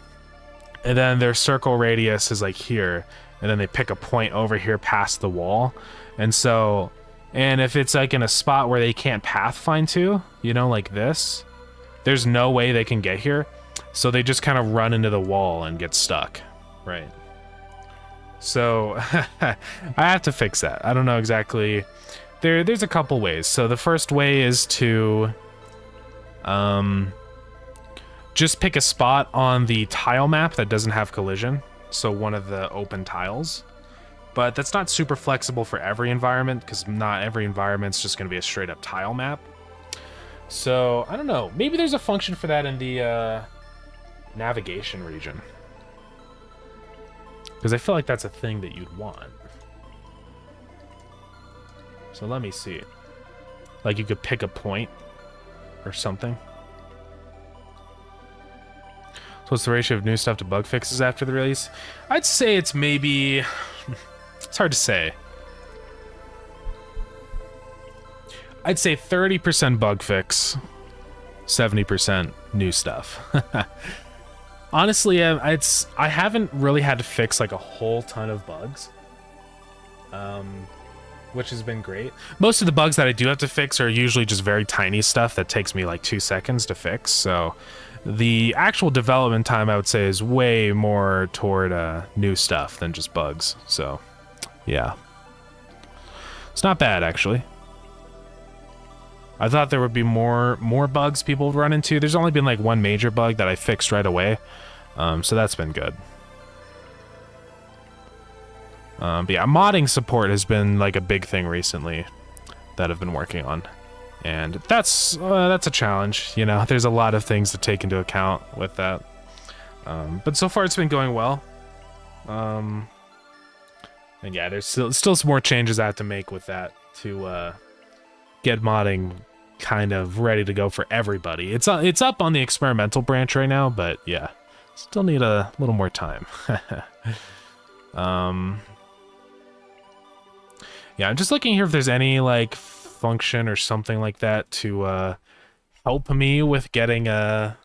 and then their circle radius is like here, and then they pick a point over here past the wall, and so. And if it's like in a spot where they can't pathfind to, you know, like this, there's no way they can get here. So they just kind of run into the wall and get stuck, right? So I have to fix that. I don't know exactly. There's a couple ways. So the first way is to just pick a spot on the tile map that doesn't have collision. So one of the open tiles. But that's not super flexible for every environment, because not every environment's just going to be a straight up tile map. So, I don't know. Maybe there's a function for that in the navigation region. Because I feel like that's a thing that you'd want. So let me see. Like you could pick a point or something. So what's the ratio of new stuff to bug fixes after the release? I'd say it's maybe... It's hard to say. I'd say 30% bug fix, 70% new stuff. Honestly, I haven't really had to fix like a whole ton of bugs, which has been great. Most of the bugs that I do have to fix are usually just very tiny stuff that takes me like 2 seconds to fix. So the actual development time, I would say, is way more toward new stuff than just bugs. So yeah, it's not bad actually. I thought there would be more bugs people would run into. There's only been like one major bug that I fixed right away, so that's been good. But yeah, modding support has been like a big thing recently that I've been working on, and that's a challenge. You know, there's a lot of things to take into account with that, but so far it's been going well. And yeah, there's still some more changes I have to make with that to get modding kind of ready to go for everybody. It's up on the experimental branch right now, but yeah, still need a little more time. Yeah, I'm just looking here if there's any like function or something like that to help me with getting a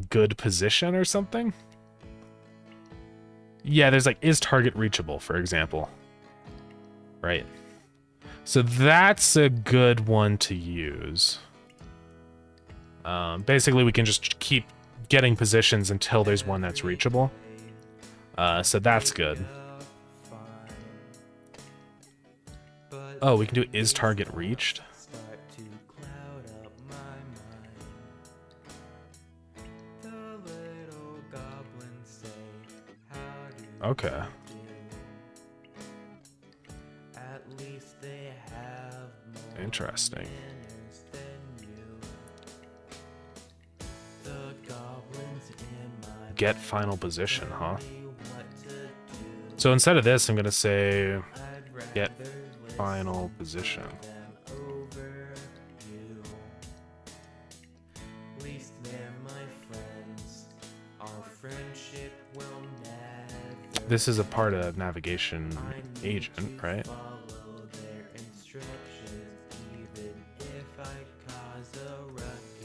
good position or something. Yeah, there's like, is target reachable, for example. Right. So that's a good one to use. Basically, we can just keep getting positions until there's one that's reachable. So that's good. Oh, we can do is target reached? Okay. Interesting. Get final position, huh? So instead of this, I'm gonna say get final position. This is a part of navigation agent, right?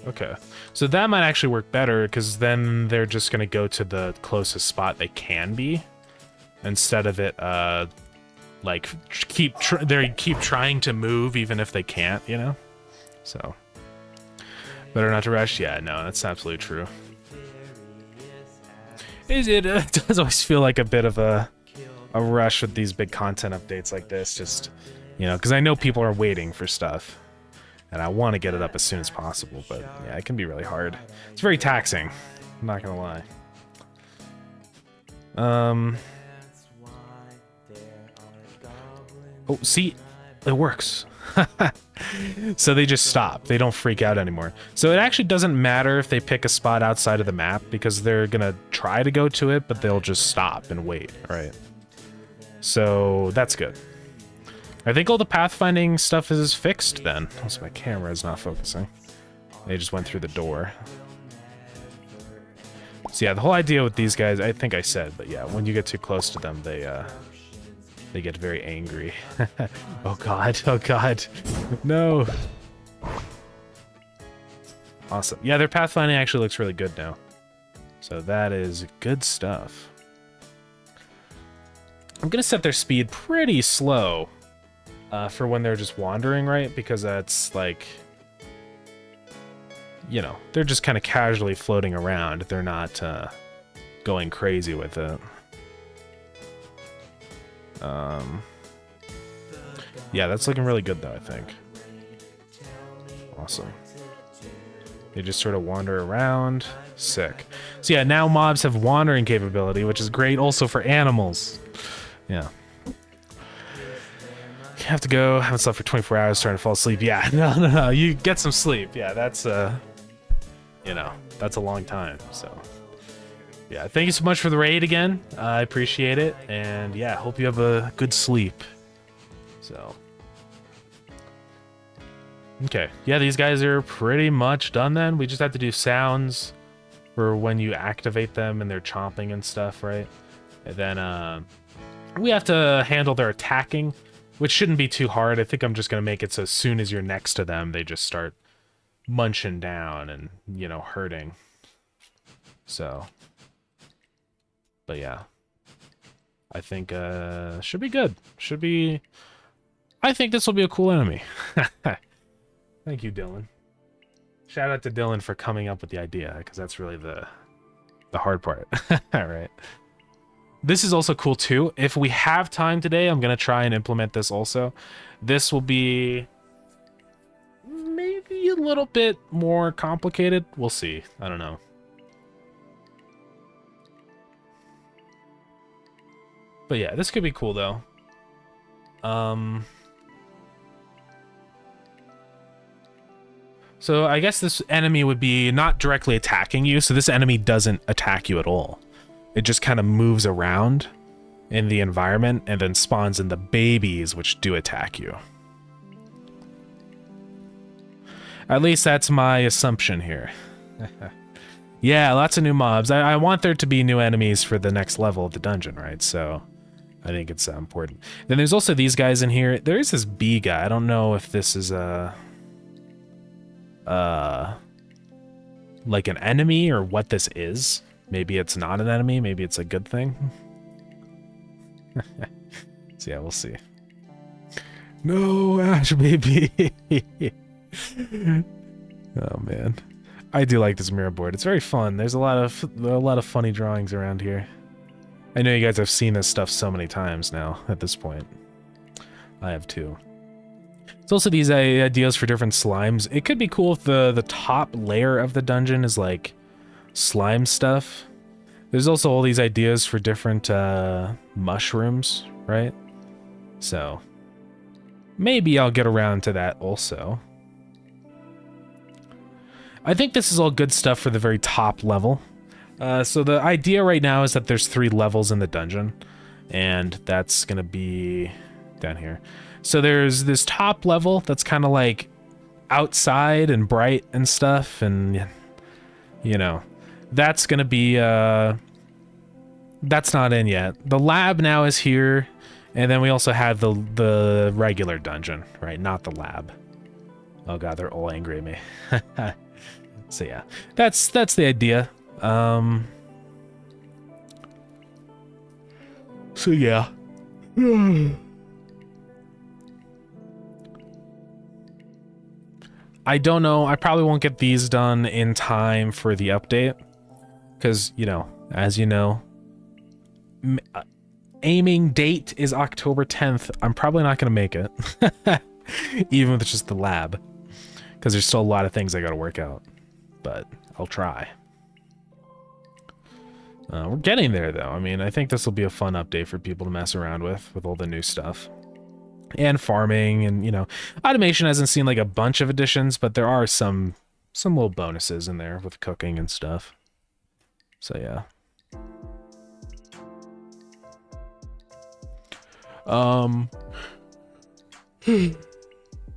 Okay, so that might actually work better because then they're just gonna go to the closest spot they can be, instead of it like keep trying to move even if they can't, you know. So better not to rush. Yeah, no, that's absolutely true. It does always feel like a bit of a rush with these big content updates like this, just, you know, because I know people are waiting for stuff. And I want to get it up as soon as possible, but yeah, it can be really hard. It's very taxing, I'm not gonna lie. Oh, see, it works. So they just stop. They don't freak out anymore. So it actually doesn't matter if they pick a spot outside of the map, because they're gonna try to go to it, but they'll just stop and wait, right? So that's good. I think all the pathfinding stuff is fixed then. Also, my camera is not focusing. They just went through the door. So yeah, the whole idea with these guys, I think I said, but yeah, when you get too close to them, they get very angry. Oh god, oh god. No. Awesome. Yeah, their pathfinding actually looks really good now. So that is good stuff. I'm gonna set their speed pretty slow. For when they're just wandering, right? Because that's like, you know, they're just kind of casually floating around. They're not going crazy with it. Yeah, that's looking really good though, I think. Awesome. They just sort of wander around. Sick. So yeah, now mobs have wandering capability, which is great also for animals. Yeah. You have to go, haven't slept for 24 hours, starting to fall asleep. Yeah, no, you get some sleep. Yeah, that's, you know, that's a long time, so. Yeah, thank you so much for the raid again. I appreciate it, and yeah, hope you have a good sleep. So, Okay. Yeah, these guys are pretty much done then. We just have to do sounds for when you activate them and they're chomping and stuff, right? And then we have to handle their attacking, which shouldn't be too hard. I think I'm just going to make it so as soon as you're next to them, they just start munching down and, you know, hurting. So, but yeah. I think should be good. Should be... I think this will be a cool enemy. Thank you, Dylan. Shout out to Dylan for coming up with the idea, because that's really the hard part. All right. This is also cool too. If we have time today, I'm going to try and implement this also. This will be maybe a little bit more complicated. We'll see. I don't know. But yeah, this could be cool though. So I guess this enemy would be not directly attacking you, so this enemy doesn't attack you at all. It just kind of moves around in the environment and then spawns in the babies, which do attack you. At least that's my assumption here. Yeah, lots of new mobs. I want there to be new enemies for the next level of the dungeon, right? So I think it's important. Then there's also these guys in here. There is this bee guy. I don't know if this is a... like an enemy or what this is. Maybe it's not an enemy, maybe it's a good thing. So yeah, we'll see. No, Ash baby. Oh man. I do like this mirror board. It's very fun. There's a lot of funny drawings around here. I know you guys have seen this stuff so many times now at this point. I have too. It's also these ideas for different slimes. It could be cool if the top layer of the dungeon is like slime stuff. There's also all these ideas for different mushrooms, right? So maybe I'll get around to that also. I think this is all good stuff for the very top level. So the idea right now is that there's 3 levels in the dungeon, and that's gonna be down here. So there's this top level that's kind of like outside and bright and stuff, and you know, that's gonna be that's not in yet. The lab now is here, and then we also have the regular dungeon, right? Not the lab. Oh god, they're all angry at me. So yeah, that's the idea. So yeah. I don't know. I probably won't get these done in time for the update. Because, you know, as you know, aiming date is October 10th. I'm probably not going to make it. Even if it's just the lab. Because there's still a lot of things I got to work out. But I'll try. We're getting there, though. I mean, I think this will be a fun update for people to mess around with all the new stuff. And farming, and you know, automation hasn't seen like a bunch of additions, but there are some little bonuses in there with cooking and stuff. So yeah.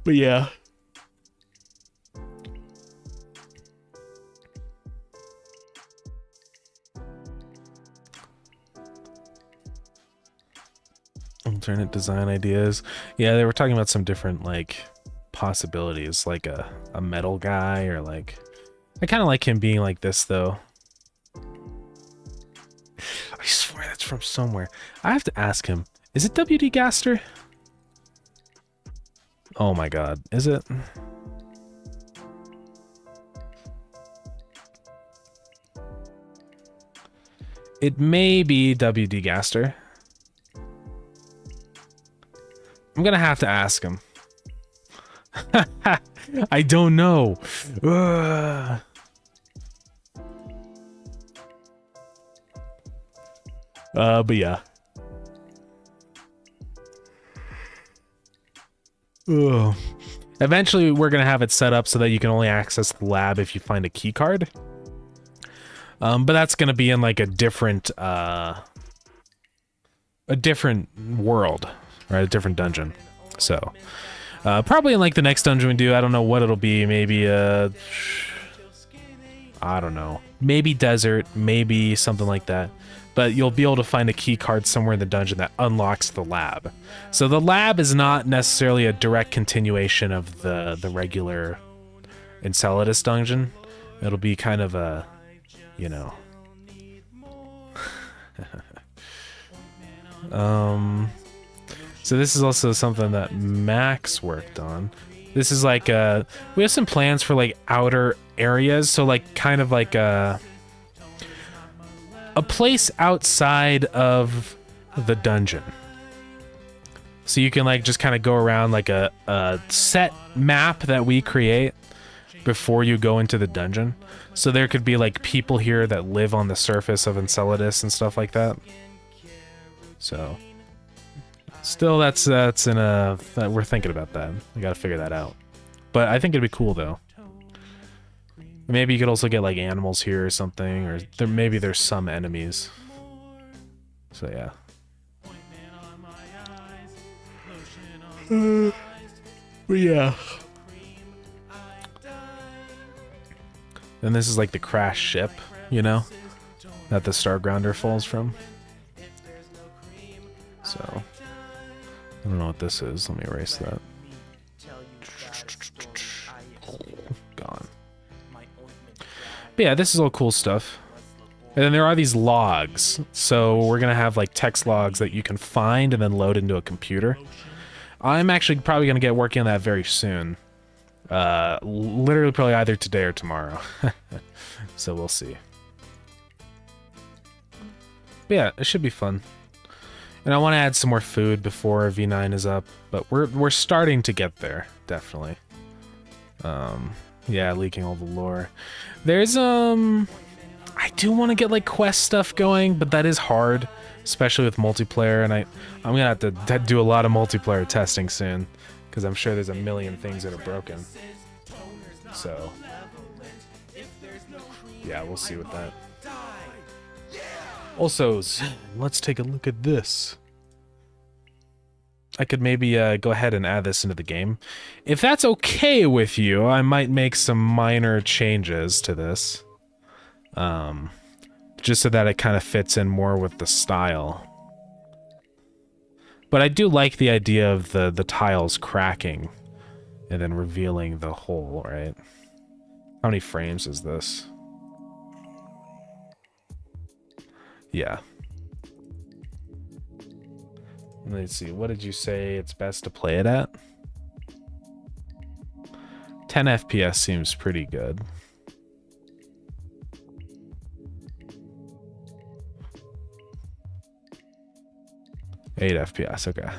But yeah. Alternate design ideas. Yeah, they were talking about some different like possibilities, like a metal guy, or like I kind of like him being like this though. I swear that's from somewhere. I have to ask him. Is it WD Gaster? Oh my god, is it? It may be WD Gaster. I'm gonna have to ask him. I don't know. But yeah. Ugh. Eventually, we're gonna have it set up so that you can only access the lab if you find a key card. But that's gonna be in like a different world, right? A different dungeon. So Probably in like the next dungeon we do. I don't know what it'll be. Maybe I don't know. Maybe desert, maybe something like that. But you'll be able to find a key card somewhere in the dungeon that unlocks the lab. So the lab is not necessarily a direct continuation of the regular Enceladus dungeon. It'll be kind of a, you know. So this is also something that Max worked on. This is like we have some plans for like outer areas, so like kind of like a place outside of the dungeon. So you can like just kind of go around like a set map that we create before you go into the dungeon. So there could be like people here that live on the surface of Enceladus and stuff like that. So still that's in a we're thinking about that. We got to figure that out. But I think it'd be cool though. Maybe you could also get like animals here or something, or maybe there's some enemies. So yeah. But yeah. Then this is like the crash ship, you know, that the Stargrounder falls from. So I don't know what this is. Let me erase that. Gone. But yeah, this is all cool stuff. And then there are these logs. So we're going to have like text logs that you can find and then load into a computer. I'm actually probably going to get working on that very soon. Literally probably either today or tomorrow. So we'll see. But yeah, it should be fun. And I want to add some more food before V9 is up, but we're starting to get there, definitely. Yeah, leaking all the lore. There's I do want to get like quest stuff going, but that is hard, especially with multiplayer, and I'm gonna have to do a lot of multiplayer testing soon, because I'm sure there's a million things that are broken. So yeah, we'll see with that. Also, let's take a look at this. I could maybe go ahead and add this into the game. If that's okay with you, I might make some minor changes to this. Just so that it kind of fits in more with the style. But I do like the idea of the tiles cracking and then revealing the hole, right? How many frames is this? Yeah. Let's see, what did you say it's best to play it at? 10 FPS seems pretty good. Eight FPS, okay.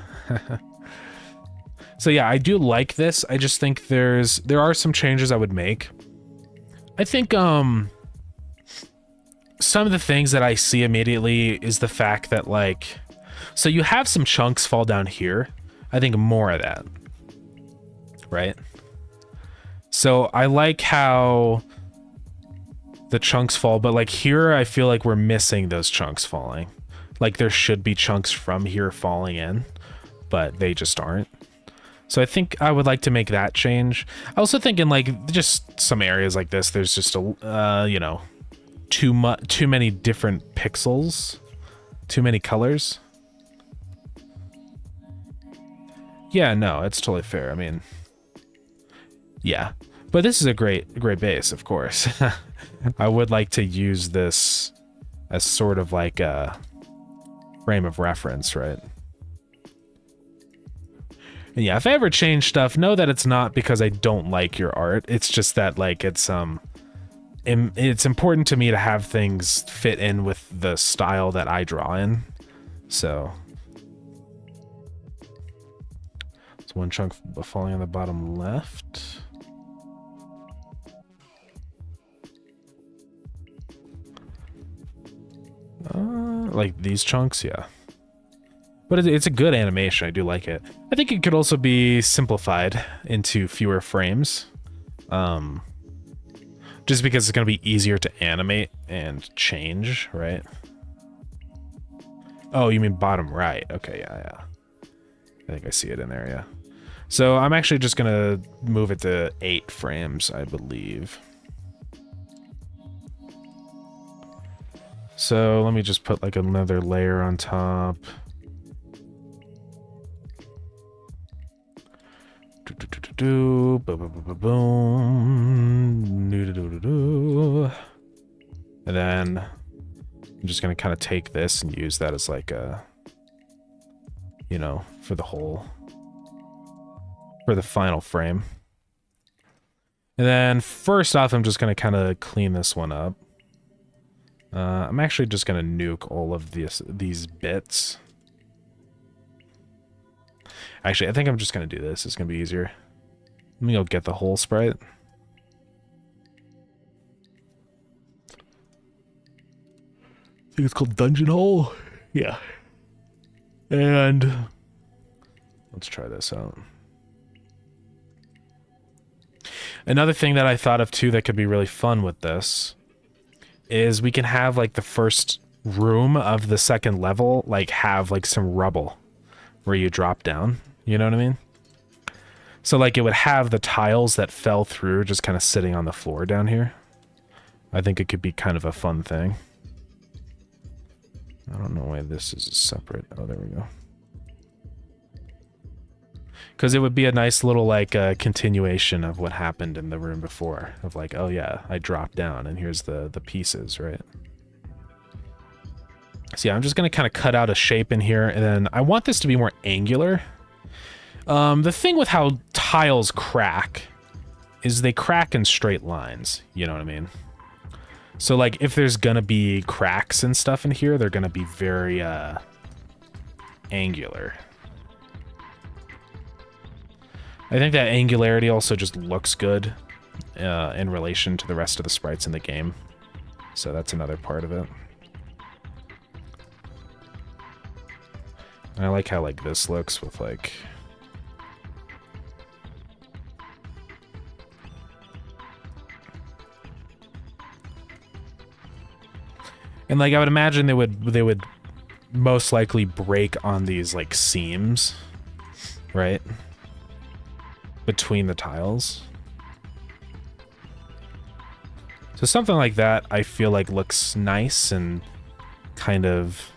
So yeah, I do like this. I just think there are some changes I would make. I think some of the things that I see immediately is the fact that like, so you have some chunks fall down here. I think more of that, right? So I like how the chunks fall, but like here I feel like we're missing those chunks falling. Like there should be chunks from here falling in, but they just aren't. So I think I would like to make that change. I also think in like just some areas like this, there's just a you know, too many different pixels, too many colors. Yeah, no, it's totally fair. I mean, yeah, but this is a great base, of course. I would like to use this as sort of like a frame of reference, right? And yeah, if I ever change stuff, know that it's not because I don't like your art. It's just that like it's important to me to have things fit in with the style that I draw in. So it's one chunk falling on the bottom left. Like these chunks, yeah. But it's a good animation. I do like it. I think it could also be simplified into fewer frames. Just because it's going to be easier to animate and change, right? Oh, you mean bottom right. Okay, yeah. I think I see it in there, yeah. So I'm actually just gonna move it to 8 frames, I believe. So let me just put like another layer on top. And then I'm just gonna kind of take this and use that as like a, you know, for the final frame. And then first off, I'm just gonna kind of clean this one up. I'm actually just gonna nuke all of these bits. Actually, I think I'm just gonna do this. It's gonna be easier. Let me go get the whole sprite. I think it's called Dungeon Hole. Yeah. And let's try this out. Another thing that I thought of too that could be really fun with this is we can have like the first room of the second level like have like some rubble where you drop down. You know what I mean? So like it would have the tiles that fell through just kind of sitting on the floor down here. I think it could be kind of a fun thing. I don't know why this is separate. Oh, there we go. Because it would be a nice little like continuation of what happened in the room before. Of like, oh yeah, I dropped down and here's the pieces, right? So yeah, I'm just going to kind of cut out a shape in here, and then I want this to be more angular. The thing with how tiles crack is they crack in straight lines, you know what I mean? So like if there's going to be cracks and stuff in here, they're going to be very angular. I think that angularity also just looks good in relation to the rest of the sprites in the game. So that's another part of it. And I like how like this looks with like... And like I would imagine they would most likely break on these like seams, right? Between the tiles. So something like that I feel like looks nice and kind of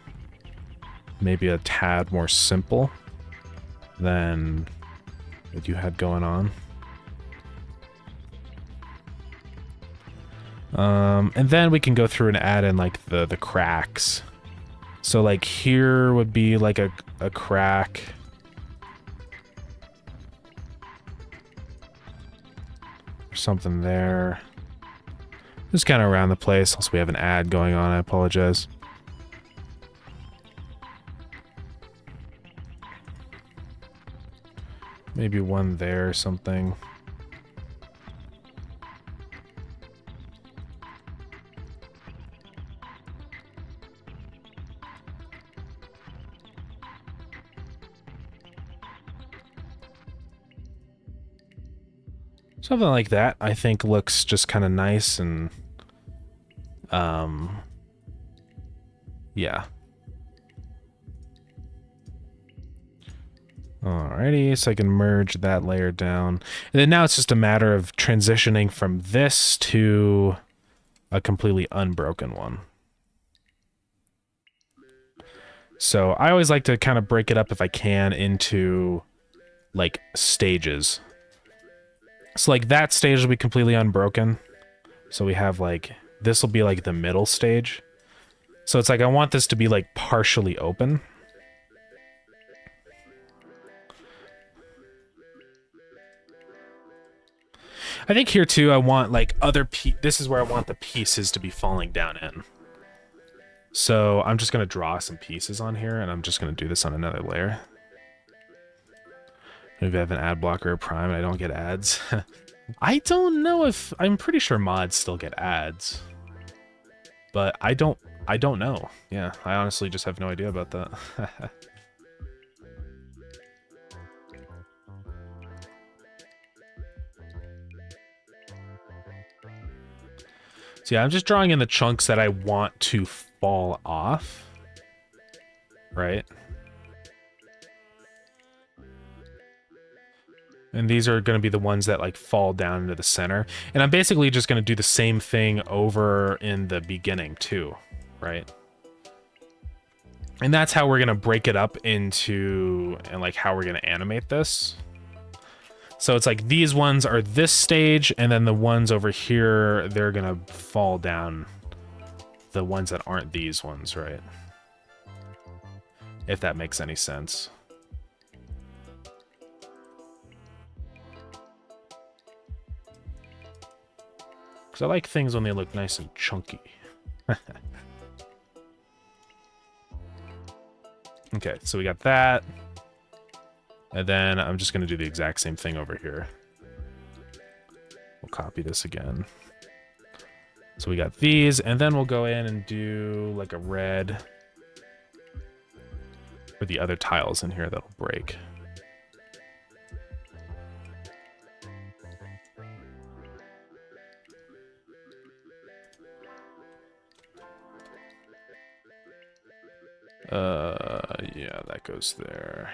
maybe a tad more simple than what you had going on. And then we can go through and add in like the cracks. So like here would be like a crack. Something there. Just kind of around the place. Also, we have an ad going on. I apologize. Maybe one there or something. Something like that, I think, looks just kind of nice and, yeah. Alrighty, so I can merge that layer down. And then now it's just a matter of transitioning from this to a completely unbroken one. So I always like to kind of break it up if I can into, like, stages. So like that stage will be completely unbroken. So we have like, this will be like the middle stage. So it's like, I want this to be like partially open. I think here too, I want like this is where I want the pieces to be falling down in. So I'm just going to draw some pieces on here and I'm just going to do this on another layer. Maybe I have an ad blocker or Prime and I don't get ads. I don't know if... I'm pretty sure mods still get ads. But I don't know. Yeah, I honestly just have no idea about that. So yeah, I'm just drawing in the chunks that I want to fall off. Right? And these are going to be the ones that like fall down into the center. And I'm basically just going to do the same thing over in the beginning too, right? And that's how we're going to break it up into, and like how we're going to animate this. So it's like these ones are this stage, and then the ones over here, they're going to fall down. The ones that aren't these ones, right? If that makes any sense. Because I like things when they look nice and chunky. Okay, so we got that. And then I'm just going to do the exact same thing over here. We'll copy this again. So we got these, and then we'll go in and do like a red for the other tiles in here that'll break. Yeah, that goes there.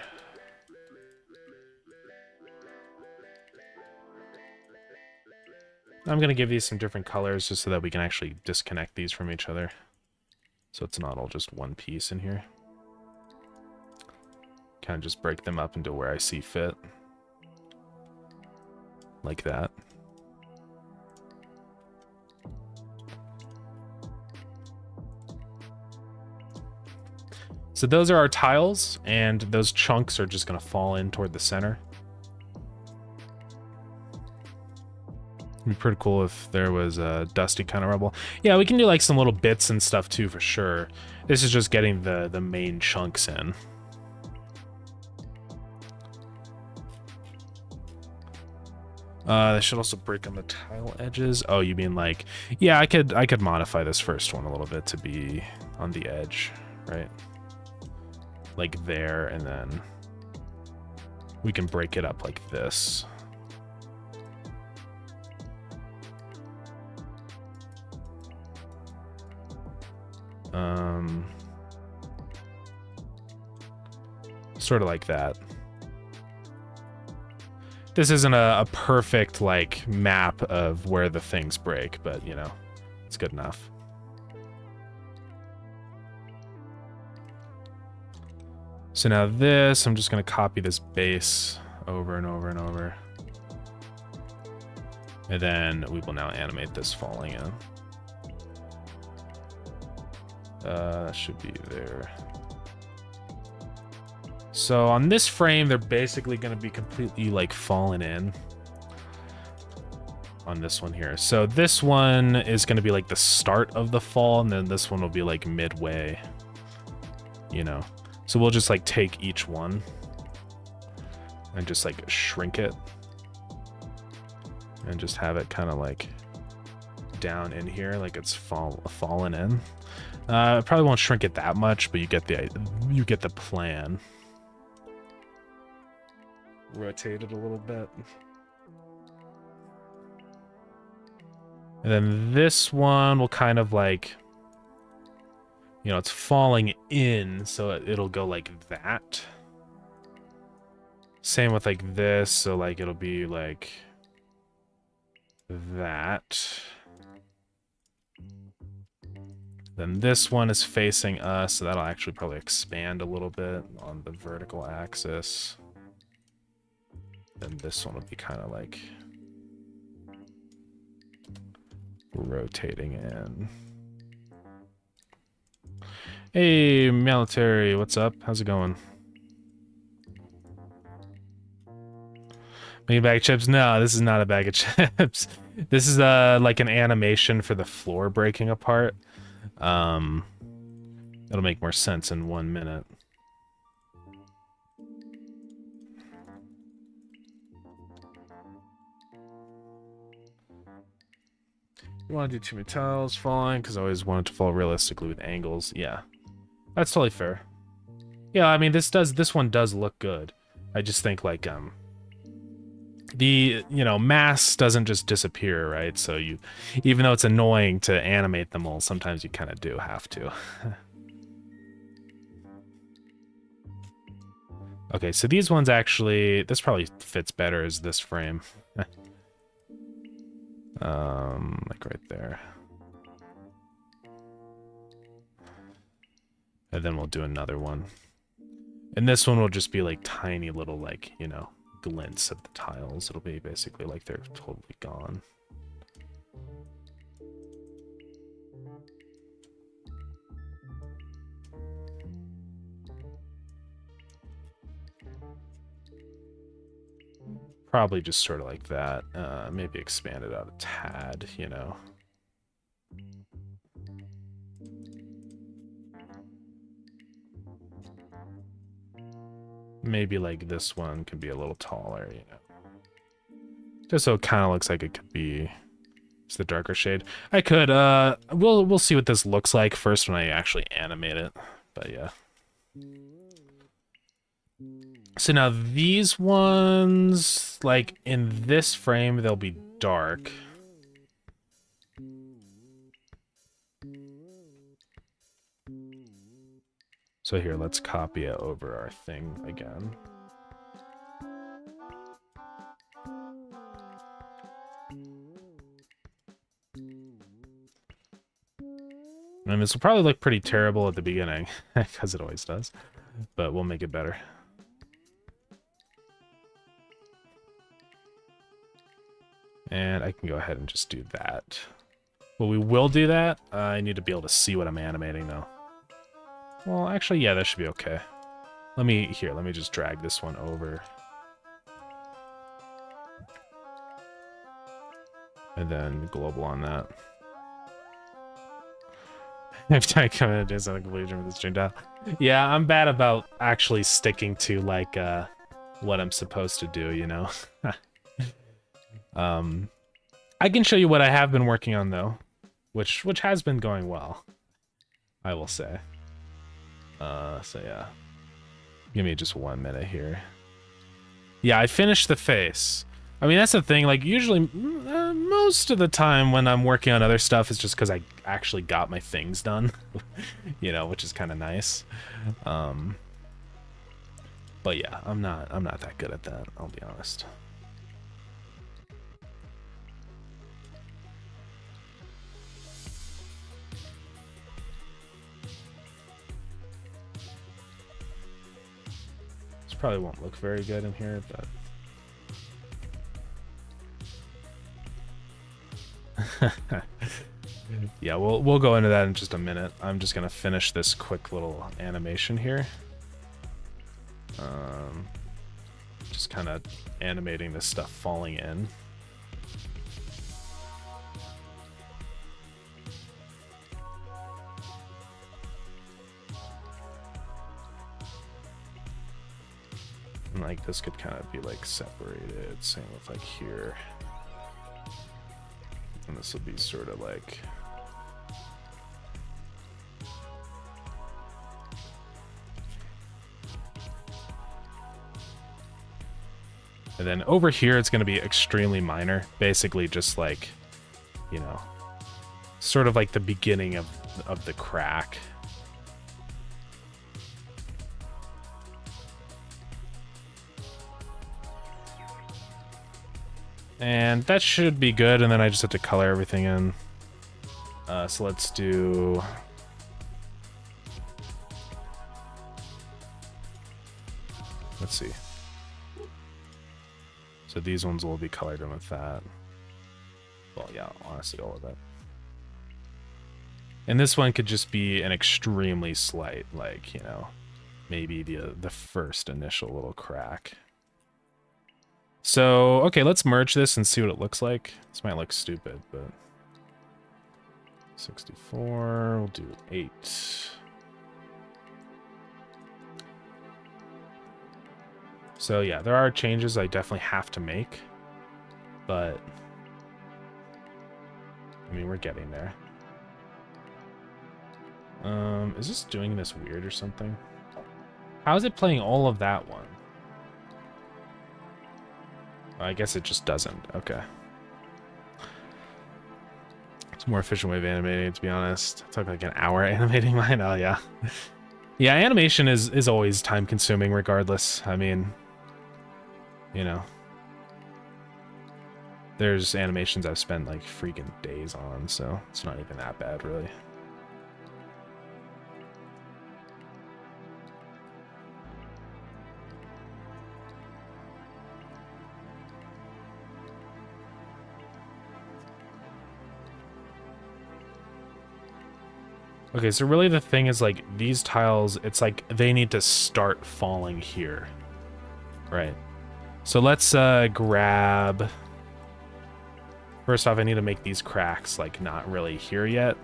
I'm going to give these some different colors just so that we can actually disconnect these from each other. So it's not all just one piece in here. Kind of just break them up into where I see fit. Like that. So those are our tiles, and those chunks are just going to fall in toward the center. It'd be pretty cool if there was a dusty kind of rubble. Yeah, we can do like some little bits and stuff too, for sure. This is just getting the main chunks in. They should also break on the tile edges. Oh, you mean like, yeah, I could modify this first one a little bit to be on the edge, right? Like there, and then we can break it up like this. Sort of like that. This isn't a perfect like map of where the things break, but you know, it's good enough. So now this, I'm just going to copy this base over and over and over. And then we will now animate this falling in. That should be there. So on this frame, they're basically going to be completely like fallen in. On this one here. So this one is going to be like the start of the fall, and then this one will be like midway. You know. So we'll just like take each one and just like shrink it and just have it kind of like down in here, like it's fallen in. Probably won't shrink it that much, but you get the plan. Rotate it a little bit. And then this one will kind of like, you know, it's falling in, so it'll go like that. Same with like this, so like it'll be like that. Then this one is facing us, so that'll actually probably expand a little bit on the vertical axis. Then this one will be kind of like rotating in. Hey, military, what's up? How's it going? Making a bag of chips? No, this is not a bag of chips. This is like an animation for the floor breaking apart. It'll make more sense in 1 minute. You want to do too many tiles falling because I always want it to fall realistically with angles. Yeah, that's totally fair. Yeah, I mean this one does look good. I just think like the mass doesn't just disappear, right? So even though it's annoying to animate them all, sometimes you kind of do have to. Okay, so these ones actually, this probably fits better as this frame. Like right there. And then we'll do another one. And this one will just be like tiny little, like, you know, glints of the tiles. It'll be basically like they're totally gone. Probably just sort of like that. Maybe expand it out a tad, you know. Maybe like this one could be a little taller, you know. Just so it kind of looks like it could be just the darker shade. I could, we'll see what this looks like first when I actually animate it. But yeah. So now these ones, like in this frame, they'll be dark. So here, let's copy it over our thing again. And this will probably look pretty terrible at the beginning, because it always does, but we'll make it better. And I can go ahead and just do that. Well, we will do that. I need to be able to see what I'm animating, though. Well, actually, yeah, that should be okay. Let me just drag this one over. And then global on that. Every time I come in, it is on a completely different stream dial. Yeah, I'm bad about actually sticking to, like, what I'm supposed to do, you know? I can show you what I have been working on, though. Which has been going well, I will say. So yeah. Give me just 1 minute here. Yeah, I finished the face. I mean, that's the thing, like, usually, most of the time when I'm working on other stuff, it's just because I actually got my things done. You know, which is kind of nice. But yeah, I'm not that good at that, I'll be honest. This probably won't look very good in here, but... Yeah, we'll go into that in just a minute. I'm just gonna finish this quick little animation here. Just kind of animating this stuff falling in. And like this could kind of be like separated, same with like here. And this will be sort of like... And then over here, it's going to be extremely minor. Basically just like, you know, sort of like the beginning of the crack. And that should be good, and then I just have to color everything in. So let's do... Let's see. So these ones will be colored in with that. Well, yeah, honestly, all of that. And this one could just be an extremely slight, like, you know, maybe the first initial little crack. So, okay, let's merge this and see what it looks like. This might look stupid, but... 64, we'll do 8. So yeah, there are changes I definitely have to make, but... I mean, we're getting there. Is this doing this weird or something? How is it playing all of that one? I guess it just doesn't. Okay. It's a more efficient way of animating, to be honest. It took like an hour animating mine. Oh, yeah. Yeah, animation is always time consuming regardless. I mean, you know, there's animations I've spent like freaking days on, so it's not even that bad really. Okay, so really the thing is like these tiles, it's like they need to start falling here. Right. So let's grab... First off, I need to make these cracks like not really here yet.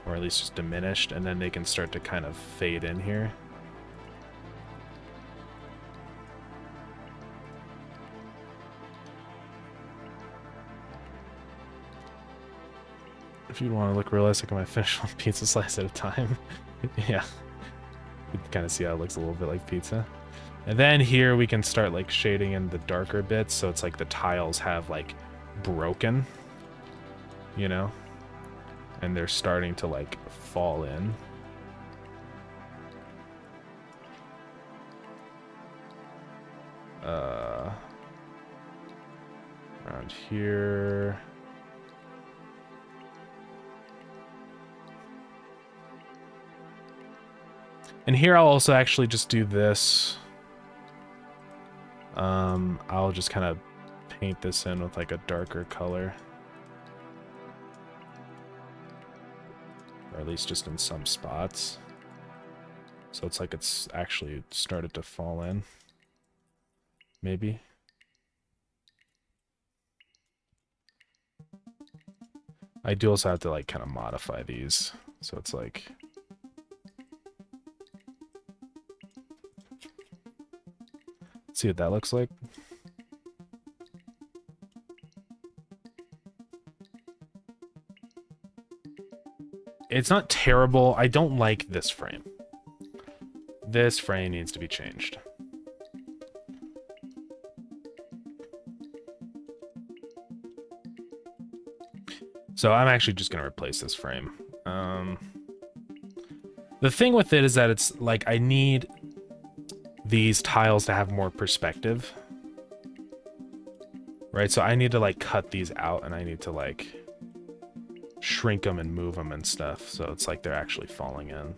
Or at least just diminished, and then they can start to kind of fade in here. If you want to look realistic, I might finish one pizza slice at a time. Yeah. You can kind of see how it looks a little bit like pizza. And then here we can start like shading in the darker bits, so it's like the tiles have like broken, you know? And they're starting to like fall in. Around here. And here I'll also actually just do this. I'll just kind of paint this in with like a darker color. Or at least just in some spots. So it's like it's actually started to fall in. Maybe. I do also have to like kind of modify these. So it's like... See what that looks like. It's not terrible. I don't like this frame. This frame needs to be changed. So I'm actually just going to replace this frame. The thing with it is that it's like I need these tiles to have more perspective. Right? So I need to like cut these out and I need to like shrink them and move them and stuff. So it's like they're actually falling in.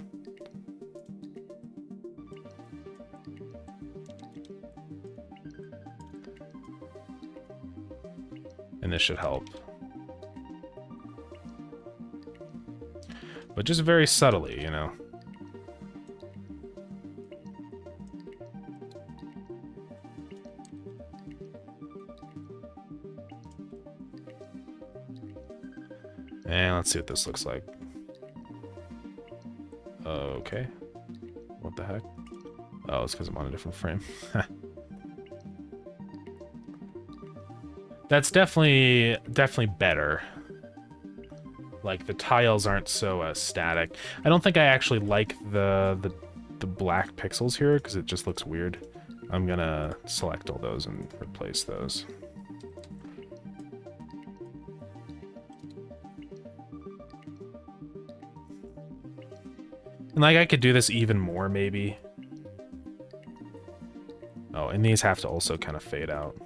And this should help. But just very subtly, you know. And let's see what this looks like. Okay. What the heck? Oh, it's because I'm on a different frame. That's definitely better. Like, the tiles aren't so static. I don't think I actually like the black pixels here, because it just looks weird. I'm gonna select all those and replace those. And like I could do this even more maybe. Oh, and these have to also kind of fade out.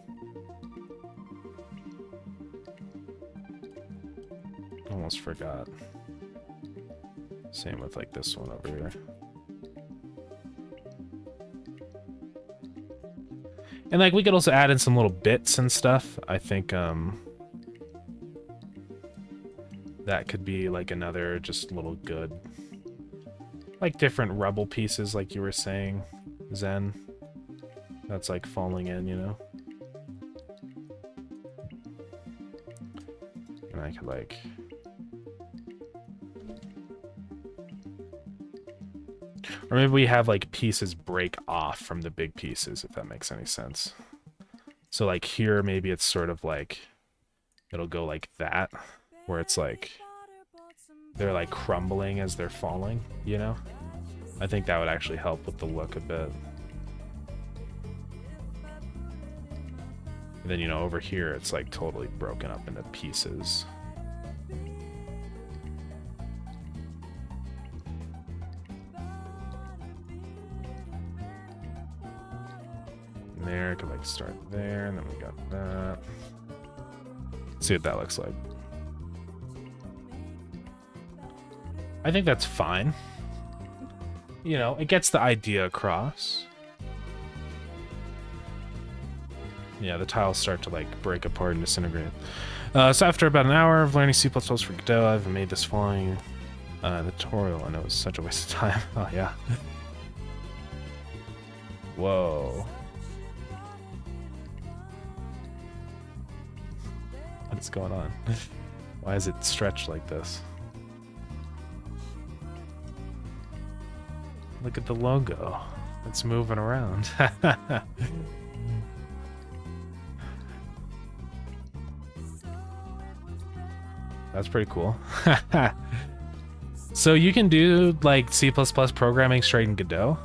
Almost forgot. Same with like this one over here. And like we could also add in some little bits and stuff. I think that could be like another just little good, like different rubble pieces like you were saying, Zen. That's like falling in, you know? And I could like... Or maybe we have like pieces break off from the big pieces, if that makes any sense. So like here, maybe it's sort of like, it'll go like that, where it's like, they're like crumbling as they're falling, you know? I think that would actually help with the look a bit. And then, you know, over here, it's like totally broken up into pieces. there. Could like start there, and then we got that. See what that looks like. I think that's fine. You know, it gets the idea across. Yeah, the tiles start to like break apart and disintegrate. So after about an hour of learning C++ for Godot, I've made this following tutorial, and it was such a waste of time. Oh yeah. Whoa. What's going on? Why is it stretched like this? Look at the logo. It's moving around. That's pretty cool. So you can do like C++ programming straight in Godot?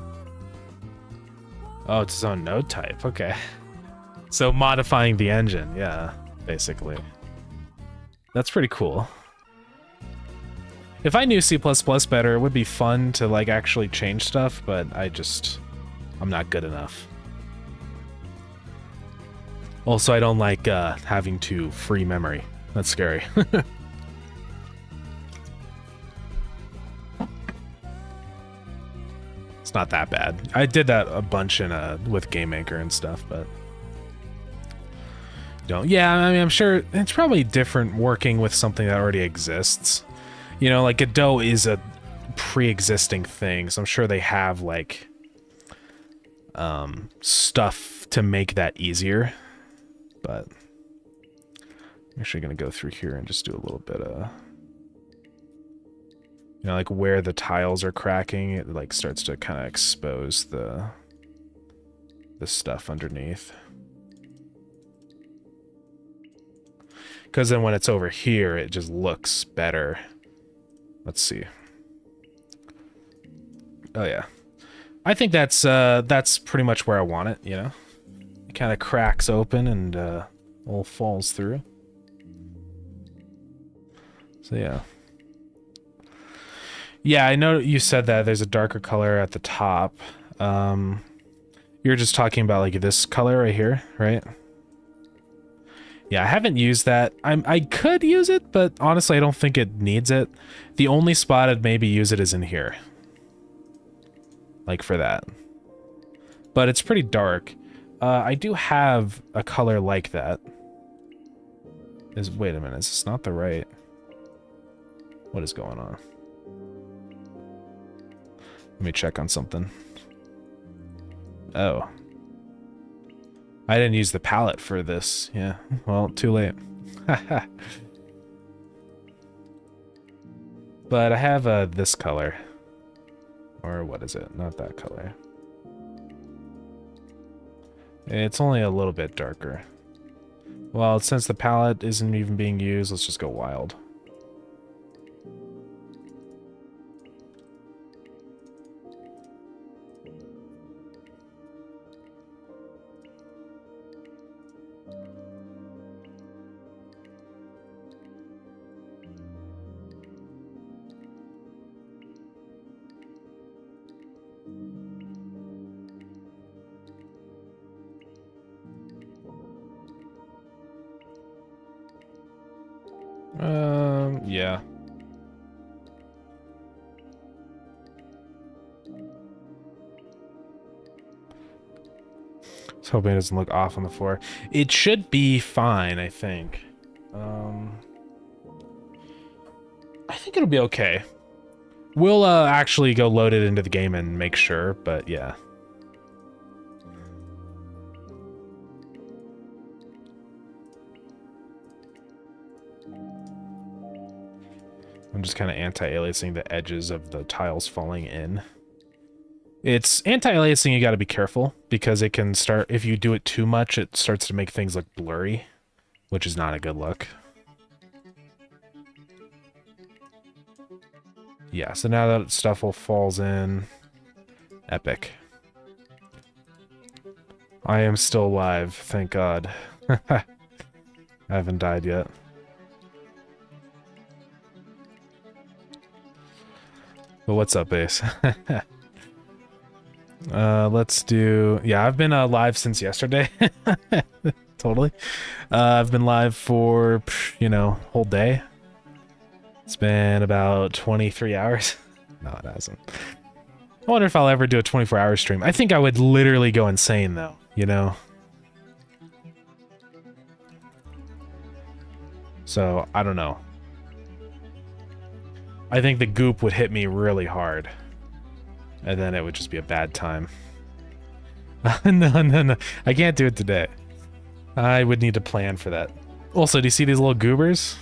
Oh, it's its own node type. Okay. So modifying the engine, yeah, basically. That's pretty cool. If I knew C++ better, it would be fun to like actually change stuff, but I'm not good enough. Also, I don't like having to free memory. That's scary. It's not that bad. I did that a bunch in with GameMaker and stuff, but yeah, I mean, I'm sure it's probably different working with something that already exists. You know, like Godot is a pre-existing thing, so I'm sure they have like stuff to make that easier. But I'm actually gonna go through here and just do a little bit of, you know, like where the tiles are cracking, it like starts to kind of expose the stuff underneath. Because then when it's over here, it just looks better. Let's see. Oh yeah, I think that's pretty much where I want it. You know, it kind of cracks open and all falls through. So yeah. Yeah, I know you said that there's a darker color at the top. You're just talking about like this color right here, right? Yeah, I haven't used that. I could use it, but honestly, I don't think it needs it. The only spot I'd maybe use it is in here. Like for that. But it's pretty dark. I do have a color like that. Wait a minute, is this not the right? What is going on? Let me check on something. Oh. I didn't use the palette for this. Yeah, well, too late. But I have this color. Or what is it? Not that color. It's only a little bit darker. Well, since the palette isn't even being used, let's just go wild. Yeah. I was hoping it doesn't look off on the floor. It should be fine, I think. I think it'll be okay. We'll actually go load it into the game and make sure, but yeah. I'm just kind of anti-aliasing the edges of the tiles falling in. It's anti-aliasing, you got to be careful, because it can start, if you do it too much, it starts to make things look blurry, which is not a good look. Yeah, so now that stuff all falls in. Epic. I am still alive, thank God. I haven't died yet. But what's up, Ace? Let's do... Yeah, I've been live since yesterday. Totally. I've been live for, you know, whole day. It's been about 23 hours. No, it hasn't. I wonder if I'll ever do a 24-hour stream. I think I would literally go insane, though, you know? So, I don't know. I think the goop would hit me really hard. And then it would just be a bad time. No. I can't do it today. I would need to plan for that. Also, do you see these little goobers?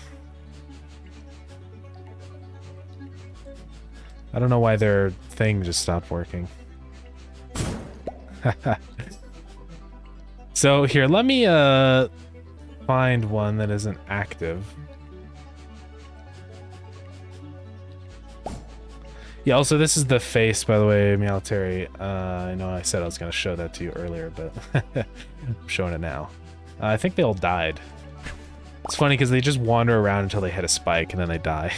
I don't know why their thing just stopped working. So here, let me find one that isn't active. Yeah, also this is the face, by the way, Military. I know I said I was going to show that to you earlier, but I'm showing it now. I think they all died. It's funny because they just wander around until they hit a spike and then they die.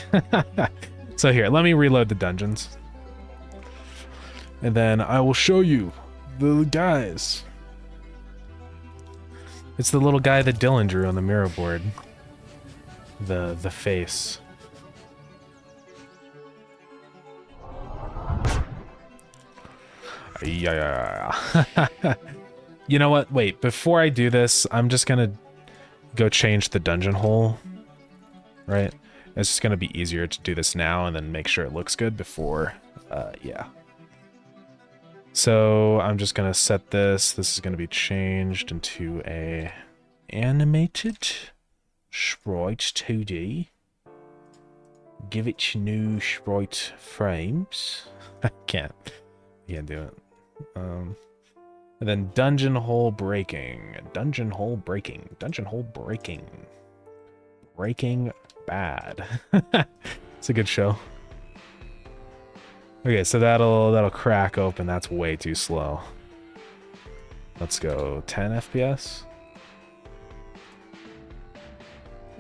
So here, let me reload the dungeons. And then I will show you the guys. It's the little guy that Dylan drew on the mirror board. The face. Yeah. You know what? Wait, before I do this, I'm just gonna go change the dungeon hole. Right? It's just gonna be easier to do this now and then make sure it looks good before, yeah. So I'm just gonna set this. This is gonna be changed into a animated sprite 2D. Give it new sprite frames. I can't do it. And then dungeon hole breaking. Breaking Bad. It's a good show. Okay, so that'll crack open. That's way too slow. Let's go 10 FPS.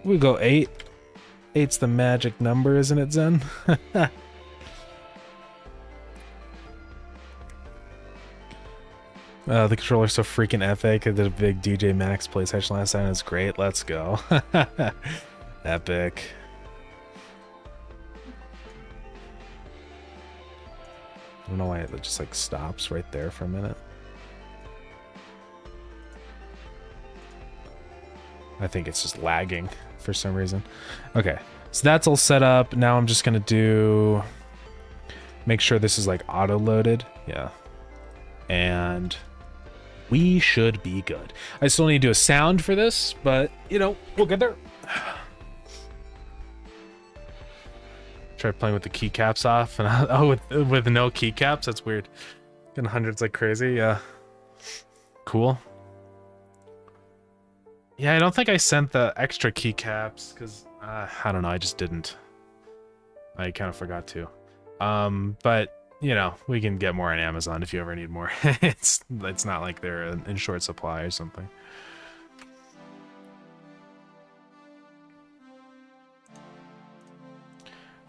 We go 8. 8's the magic number, isn't it, Zen? The controller's so freaking epic. I did a big DJ Max play session last time. It's great. Let's go. Epic. I don't know why it just like stops right there for a minute. I think it's just lagging for some reason. Okay, so that's all set up. Now I'm just gonna make sure this is like auto-loaded. Yeah. And we should be good. I still need to do a sound for this, but you know, we'll get there. Try playing with the keycaps off, and oh, with no keycaps, that's weird. Getting hundreds like crazy, yeah. Cool. Yeah, I don't think I sent the extra keycaps because I don't know, I just didn't. I kind of forgot to. But you know, we can get more on Amazon if you ever need more. it's not like they're in short supply or something.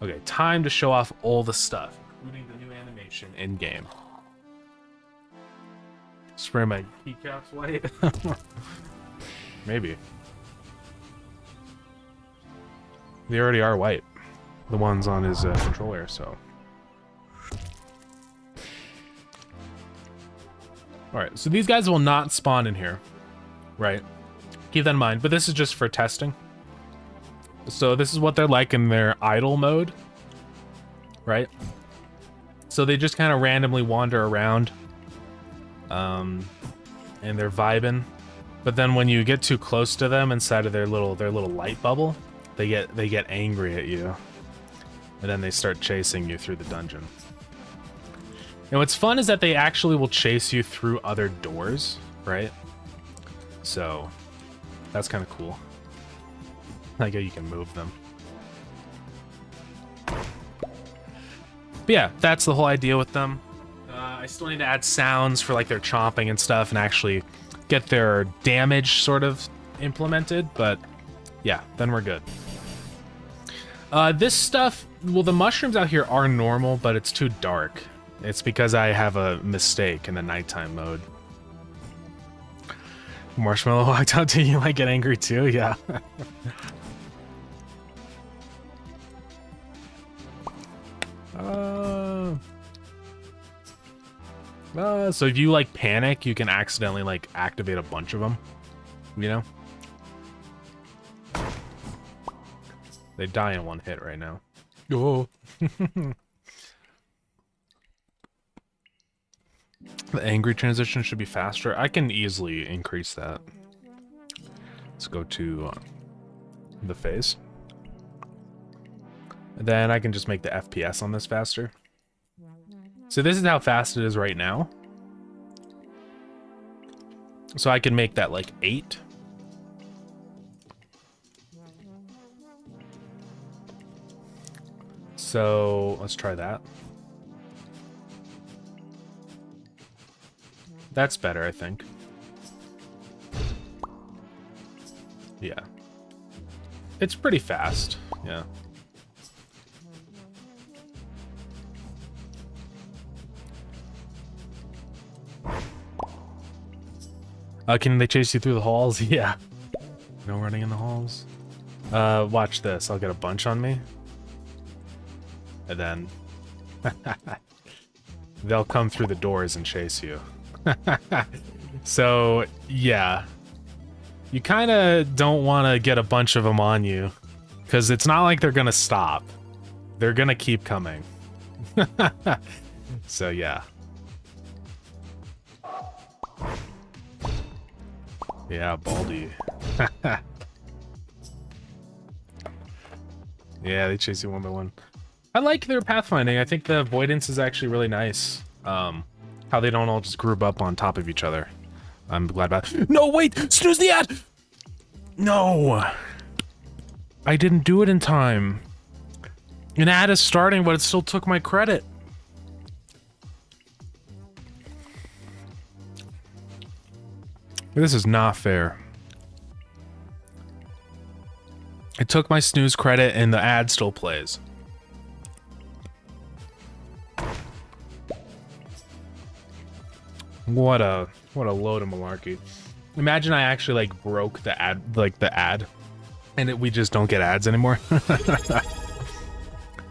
Okay, time to show off all the stuff, including the new animation in game. Spray my keycaps white. Maybe. They already are white. The ones on his controller, so. Alright, so these guys will not spawn in here, right? Keep that in mind, but this is just for testing. So this is what they're like in their idle mode, right? So they just kind of randomly wander around, and they're vibing. But then when you get too close to them inside of their little light bubble, they get angry at you, and then they start chasing you through the dungeon. And what's fun is that they actually will chase you through other doors, right? So that's kind of cool. Like how you can move them. But yeah, that's the whole idea with them. I still need to add sounds for like their chomping and stuff and actually get their damage sort of implemented, but yeah, then we're good. This stuff, well, the mushrooms out here are normal, but it's too dark. It's because I have a mistake in the nighttime mode. Marshmallow walked out to you, might get angry too, yeah. So if you like panic, you can accidentally like activate a bunch of them, you know? They die in one hit right now. Oh. The angry transition should be faster. I can easily increase that. Let's go to the face. And then I can just make the FPS on this faster. So this is how fast it is right now. So I can make that like 8. So let's try that. That's better, I think. Yeah. It's pretty fast, yeah. Can they chase you through the halls? Yeah. No running in the halls. Watch this. I'll get a bunch on me. And then... they'll come through the doors and chase you. So, yeah. You kind of don't want to get a bunch of them on you. Because it's not like they're going to stop. They're going to keep coming. So, yeah. Yeah, Baldy. Yeah, they chase you one by one. I like their pathfinding. I think the avoidance is actually really nice. How they don't all just group up on top of each other. I'm glad about it. No, wait! Snooze the ad! No! I didn't do it in time. An ad is starting, but it still took my credit. This is not fair. It took my snooze credit and the ad still plays. What a load of malarkey. Imagine I actually like broke the ad, and we just don't get ads anymore.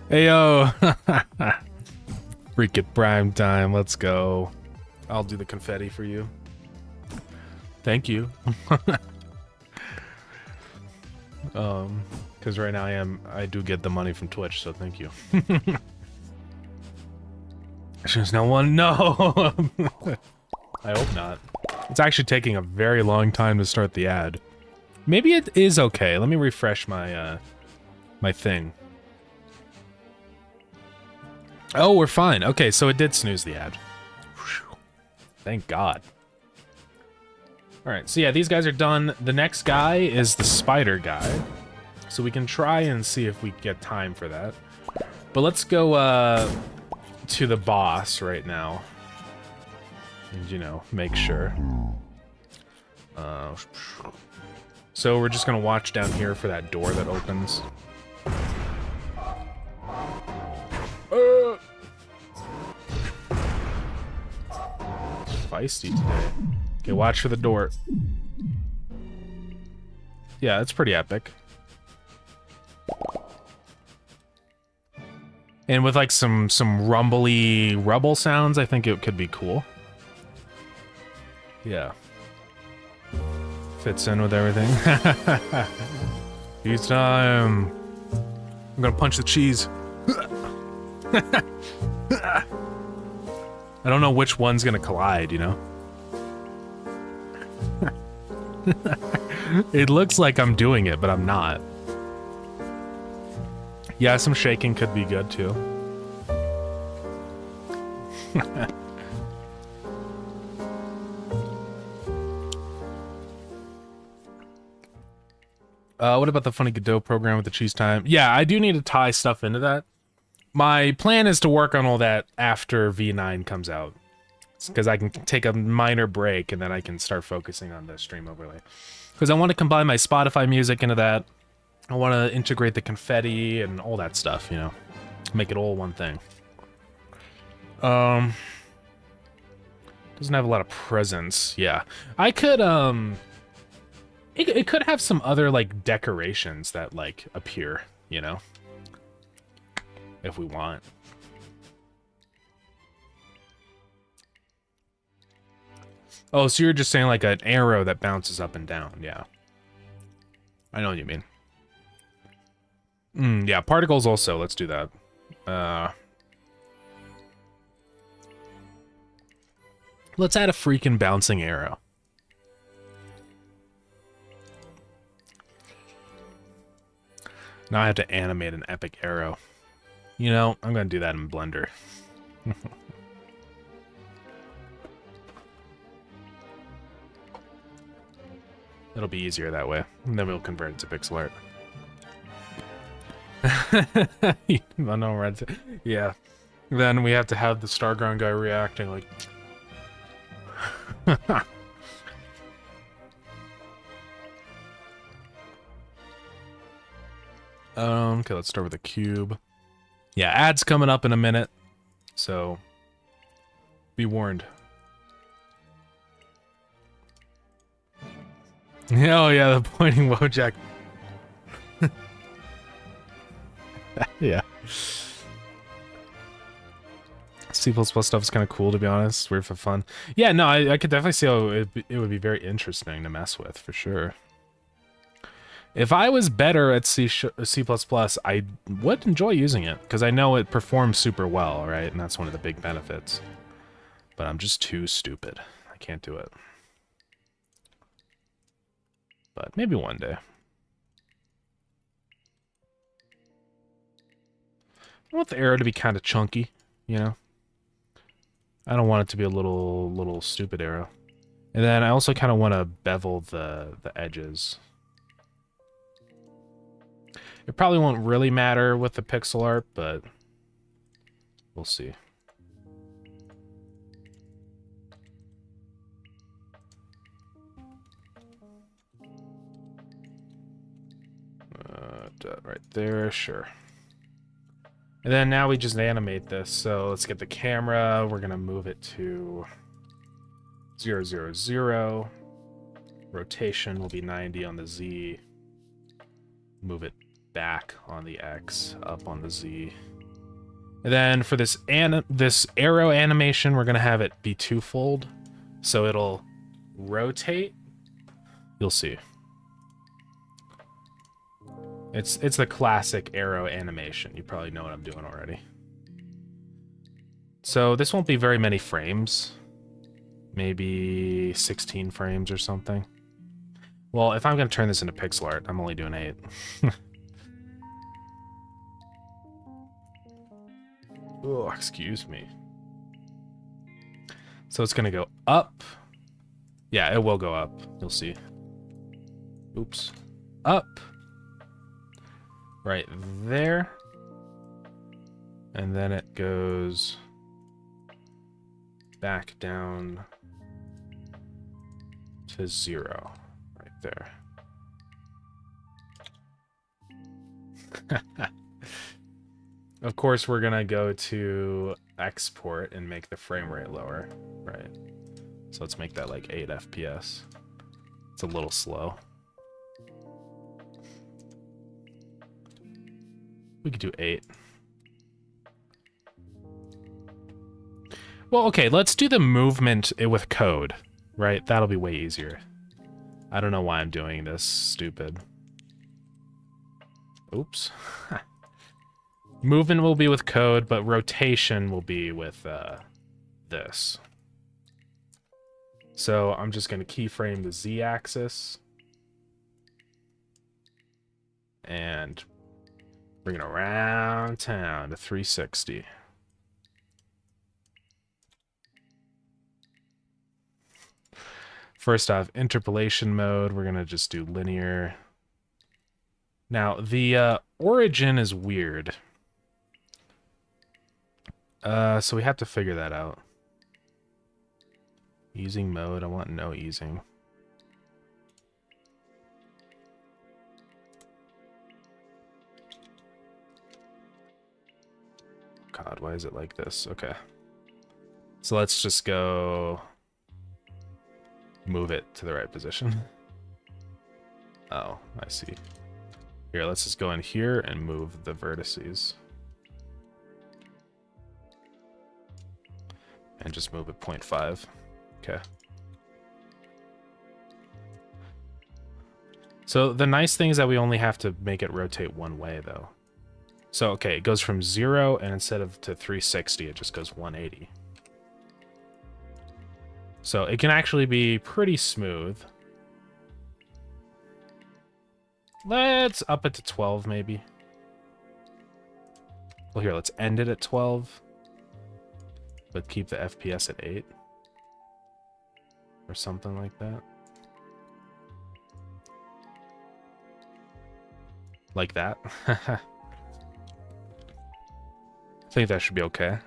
Heyo. Freak it prime time, let's go. I'll do the confetti for you. Thank you. Because right now I do get the money from Twitch, so thank you. There's no one. No. I hope not. It's actually taking a very long time to start the ad. Maybe it is okay. Let me refresh my my thing. Oh, we're fine. Okay, so it did snooze the ad. Whew. Thank God. Alright, so yeah, these guys are done. The next guy is the spider guy. So we can try and see if we get time for that. But let's go to the boss right now. And, you know, make sure. So we're just gonna watch down here for that door that opens. It's feisty today. Okay, watch for the door. Yeah, it's pretty epic. And with like some rumbly rubble sounds, I think it could be cool. Yeah. Fits in with everything. Cheese time. I'm gonna punch the cheese. I don't know which one's gonna collide, you know? It looks like I'm doing it, but I'm not. Yeah, some shaking could be good too. What about the funny Godot program with the cheese time? Yeah, I do need to tie stuff into that. My plan is to work on all that after V9 comes out. Because I can take a minor break and then I can start focusing on the stream overlay. Because I want to combine my Spotify music into that. I want to integrate the confetti and all that stuff, you know. Make it all one thing. Um, doesn't have a lot of presence. Yeah, I could it could have some other like decorations that like appear, you know, if we want. Oh, so you're just saying like an arrow that bounces up and down. Yeah. I know what you mean. Yeah, particles also. Let's do that. Let's add a freaking bouncing arrow. Now I have to animate an epic arrow. You know, I'm going to do that in Blender. It'll be easier that way. And then we'll convert it to pixel art. Yeah. Then we have to have the Starground guy reacting like... Okay, let's start with a cube. Yeah, ads coming up in a minute. So, be warned. Oh yeah, the pointing Wojak. Yeah. C++ stuff is kind of cool, to be honest. Weird for fun. Yeah, no, I could definitely see how it would be very interesting to mess with, for sure. If I was better at C++, I would enjoy using it, because I know it performs super well, right? And that's one of the big benefits. But I'm just too stupid. I can't do it. But maybe one day. I want the arrow to be kind of chunky, you know? I don't want it to be a little stupid arrow. And then I also kind of want to bevel the edges. It probably won't really matter with the pixel art, but we'll see. Right there, sure. And then now we just animate this. So let's get the camera. We're gonna move it to 0, 0, 0. Rotation will be 90 on the Z. Move it back on the X, up on the Z. And then for this arrow animation, we're gonna have it be twofold. So it'll rotate. You'll see. It's the classic arrow animation. You probably know what I'm doing already. So this won't be very many frames. Maybe 16 frames or something. Well, if I'm going to turn this into pixel art, I'm only doing 8. Oh, excuse me. So it's going to go up. Yeah, it will go up. You'll see. Oops. Up. Right there. And then it goes back down to 0. Right there. Of course, we're gonna go to export and make the frame rate lower, right? So let's make that like 8 FPS. It's a little slow. We could do 8. Well, okay, let's do the movement with code, right? That'll be way easier. I don't know why I'm doing this stupid. Oops. Movement will be with code, but rotation will be with this. So I'm just going to keyframe the Z-axis. And bring it around town to 360. First off, interpolation mode, we're going to just do linear. Now, the origin is weird. So we have to figure that out. Easing mode, I want no easing. God, why is it like this? Okay. So let's just go move it to the right position. Oh, I see. Here, let's just go in here and move the vertices. And just move it 0.5. Okay. So the nice thing is that we only have to make it rotate one way, though. So, okay, it goes from 0, and instead of to 360, it just goes 180. So it can actually be pretty smooth. Let's up it to 12, maybe. Well, here, let's end it at 12. But keep the FPS at 8. Or something like that. Like that. I think that should be okay.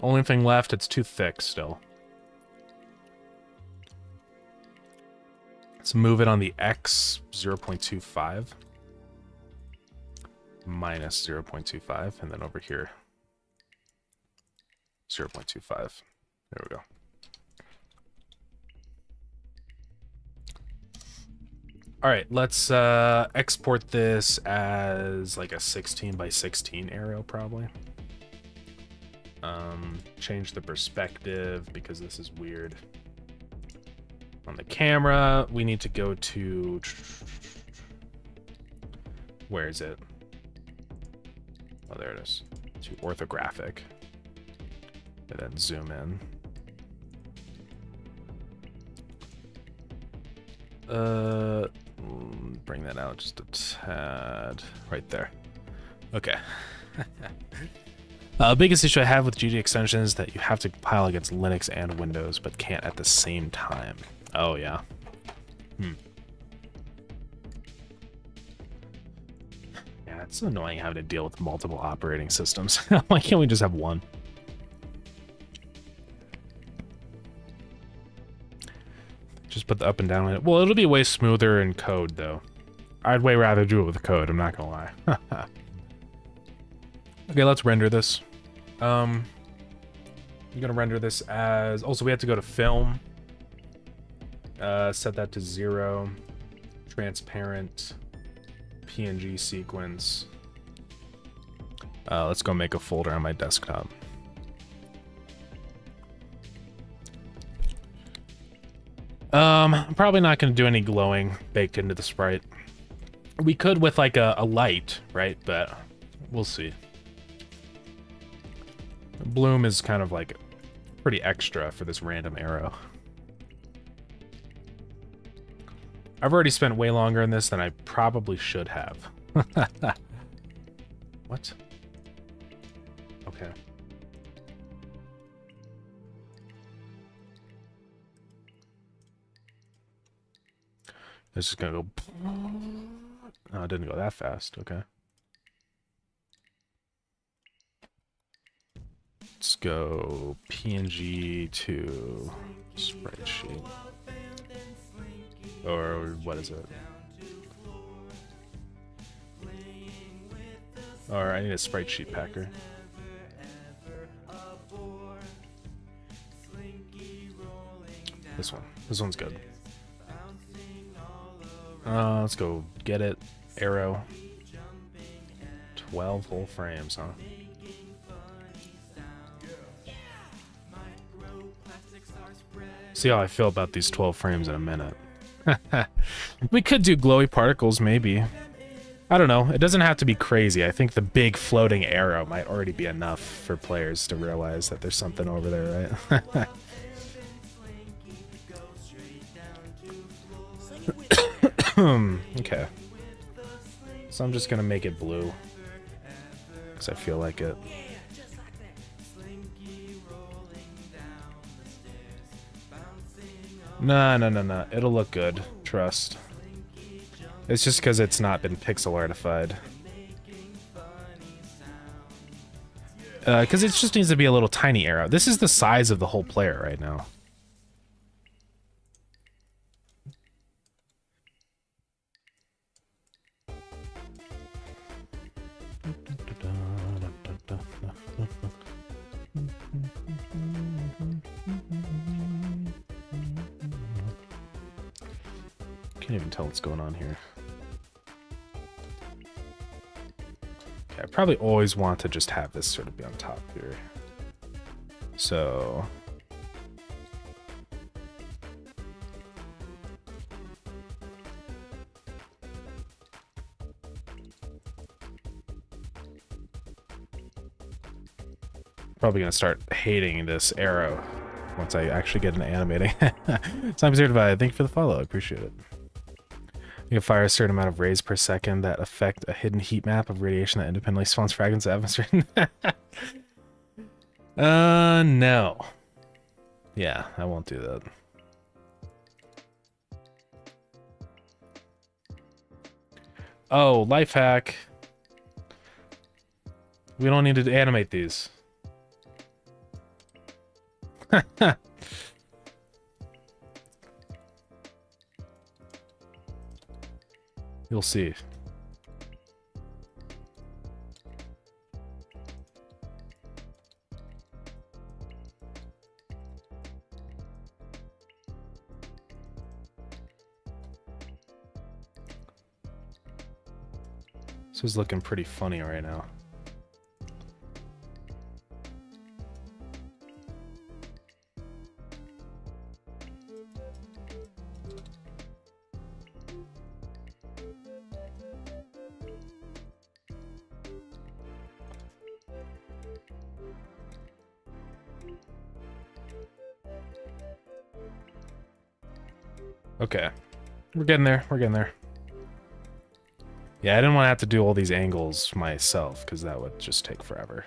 Only thing left, it's too thick still. Let's move it on the X 0.25. Minus 0.25. And then over here, 0.25. There we go. All right, let's export this as like a 16 by 16 arrow, probably. Change the perspective because this is weird. On the camera, we need to go to... Where is it? Oh, there it is. To orthographic. And then zoom in. Bring that out just a tad. Right there. Okay. Biggest issue I have with GD extensions is that you have to compile against Linux and Windows, but can't at the same time. Oh, yeah. Yeah, it's annoying having to deal with multiple operating systems. Why can't we just have one? Just put the up and down in it. Well, it'll be way smoother in code, though. I'd way rather do it with code, I'm not gonna lie. Okay, let's render this. I'm gonna render this as... Also, we have to go to film. Set that to 0. Transparent. PNG sequence. Let's go make a folder on my desktop. I'm probably not going to do any glowing baked into the sprite. We could with like a light, right? But we'll see. Bloom is kind of like pretty extra for this random arrow. I've already spent way longer in this than I probably should have. What? Okay. This is gonna go... Oh, it didn't go that fast. Okay. Let's go PNG to spreadsheet. Or what is it? Or I need a sprite sheet packer. This one. This one's good. Let's go get it. Arrow. 12 whole frames, huh? See how I feel about these 12 frames in a minute. We could do glowy particles, maybe. I don't know. It doesn't have to be crazy. I think the big floating arrow might already be enough for players to realize that there's something over there, right? Okay. So I'm just gonna make it blue. Because I feel like it. No. It'll look good. Trust. It's just because it's not been pixel artified. Because it just needs to be a little tiny arrow. This is the size of the whole player right now. Can't even tell what's going on here. Okay, I probably always want to just have this sort of be on top here. So... probably gonna start hating this arrow once I actually get into animating. Time certified. Thank you for the follow. I appreciate it. You can fire a certain amount of rays per second that affect a hidden heat map of radiation that independently spawns fragments of atmosphere. No. Yeah, I won't do that. Oh, life hack. We don't need to animate these. You'll see. This is looking pretty funny right now. Okay. We're getting there. We're getting there. Yeah, I didn't want to have to do all these angles myself, because that would just take forever.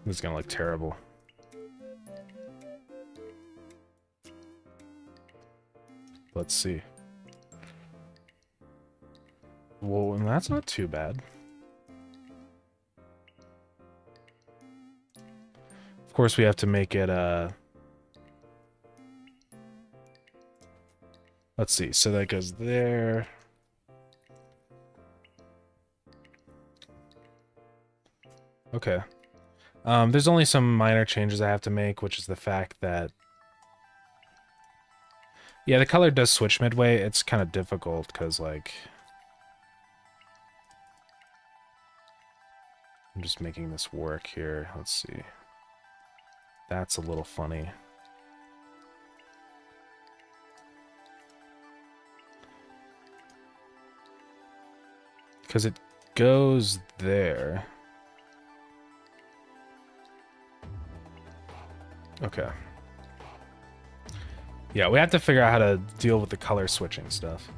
This is going to look terrible. Let's see. Well, and that's not too bad. Of course, we have to make it, let's see, so that goes there. Okay. There's only some minor changes I have to make, which is the fact that... yeah, the color does switch midway. It's kind of difficult, because, like... I'm just making this work here. Let's see. That's a little funny. Because it goes there. Okay. Yeah, we have to figure out how to deal with the color switching stuff.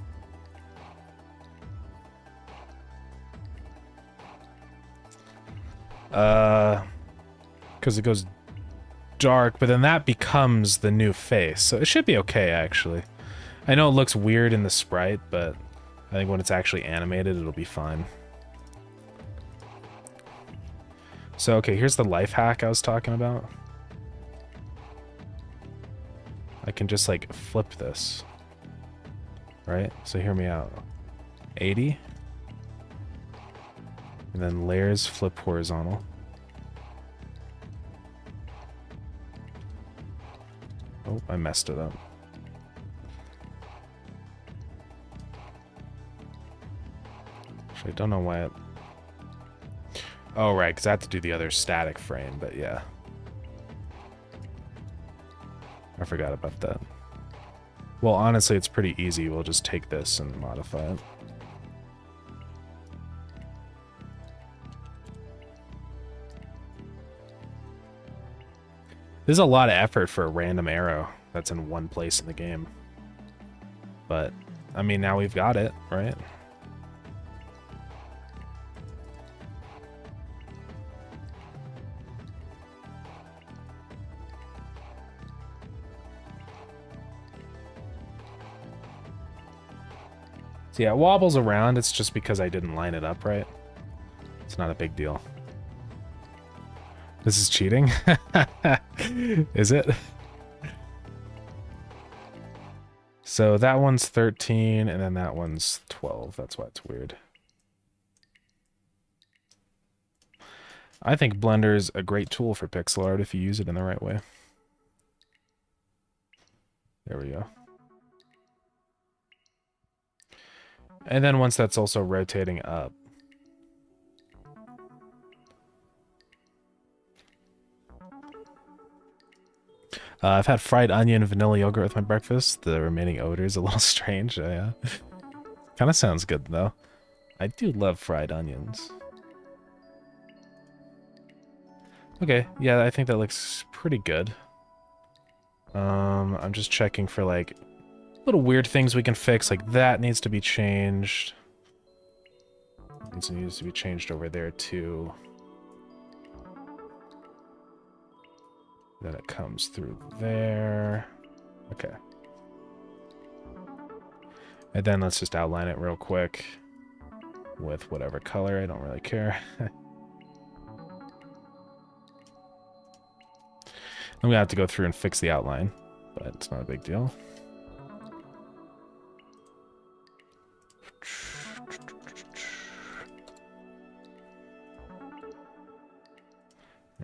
Because it goes dark, but then that becomes the new face, so it should be okay, actually. I know it looks weird in the sprite, but I think when it's actually animated, it'll be fine. So, okay, here's the life hack I was talking about. I can just, like, flip this. Right? So hear me out. 80. And then layers flip horizontal. Oh, I messed it up. Actually, I don't know why it... oh, right, because I have to do the other static frame, but yeah. I forgot about that. Well, honestly, it's pretty easy. We'll just take this and modify it. This is a lot of effort for a random arrow that's in one place in the game. But, I mean, now we've got it, right? So yeah, it wobbles around. It's just because I didn't line it up right. It's not a big deal. This is cheating? Is it? So that one's 13, and then that one's 12. That's why it's weird. I think Blender's a great tool for pixel art if you use it in the right way. There we go. And then once that's also rotating up, I've had fried onion and vanilla yogurt with my breakfast. The remaining odor is a little strange. Yeah. Kind of sounds good, though. I do love fried onions. Okay, yeah, I think that looks pretty good. I'm just checking for, like, little weird things we can fix. Like, that needs to be changed. It needs to be changed over there, too. Then it comes through there. Okay. And then let's just outline it real quick with whatever color. I don't really care. I'm gonna have to go through and fix the outline, but it's not a big deal.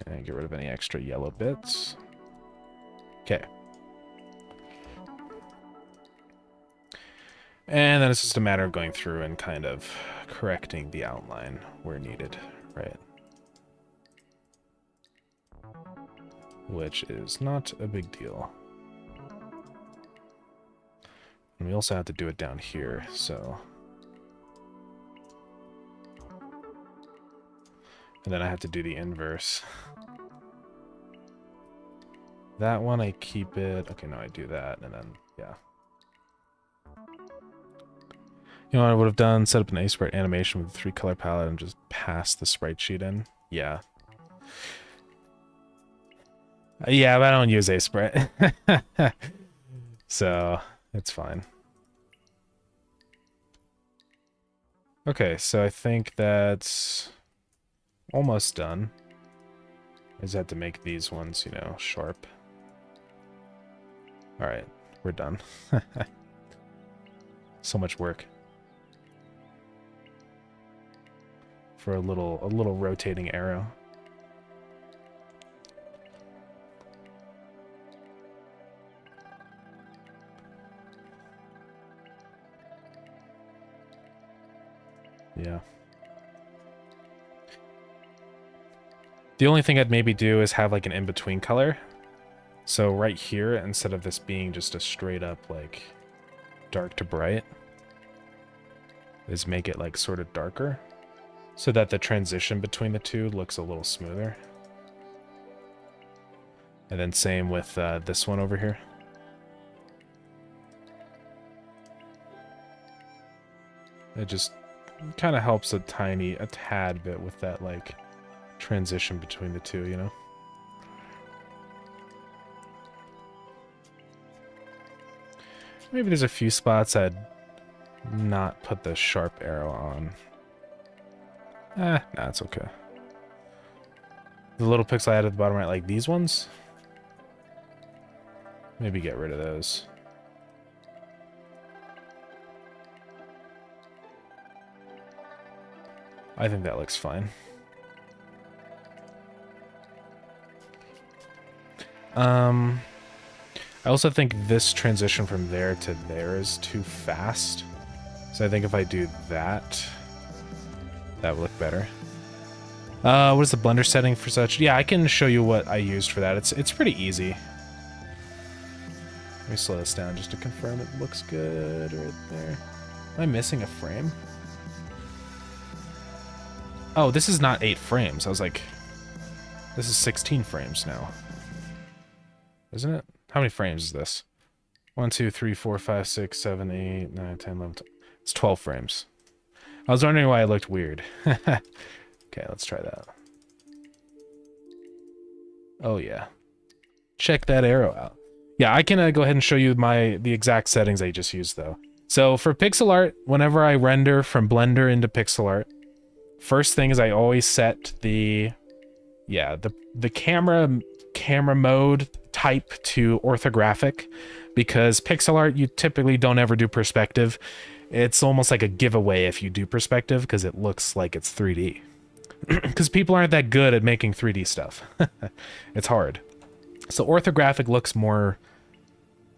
And get rid of any extra yellow bits. Okay. And then it's just a matter of going through and kind of correcting the outline where needed, right? Which is not a big deal. And we also have to do it down here, so... And then I have to do the inverse. That one, I keep it... Okay, no, I do that, and then, yeah. You know what I would have done? Set up an A-sprite animation with a 3-color palette and just pass the sprite sheet in. Yeah. Yeah, but I don't use A-sprite. So, it's fine. Okay, so I think that's almost done. I just have to make these ones, you know, sharp. Alright, we're done. So much work. For a little rotating arrow. Yeah. The only thing I'd maybe do is have like an in-between color. So right here, instead of this being just a straight up like dark to bright, is make it like sort of darker so that the transition between the two looks a little smoother. And then same with this one over here. It just kind of helps a tad bit with that like transition between the two, you know? Maybe there's a few spots I'd not put the sharp arrow on. Nah, it's okay. The little pixel I had at the bottom right, like these ones, maybe get rid of those. I think that looks fine. I also think this transition from there to there is too fast. So I think if I do that, that would look better. What is the blender setting for such? Yeah, I can show you what I used for that. It's pretty easy. Let me slow this down just to confirm it looks good right there. Am I missing a frame? Oh, this is not 8 frames. I was like, this is 16 frames now. Isn't it? How many frames is this? 1, 2, 3, 4, 5, 6, 7, 8, 9, 10, 11, 12. It's 12 frames. I was wondering why it looked weird. Okay, let's try that. Oh, yeah. Check that arrow out. Yeah, I can go ahead and show you the exact settings I just used, though. So for pixel art, whenever I render from Blender into pixel art, first thing is I always set the camera mode type to orthographic, because pixel art, you typically don't ever do perspective. It's almost like a giveaway if you do perspective, because it looks like it's 3D. because people aren't that good at making 3D stuff. It's hard. So orthographic looks more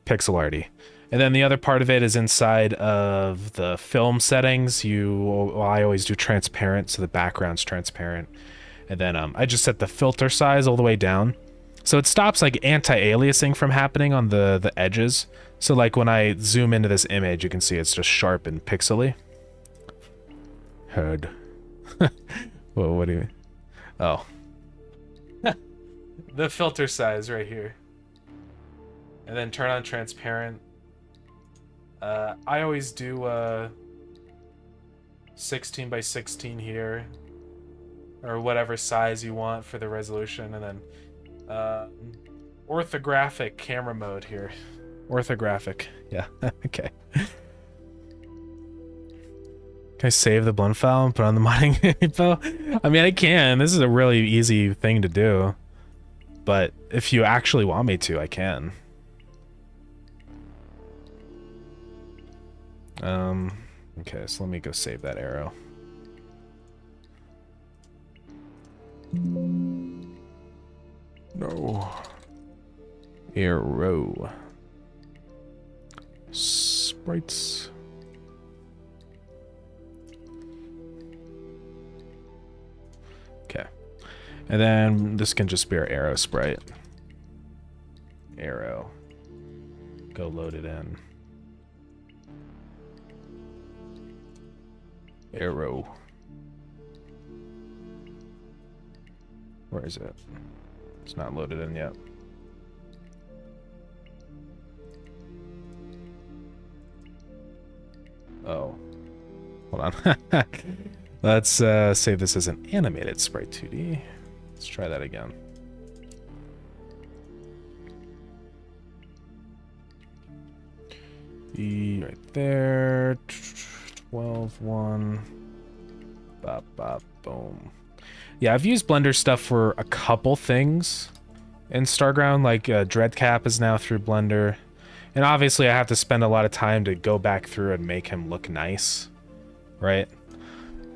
pixel arty. And then the other part of it is inside of the film settings. I always do transparent, so the background's transparent. And then I just set the filter size all the way down. So it stops like anti-aliasing from happening on the edges. So like when I zoom into this image, you can see it's just sharp and pixely. Heard. Well, what do you mean? Oh. The filter size right here. And then turn on transparent. I always do 16 by 16 here. Or whatever size you want for the resolution. And then orthographic camera mode here. Orthographic. Yeah. Okay. Can I save the blend file and put on the modding repo? I mean, I can. This is a really easy thing to do. But if you actually want me to, I can. Okay, so let me go save that arrow. No. Arrow. Sprites. Okay. And then this can just be our arrow sprite. Arrow. Go load it in. Arrow. Where is it? It's not loaded in yet. Oh. Hold on. Let's save this as an animated sprite 2D. Let's try that again. E right there. 12.1. Bop, bop, boom. Yeah, I've used Blender stuff for a couple things in Starground, like Dreadcap is now through Blender. And obviously I have to spend a lot of time to go back through and make him look nice, right?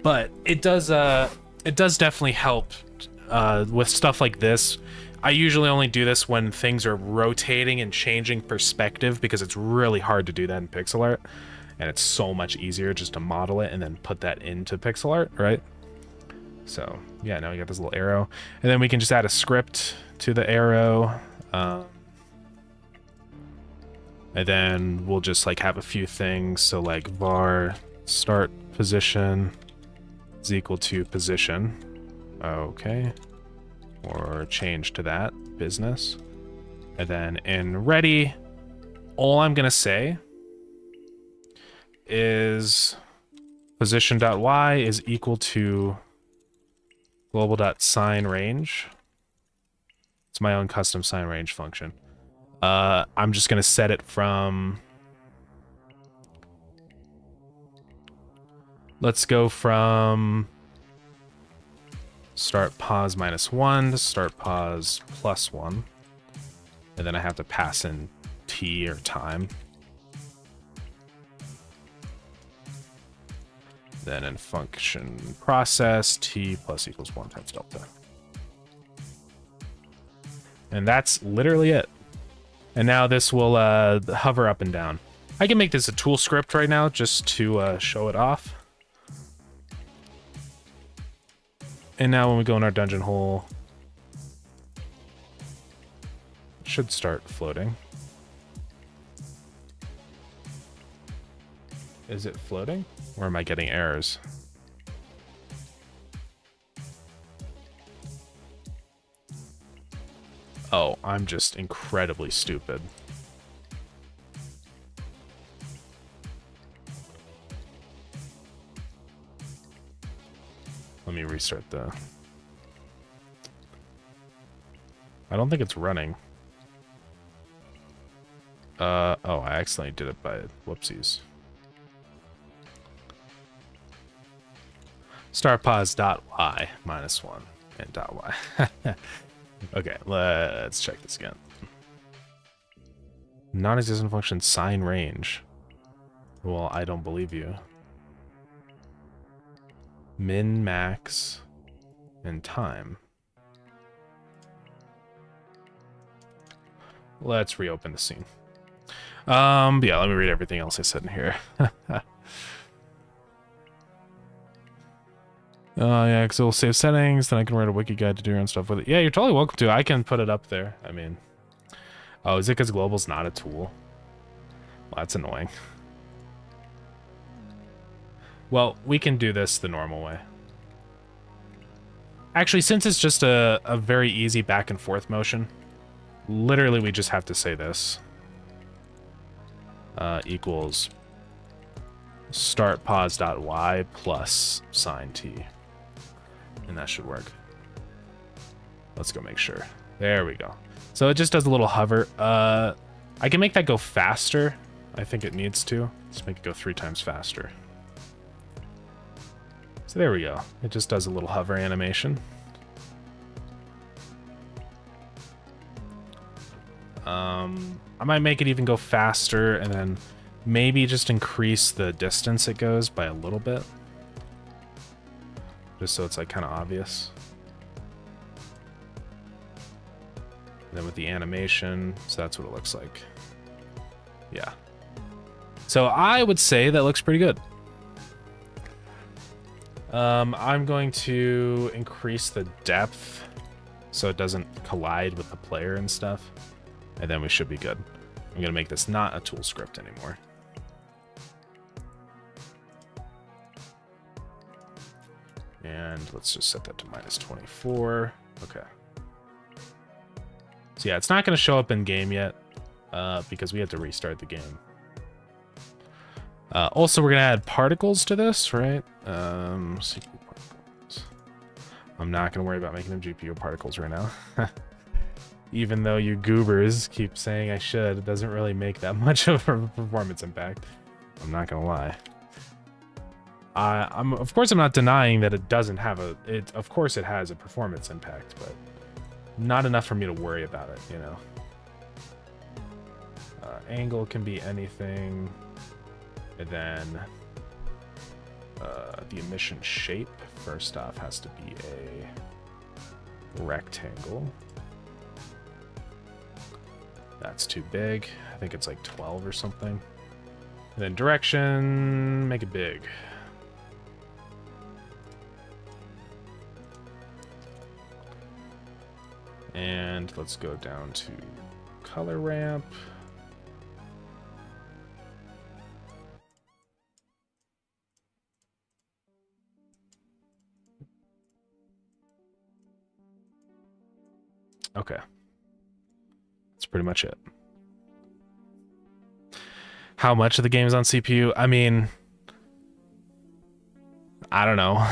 But it does definitely help with stuff like this. I usually only do this when things are rotating and changing perspective because it's really hard to do that in pixel art. And it's so much easier just to model it and then put that into pixel art, right? So yeah, now we got this little arrow. And then we can just add a script to the arrow. And then we'll just like have a few things. So like var start position is equal to position. Okay. Or change to that business. And then in ready, all I'm going to say is position.y is equal to global.sign range. It's my own custom sign range function. I'm just going to set it from... Let's go from start pause -1 to start pause +1. And then I have to pass in t or time. Then in function process, t plus equals 1 times delta. And that's literally it. And now this will hover up and down. I can make this a tool script right now just to show it off. And now when we go in our dungeon hole, it should start floating. Is it floating? Or am I getting errors? Oh, I'm just incredibly stupid. Let me restart the... I don't think it's running. Oh, I accidentally did it by whoopsies. Start pause dot y -1 and dot y. Okay, let's check this again. Non-existent function sign range. Well, I don't believe you. Min max in time. Let's reopen the scene. Yeah, let me read everything else I said in here. Yeah, because it'll save settings, then I can write a wiki guide to do your own stuff with it. Yeah, you're totally welcome to. I can put it up there. I mean, oh, is it because global's not a tool? Well, that's annoying. Well, we can do this the normal way. Actually, since it's just a very easy back and forth motion, literally we just have to say this. Equals start pause.y plus sine t. And that should work. Let's go make sure. There we go. So it just does a little hover. I can make that go faster. I think it needs to. Let's make it go 3 times faster. So there we go. It just does a little hover animation. I might make it even go faster and then maybe just increase the distance it goes by a little bit. Just so it's like kind of obvious. And then with the animation, so that's what it looks like. Yeah. So I would say that looks pretty good. I'm going to increase the depth so it doesn't collide with the player and stuff. And then we should be good. I'm going to make this not a tool script anymore. And let's just set that to -24. Okay. So yeah, it's not going to show up in game yet because we had to restart the game. Also, we're going to add particles to this, right? CPU particles. I'm not going to worry about making them GPU particles right now. Even though you goobers keep saying I should, it doesn't really make that much of a performance impact. I'm not going to lie. Of course, I'm not denying that it doesn't have of course it has a performance impact, but not enough for me to worry about it, you know. Angle can be anything. And then the emission shape, first off, has to be a rectangle. That's too big. I think it's like 12 or something. And then direction, make it big. And let's go down to color ramp. Okay. That's pretty much it. How much of the game is on CPU? I mean, I don't know.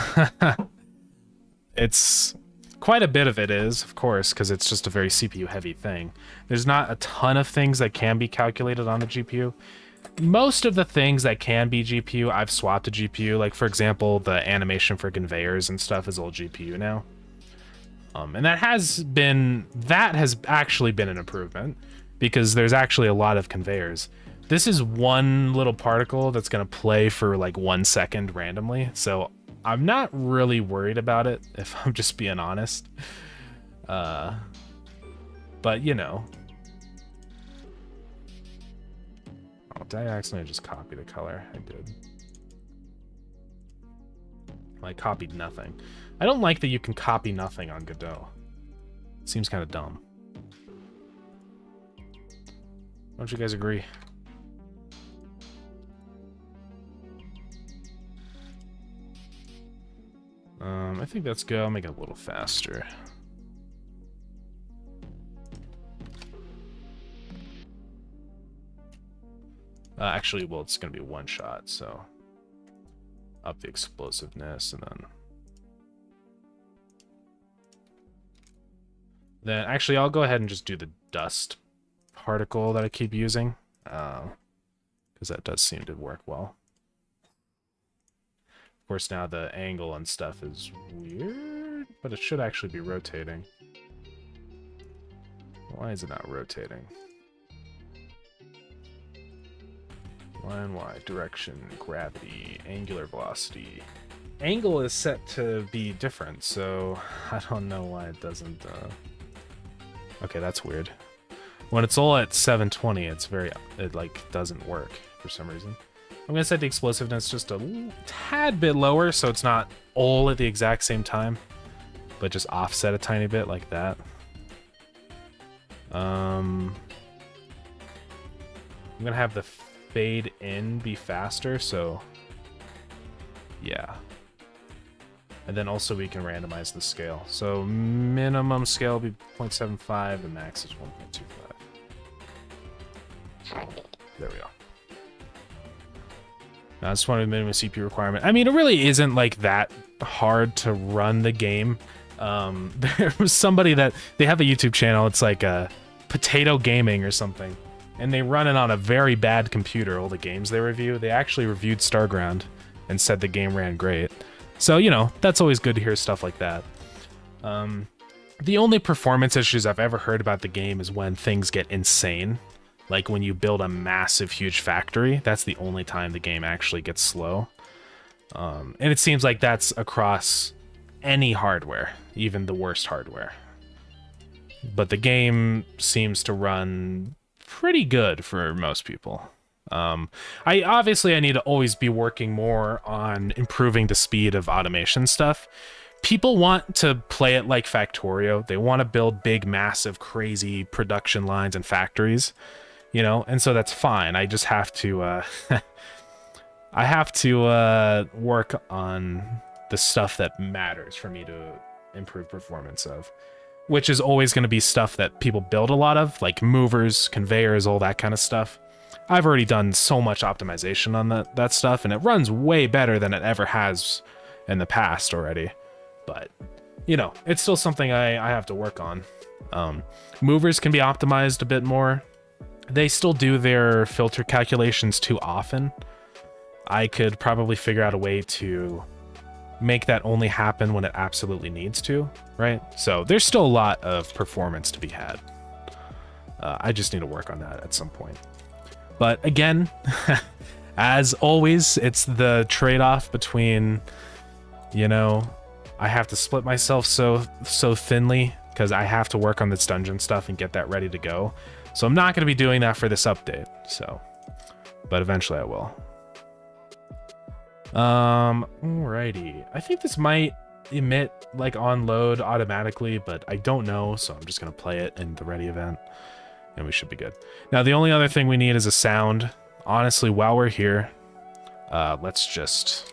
It's quite a bit of it is, of course, because it's just a very CPU heavy thing. There's not a ton of things that can be calculated on the GPU. Most of the things that can be GPU, I've swapped to GPU. Like, for example, the animation for conveyors and stuff is all GPU now. And that has actually been an improvement because there's actually a lot of conveyors. This is one little particle that's going to play for like 1 second randomly. So I'm not really worried about it, if I'm just being honest. But you know. Oh, did I accidentally just copy the color? I did. I copied nothing. I don't like that you can copy nothing on Godot. Seems kind of dumb. Don't you guys agree? I think that's good. I'll make it a little faster. Actually, well, it's going to be one shot, so up the explosiveness and then actually I'll go ahead and just do the dust particle that I keep using because that does seem to work well. Of course, now the angle and stuff is weird, but it should actually be rotating. Why is it not rotating? Line Y, direction, gravity, angular velocity. angle is set to be different, so I don't know why it doesn't. Okay, that's weird. When it's all at 720, it like doesn't work for some reason. I'm gonna set the explosiveness just a tad bit lower, so it's not all at the exact same time, but just offset a tiny bit like that. I'm gonna have the fade in be faster, so yeah. And then also we can randomize the scale. So minimum scale will be 0.75 and max is 1.25. There we go. Now, that's one of the minimum CPU requirement. I mean, it really isn't like that hard to run the game. There was somebody that they have a YouTube channel. It's like Potato Gaming or something, and they run it on a very bad computer. All the games they review, they actually reviewed Starground and said the game ran great. So you know that's always good to hear stuff like that. The only performance issues I've ever heard about the game is when things get insane. Like when you build a massive, huge factory, that's the only time the game actually gets slow. And it seems like that's across any hardware, even the worst hardware. But the game seems to run pretty good for most people. I need to always be working more on improving the speed of automation stuff. People want to play it like Factorio. They want to build big, massive, crazy production lines and factories. You know, and so that's fine. I just have to, I have to work on the stuff that matters for me to improve performance of, which is always going to be stuff that people build a lot of, like movers, conveyors, all that kind of stuff. I've already done so much optimization on that stuff, and it runs way better than it ever has in the past already. But, you know, it's still something I have to work on. Movers can be optimized a bit more. They still do their filter calculations too often. I could probably figure out a way to make that only happen when it absolutely needs to, right? So there's still a lot of performance to be had. I just need to work on that at some point. But again, as always, it's the trade-off between, you know, I have to split myself so thinly because I have to work on this dungeon stuff and get that ready to go. So I'm not going to be doing that for this update, so, but eventually I will. Alrighty. I think this might emit like on load automatically, but I don't know, so I'm just going to play it in the ready event and we should be good. Now, the only other thing we need is a sound. Honestly, while we're here, let's just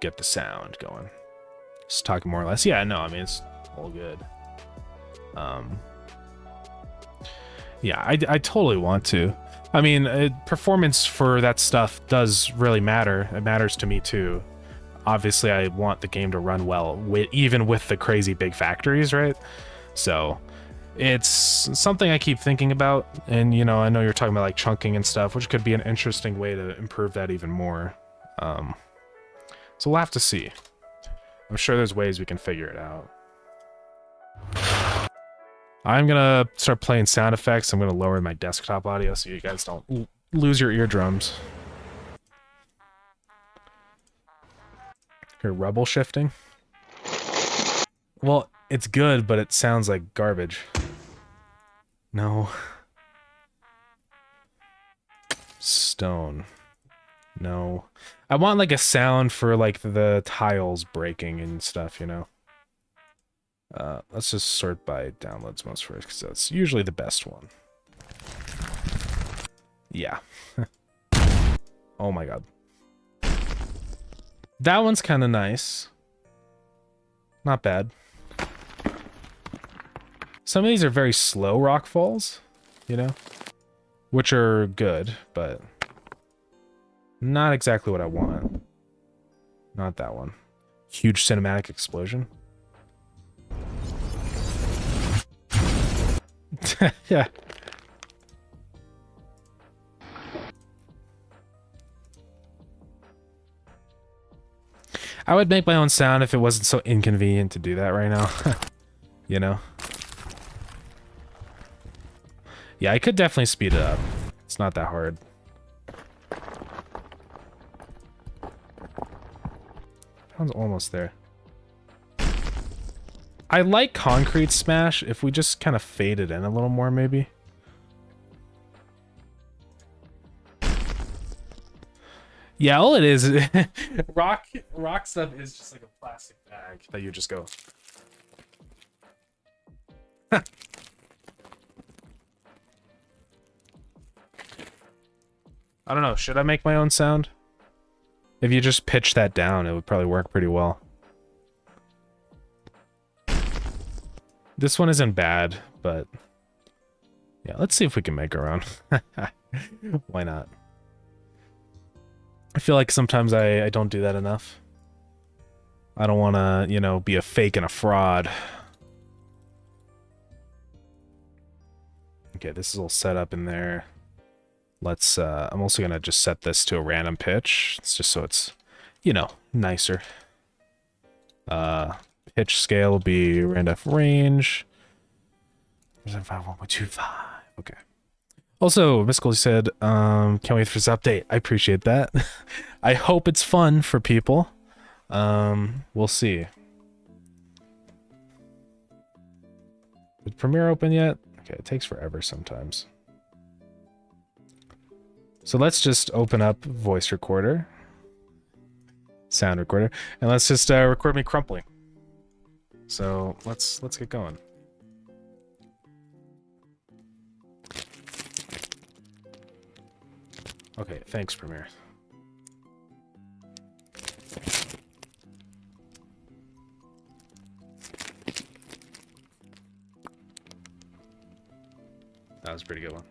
get the sound going. Just talking more or less. Yeah, no, I mean, it's all good. Yeah, I totally want to. I mean, performance for that stuff does really matter. It matters to me too. Obviously, I want the game to run well, even with the crazy big factories, right? So it's something I keep thinking about. And, you know, I know you're talking about like chunking and stuff, which could be an interesting way to improve that even more. So we'll have to see. I'm sure there's ways we can figure it out. I'm gonna start playing sound effects. I'm gonna lower my desktop audio so you guys don't lose your eardrums. Hear rubble shifting? Well, it's good, but it sounds like garbage. No. Stone. No. I want like a sound for like the tiles breaking and stuff, you know? Let's just sort by downloads most first, because that's usually the best one. Yeah. Oh my god. That one's kind of nice. Not bad. Some of these are very slow rock falls, you know? Which are good, but not exactly what I want. Not that one. Huge cinematic explosion. Yeah. I would make my own sound if it wasn't so inconvenient to do that right now. You know? Yeah, I could definitely speed it up. It's not that hard. Sounds almost there. I like Concrete Smash if we just kind of fade it in a little more, maybe. Yeah, all it is, rock stuff is just like a plastic bag that you just go. I don't know, should I make my own sound? If you just pitch that down, it would probably work pretty well. This one isn't bad, but yeah, let's see if we can make our own. Why not? I feel like sometimes I don't do that enough. I don't want to, you know, be a fake and a fraud. Okay, this is all set up in there. Let's, I'm also going to just set this to a random pitch. It's just so it's, you know, nicer. Pitch scale will be random range. 1.25. Okay. Also, Mystical said, can't wait for this update. I appreciate that. I hope it's fun for people. We'll see. Did Premiere open yet? Okay, it takes forever sometimes. So let's just open up voice recorder, sound recorder, and let's just record me crumpling. So let's get going. Okay, thanks, Premiere. That was a pretty good one.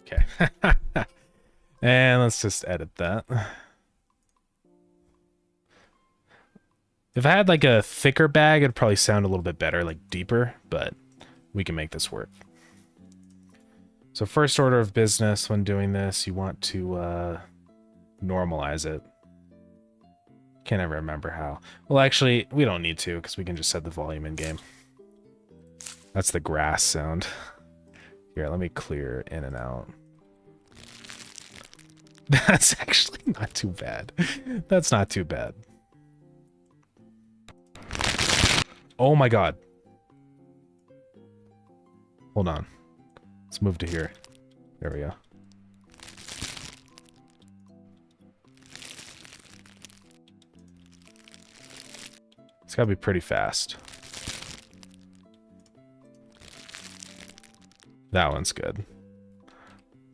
Okay. And let's just edit that. If I had like a thicker bag, it'd probably sound a little bit better, like deeper, but we can make this work. So first order of business when doing this, you want to normalize it. Can't ever remember how. Well, actually, we don't need to because we can just set the volume in game. That's the grass sound. Here, let me clear in and out. That's actually not too bad. That's not too bad. Oh my god. Hold on. Let's move to here. There we go. It's gotta be pretty fast. That one's good.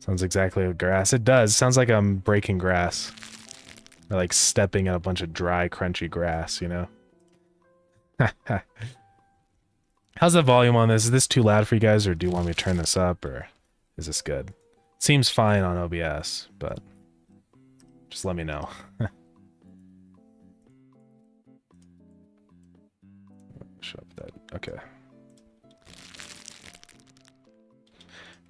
Sounds exactly like grass. It does. Sounds like I'm breaking grass. Or like stepping in a bunch of dry, crunchy grass, you know? How's the volume on this? Is this too loud for you guys, or do you want me to turn this up, or is this good? Seems fine on OBS, but just let me know. Shut up that. Okay.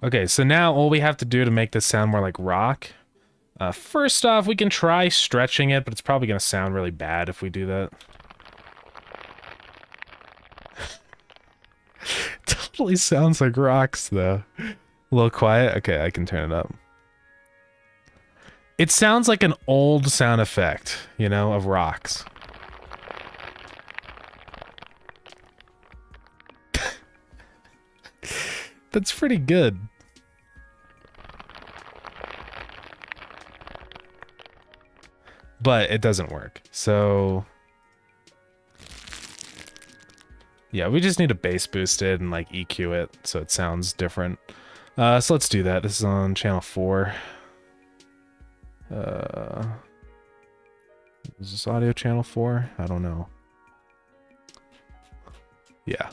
Okay, so now all we have to do to make this sound more like rock. First off, we can try stretching it, but it's probably going to sound really bad if we do that. Totally sounds like rocks, though. A little quiet? Okay, I can turn it up. It sounds like an old sound effect, you know, of rocks. That's pretty good. But it doesn't work, so... yeah, we just need to bass boost it and like EQ it so it sounds different. So let's do that. This is on channel 4. Is this audio channel 4? I don't know. Yeah.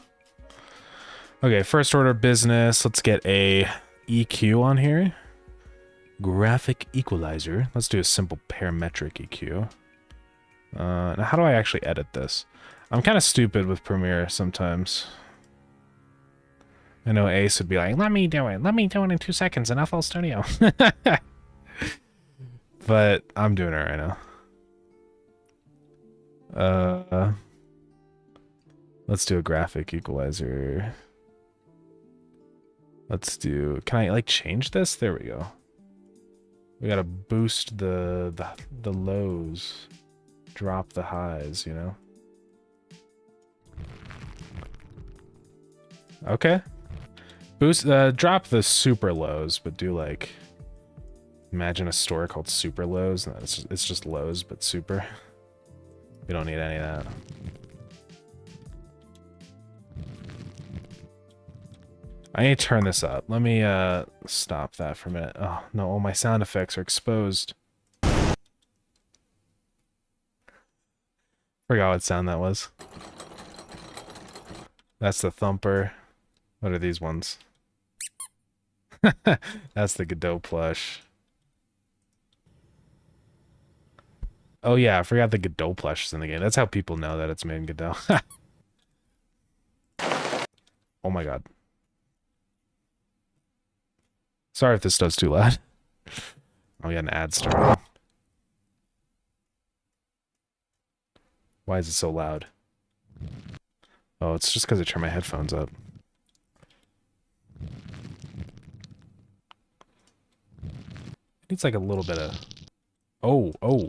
Okay, first order of business. Let's get a EQ on here. Graphic equalizer. Let's do a simple parametric EQ. Now how do I actually edit this? I'm kind of stupid with Premiere sometimes. I know Ace would be like, let me do it. Let me do it in 2 seconds in FL Studio. But I'm doing it right now. Let's do a graphic equalizer. Let's do... Can I, like, change this? There we go. We gotta boost the lows. Drop the highs, you know? Okay. Boost, drop the super lows, but do, like... Imagine a store called Super Lows. No, it's just lows, but super. We don't need any of that. I need to turn this up. Let me stop that for a minute. Oh, no, all my sound effects are exposed. Forgot what sound that was. That's the thumper. What are these ones? That's the Godot plush. Oh yeah, I forgot the Godot plush is in the game. That's how people know that it's made in Godot. Oh my god. Sorry if this stuff's too loud. Oh, we got an ad starting. Why is it so loud? Oh, it's just because I turned my headphones up. It needs like a little bit of... Oh, oh.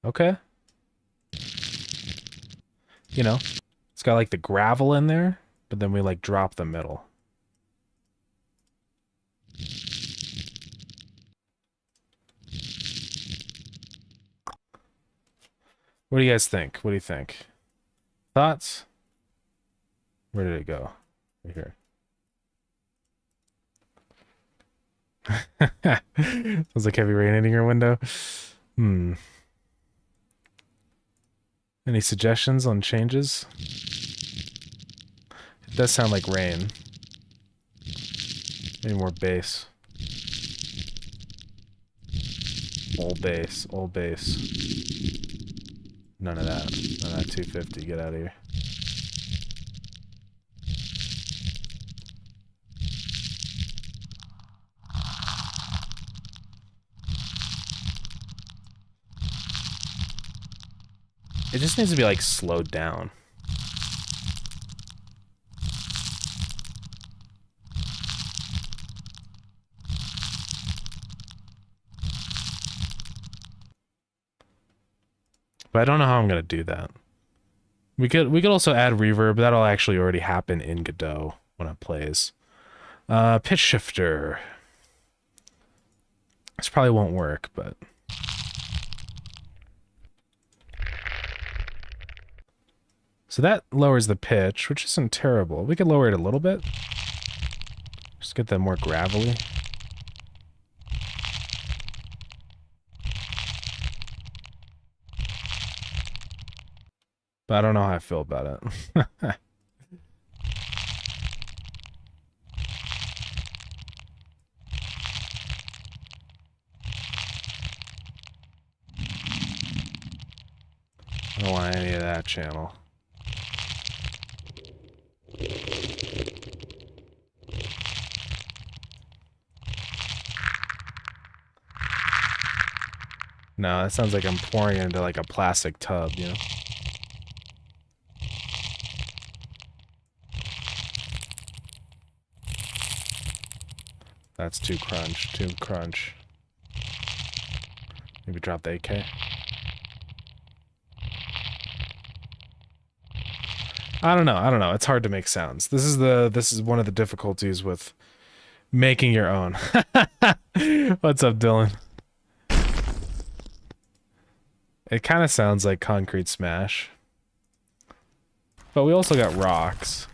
Okay. You know, it's got like the gravel in there, but then we like drop the middle. What do you guys think? What do you think? Thoughts? Where did it go? Right here. Sounds like heavy rain hitting your window. Hmm. Any suggestions on changes? It does sound like rain. Maybe more bass. All bass, all bass. None of that. None of that 250. Get out of here. It just needs to be, like, slowed down. But I don't know how I'm gonna do that. We could also add reverb. That'll actually already happen in Godot when it plays. Pitch shifter. This probably won't work, but... So that lowers the pitch, which isn't terrible. We could lower it a little bit. Just get that more gravelly. But I don't know how I feel about it. I don't want any of that channel. No, that sounds like I'm pouring it into like a plastic tub, you know? That's too crunch, too crunch. Maybe drop the AK. I don't know. It's hard to make sounds. This is one of the difficulties with making your own. What's up, Dylan? It kind of sounds like Concrete Smash. But we also got rocks.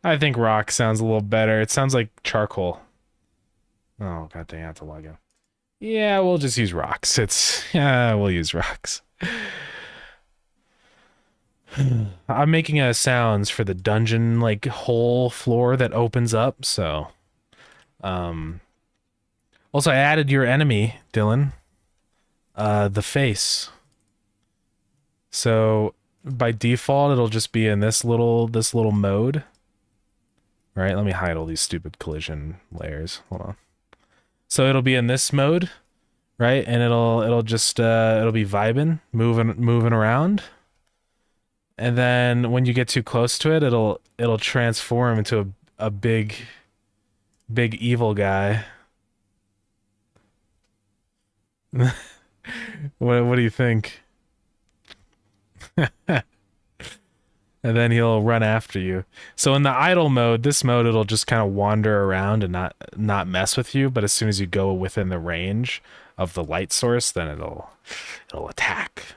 I think rock sounds a little better. It sounds like charcoal. Oh, god dang, I have to log in. Yeah, we'll just use rocks. We'll use rocks. I'm making sounds for the dungeon, like, whole floor that opens up, so... Also, I added your enemy, Dylan. The face. So, by default, it'll just be in this little mode. Right, let me hide all these stupid collision layers. Hold on. So it'll be in this mode, right? And it'll just it'll be vibing, moving around. And then when you get too close to it, it'll transform into a big evil guy. What do you think? And then he'll run after you. So in the idle mode, this mode it'll just kind of wander around and not mess with you, but as soon as you go within the range of the light source, then it'll attack.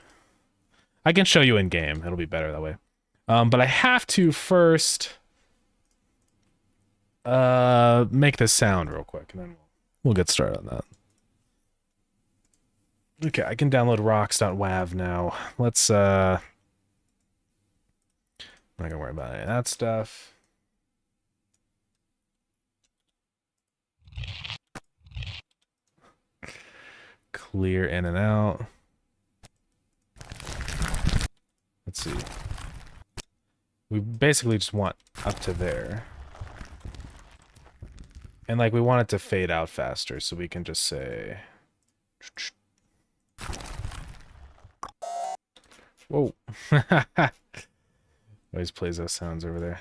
I can show you in game. It'll be better that way. But I have to first make this sound real quick, and then we'll get started on that. Okay, I can download rocks.wav now. Let's I'm not gonna worry about any of that stuff. Clear in and out. Let's see. We basically just want up to there. And like we want it to fade out faster, so we can just say whoa. Always plays those sounds over there.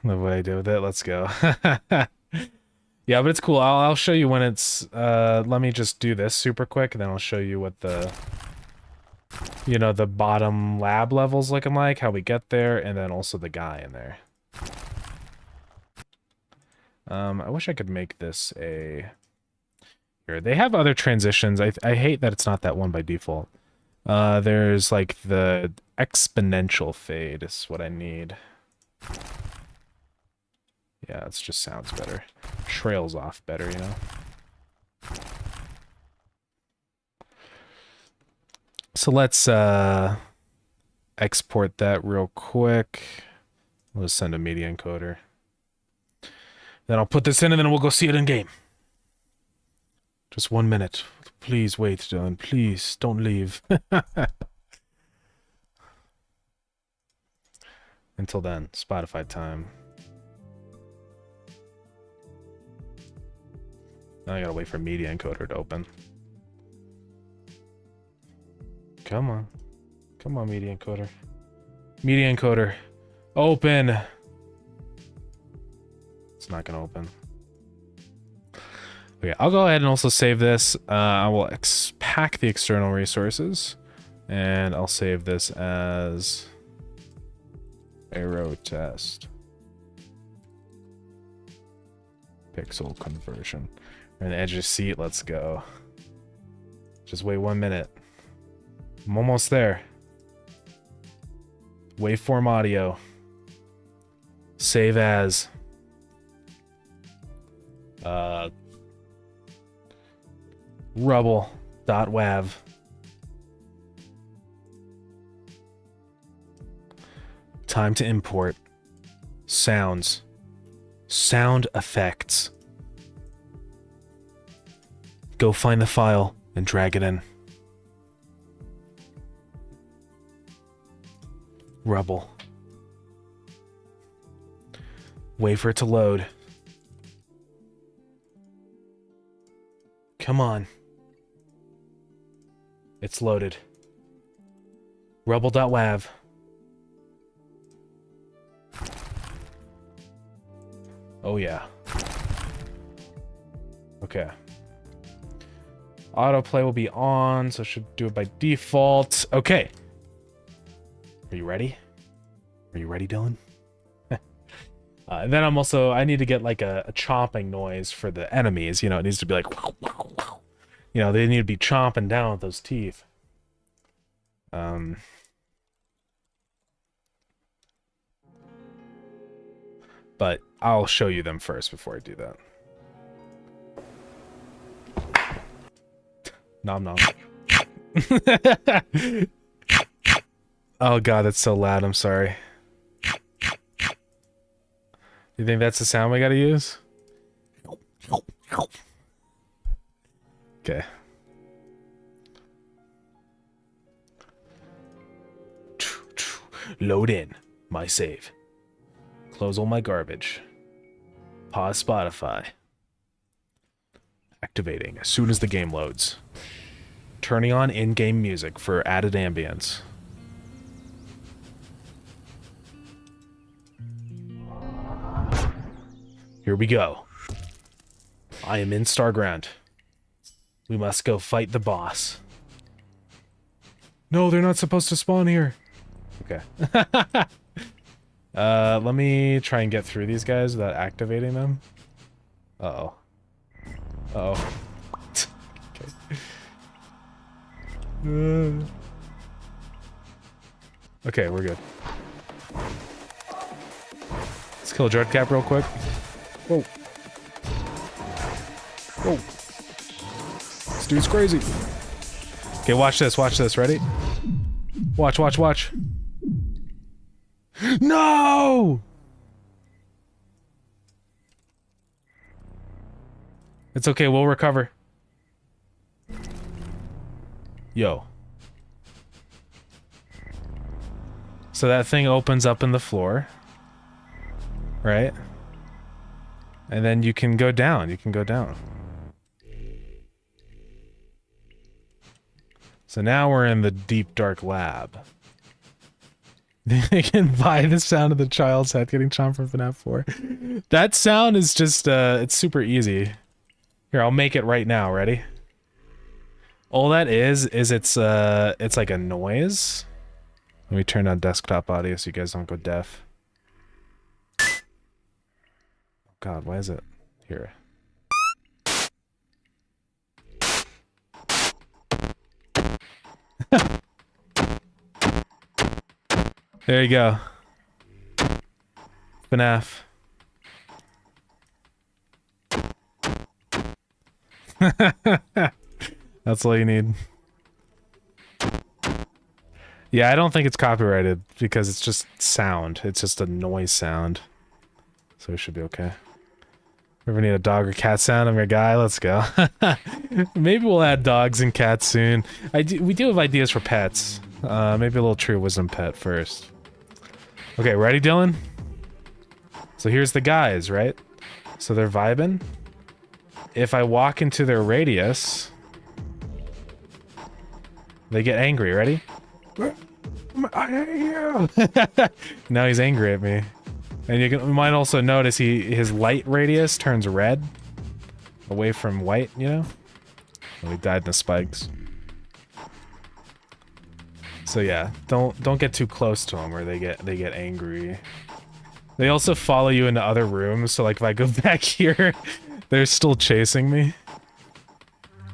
Love what I did with it. Let's go. Yeah, but it's cool. I'll show you when it's let me just do this super quick, and then I'll show you what the the bottom lab level's looking like, how we get there, and then also the guy in there. I wish I could make this a here. They have other transitions. I hate that it's not that one by default. There's like the exponential fade is what I need. Yeah, it just sounds better. Trails off better, you know? So let's export that real quick. We'll just send a media encoder. Then I'll put this in and then we'll go see it in game. Just 1 minute. Please wait, Dylan. Please, don't leave. Until then, Spotify time. Now I gotta wait for media encoder to open. Come on. Come on, media encoder. Media encoder. Open! It's not gonna open. Okay, I'll go ahead and also save this. I will pack the external resources, and I'll save this as arrow test. Pixel conversion. We're in the edge of the seat, let's go. Just wait 1 minute. I'm almost there. Waveform audio. Save as. Rubble.wav. Time to import. Sounds. Sound effects. Go find the file and drag it in. Rubble. Wait for it to load. Come on. It's loaded. Rubble.wav. Oh yeah. Okay. Autoplay will be on, so it should do it by default. Okay. Are you ready? Are you ready, Dylan? And then I need to get like a chomping noise for the enemies. You know, it needs to be like, you know, they need to be chomping down with those teeth. But I'll show you them first before I do that. Nom nom. Oh god, that's so loud, I'm sorry. You think that's the sound we gotta use? Okay. Load in my save. Close all my garbage. Pause Spotify. Activating as soon as the game loads. Turning on in-game music for added ambience. Here we go. I am in Starground. We must go fight the boss. No, they're not supposed to spawn here. Okay. Let me try and get through these guys without activating them. Uh-oh. Uh-oh. Okay. Okay, we're good. Let's kill a dread cap real quick. Whoa. Whoa. This dude's crazy. Okay, watch this, ready? Watch, watch, watch. No! It's okay, we'll recover. Yo. So that thing opens up in the floor. Right? And then you can go down, So now we're in the deep dark lab. They can buy the sound of the child's head getting chomped from FNAF 4. That sound is just, it's super easy. Here, I'll make it right now, ready? All that is it's like a noise. Let me turn on desktop audio so you guys don't go deaf. Oh God, why is it here? There you go. FNAF. That's all you need. Yeah, I don't think it's copyrighted because it's just sound. It's just a noise sound. So it should be okay. Ever need a dog or cat sound? I'm your guy. Let's go. Maybe we'll add dogs and cats soon. We do have ideas for pets. Maybe a little true wisdom pet first. Okay, ready, Dylan? So here's the guys, right? So they're vibing. If I walk into their radius, they get angry. Ready? I hate you. Now he's angry at me. And you might also notice his light radius turns red. Away from white, you know? Well, he died in the spikes. So yeah, don't get too close to them or they get angry. They also follow you into other rooms, so like if I go back here, they're still chasing me.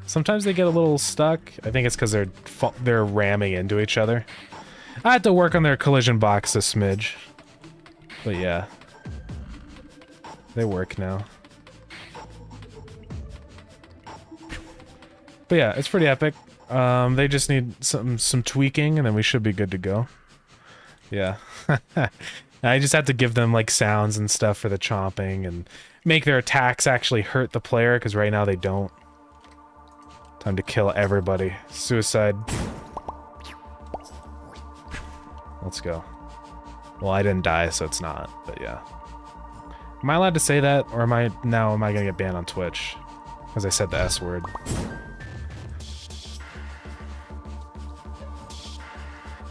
Sometimes they get a little stuck. I think it's because they're ramming into each other. I had to work on their collision box a smidge. But yeah. They work now. But yeah, it's pretty epic. They just need some tweaking and then we should be good to go. Yeah. I just have to give them like sounds and stuff for the chomping and make their attacks actually hurt the player because right now they don't. Time to kill everybody. Suicide. Let's go. Well, I didn't die, so it's not, but yeah. Am I allowed to say that, or am I gonna get banned on Twitch? Because I said the S word.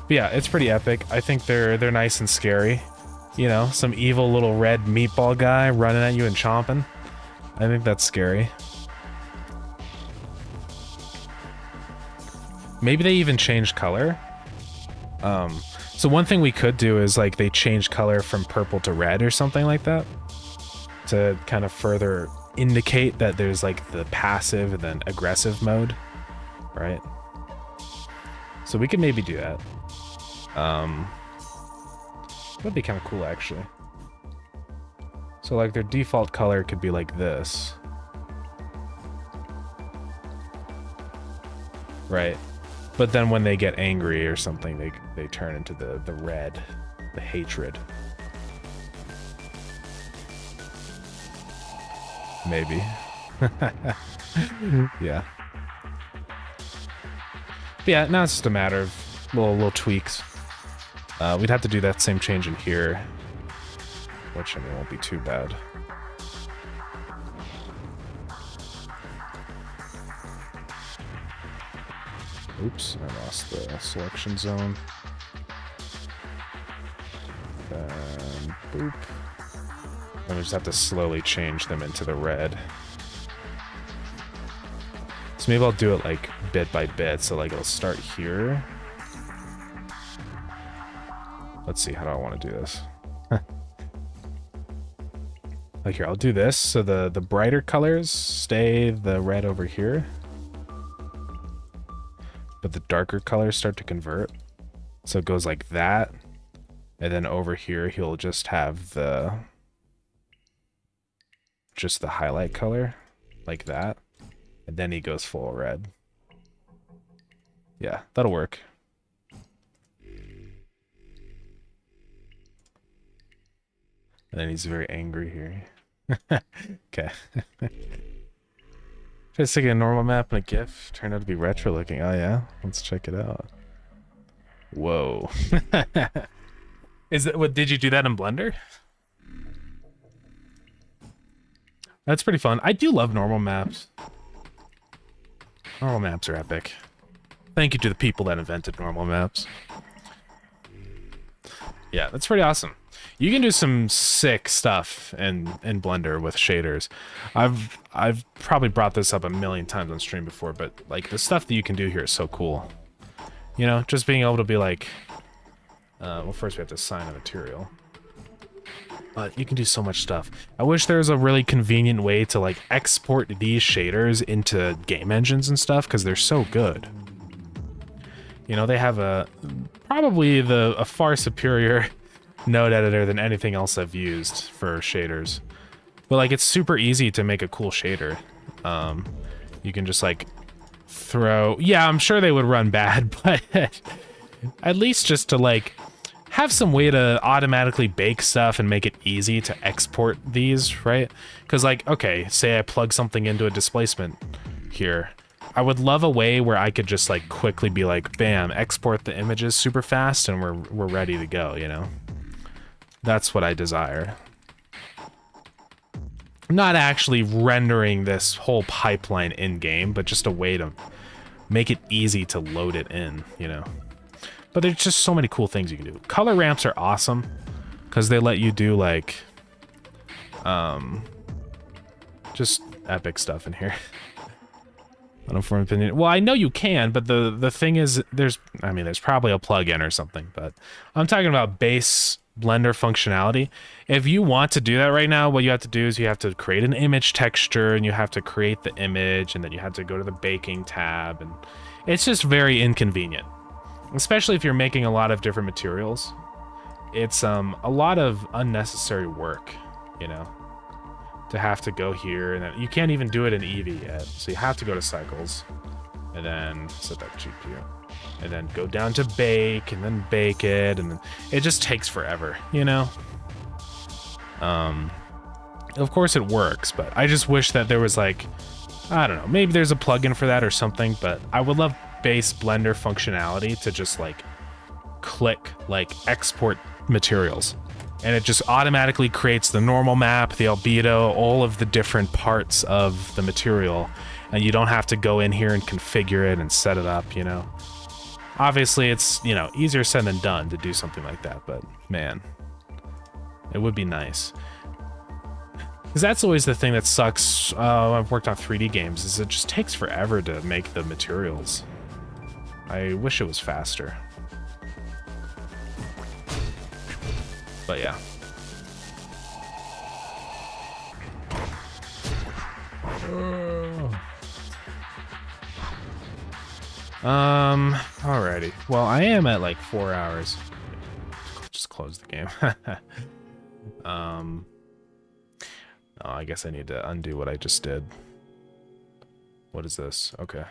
But yeah, it's pretty epic. I think they're nice and scary. You know, some evil little red meatball guy running at you and chomping. I think that's scary. Maybe they even changed color. So one thing we could do is like they change color from purple to red or something like that to kind of further indicate that there's like the passive and then aggressive mode, right? So we could maybe do that. That'd be kind of cool actually. So like their default color could be like this. Right. But then when they get angry or something, they turn into the red, the hatred. Maybe. Yeah. But yeah, now it's just a matter of little tweaks. We'd have to do that same change in here, which I mean won't be too bad. Oops, I lost the selection zone. Then, boop. And we just have to slowly change them into the red. So maybe I'll do it like bit by bit. So like I'll start here. Let's see, how do I want to do this? Like here, I'll do this. So the brighter colors stay the red over here. But the darker colors start to convert. So it goes like that. And then over here, he'll just have just the highlight color like that. And then he goes full red. Yeah, that'll work. And then he's very angry here. Okay. Just taking a normal map and a GIF. Turned out to be retro looking. Oh yeah? Let's check it out. Whoa. Is that what, did you do that in Blender? That's pretty fun. I do love normal maps. Normal maps are epic. Thank you to the people that invented normal maps. Yeah, that's pretty awesome. You can do some sick stuff in Blender with shaders. I've probably brought this up a million times on stream before, but like the stuff that you can do here is so cool. You know, just being able to be like, well, first we have to assign a material. But you can do so much stuff. I wish there was a really convenient way to like export these shaders into game engines and stuff, because they're so good. You know, they have probably a far superior node editor than anything else I've used for shaders. But like, it's super easy to make a cool shader. You can just like throw, yeah, I'm sure they would run bad, but at least just to like have some way to automatically bake stuff and make it easy to export these, right? Because like, okay, say I plug something into a displacement here. I would love a way where I could just like quickly be like, bam, export the images super fast and we're ready to go, you know? That's what I desire. Not actually rendering this whole pipeline in-game, but just a way to make it easy to load it in, you know? But there's just so many cool things you can do. Color ramps are awesome because they let you do like just epic stuff in here. Uninformed opinion. Well, I know you can, but the thing is, there's probably a plugin or something, but I'm talking about base Blender functionality. If you want to do that right now, what you have to do is you have to create an image texture and you have to create the image and then you have to go to the baking tab, and it's just very inconvenient. Especially if you're making a lot of different materials. It's a lot of unnecessary work, you know, to have to go here, and then you can't even do it in Eevee yet. So you have to go to cycles and then set that GPU and then go down to bake and then bake it, and then it just takes forever, you know? Of course it works, but I just wish that there was like, I don't know, maybe there's a plugin for that or something, but I would love base Blender functionality to just like click like export materials, and it just automatically creates the normal map, the albedo, all of the different parts of the material, and you don't have to go in here and configure it and set it up, you know? Obviously it's, you know, easier said than done to do something like that, but man, it would be nice. Because that's always the thing that sucks. I've worked on 3D games, is it just takes forever to make the materials. I wish it was faster. But yeah. Alrighty. Well, I am at like 4 hours. Just close the game. Oh, I guess I need to undo what I just did. What is this? Okay.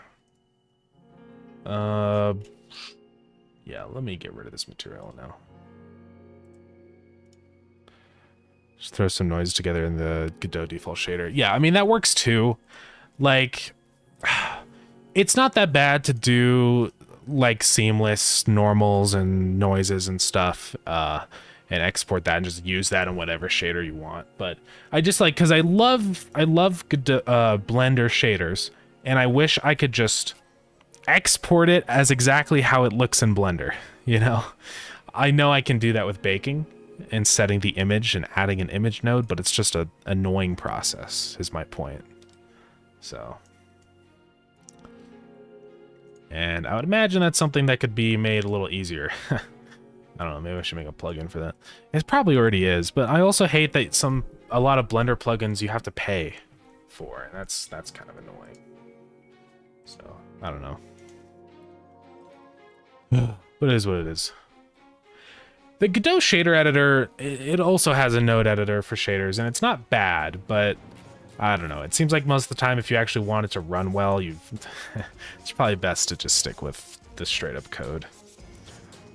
Yeah, let me get rid of this material now. Just throw some noise together in the Godot default shader. Yeah, I mean, that works too. Like, it's not that bad to do like seamless normals and noises and stuff, and export that and just use that in whatever shader you want. But I just like, because I love Blender shaders, and I wish I could just export it as exactly how it looks in Blender, you know? I know I can do that with baking and setting the image and adding an image node, but it's just an annoying process, is my point. So. And I would imagine that's something that could be made a little easier. I don't know, maybe I should make a plugin for that. It probably already is, but I also hate that a lot of Blender plugins you have to pay for, and that's kind of annoying. So, I don't know. But it is what it is. The Godot shader editor, it also has a node editor for shaders, and it's not bad, but I don't know. It seems like most of the time, if you actually want it to run well, it's probably best to just stick with the straight up code.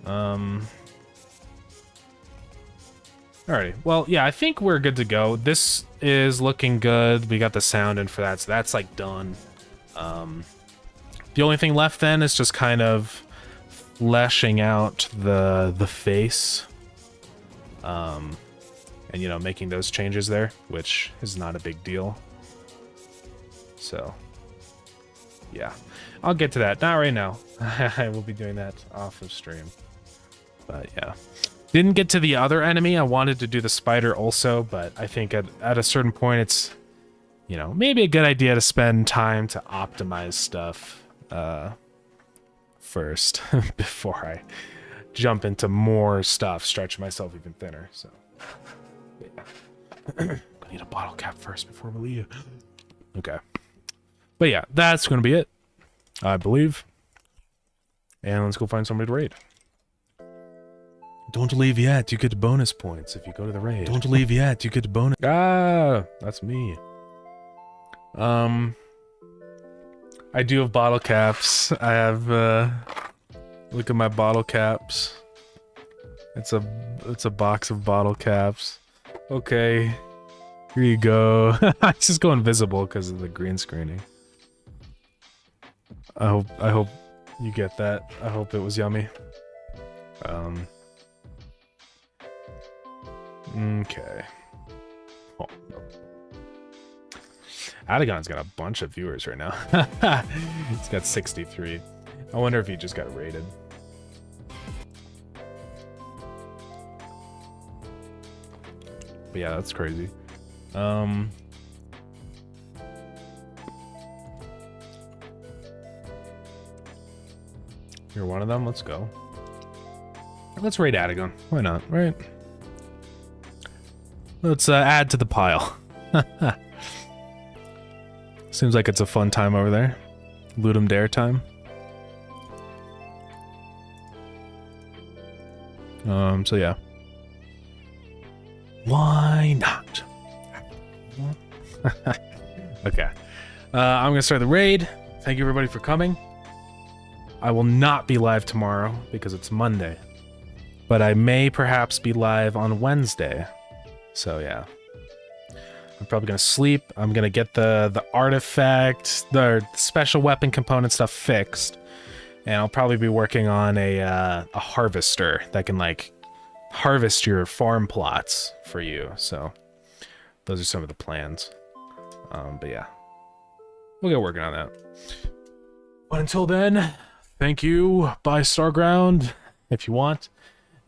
Alrighty. Well, yeah, I think we're good to go. This is looking good. We got the sound in for that, so that's like done. The only thing left then is just kind of fleshing out the face. And, you know, making those changes there, which is not a big deal. So, yeah. I'll get to that. Not right now. I will be doing that off of stream. But, yeah. Didn't get to the other enemy. I wanted to do the spider also, but I think at a certain point it's, you know, maybe a good idea to spend time to optimize stuff first before I jump into more stuff, stretch myself even thinner, so... I need a bottle cap first before we leave. Okay. But yeah, that's going to be it, I believe. And let's go find somebody to raid. Don't leave yet. You get bonus points if you go to the raid. Don't leave yet. You get bonus. Ah, that's me. I do have bottle caps. I have, look at my bottle caps. It's a box of bottle caps. Okay, here you go. I just go invisible because of the green screening. I hope you get that. I hope it was yummy. Okay. Oh. Adagon's got a bunch of viewers right now. He's got 63. I wonder if he just got raided. But yeah, that's crazy. You're one of them? Let's go. Let's raid Adagon. Why not, right? Let's add to the pile. Seems like it's a fun time over there. Loot 'em dare time. So yeah. Why not? Okay. I'm gonna start the raid. Thank you everybody for coming. I will not be live tomorrow because it's Monday. But I may perhaps be live on Wednesday. So yeah. I'm probably gonna sleep. I'm gonna get the artifact, the special weapon component stuff fixed. And I'll probably be working on a harvester that can like harvest your farm plots for you. So those are some of the plans. But yeah, we'll get working on that. But until then, thank you. Buy Starground if you want.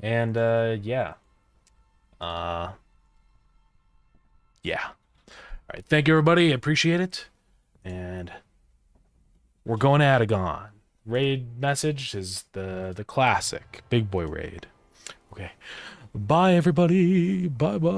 And yeah. Yeah. All right. Thank you, everybody. Appreciate it. And we're going to Adagon. Raid message is the classic big boy raid. Okay. Bye, everybody. Bye-bye.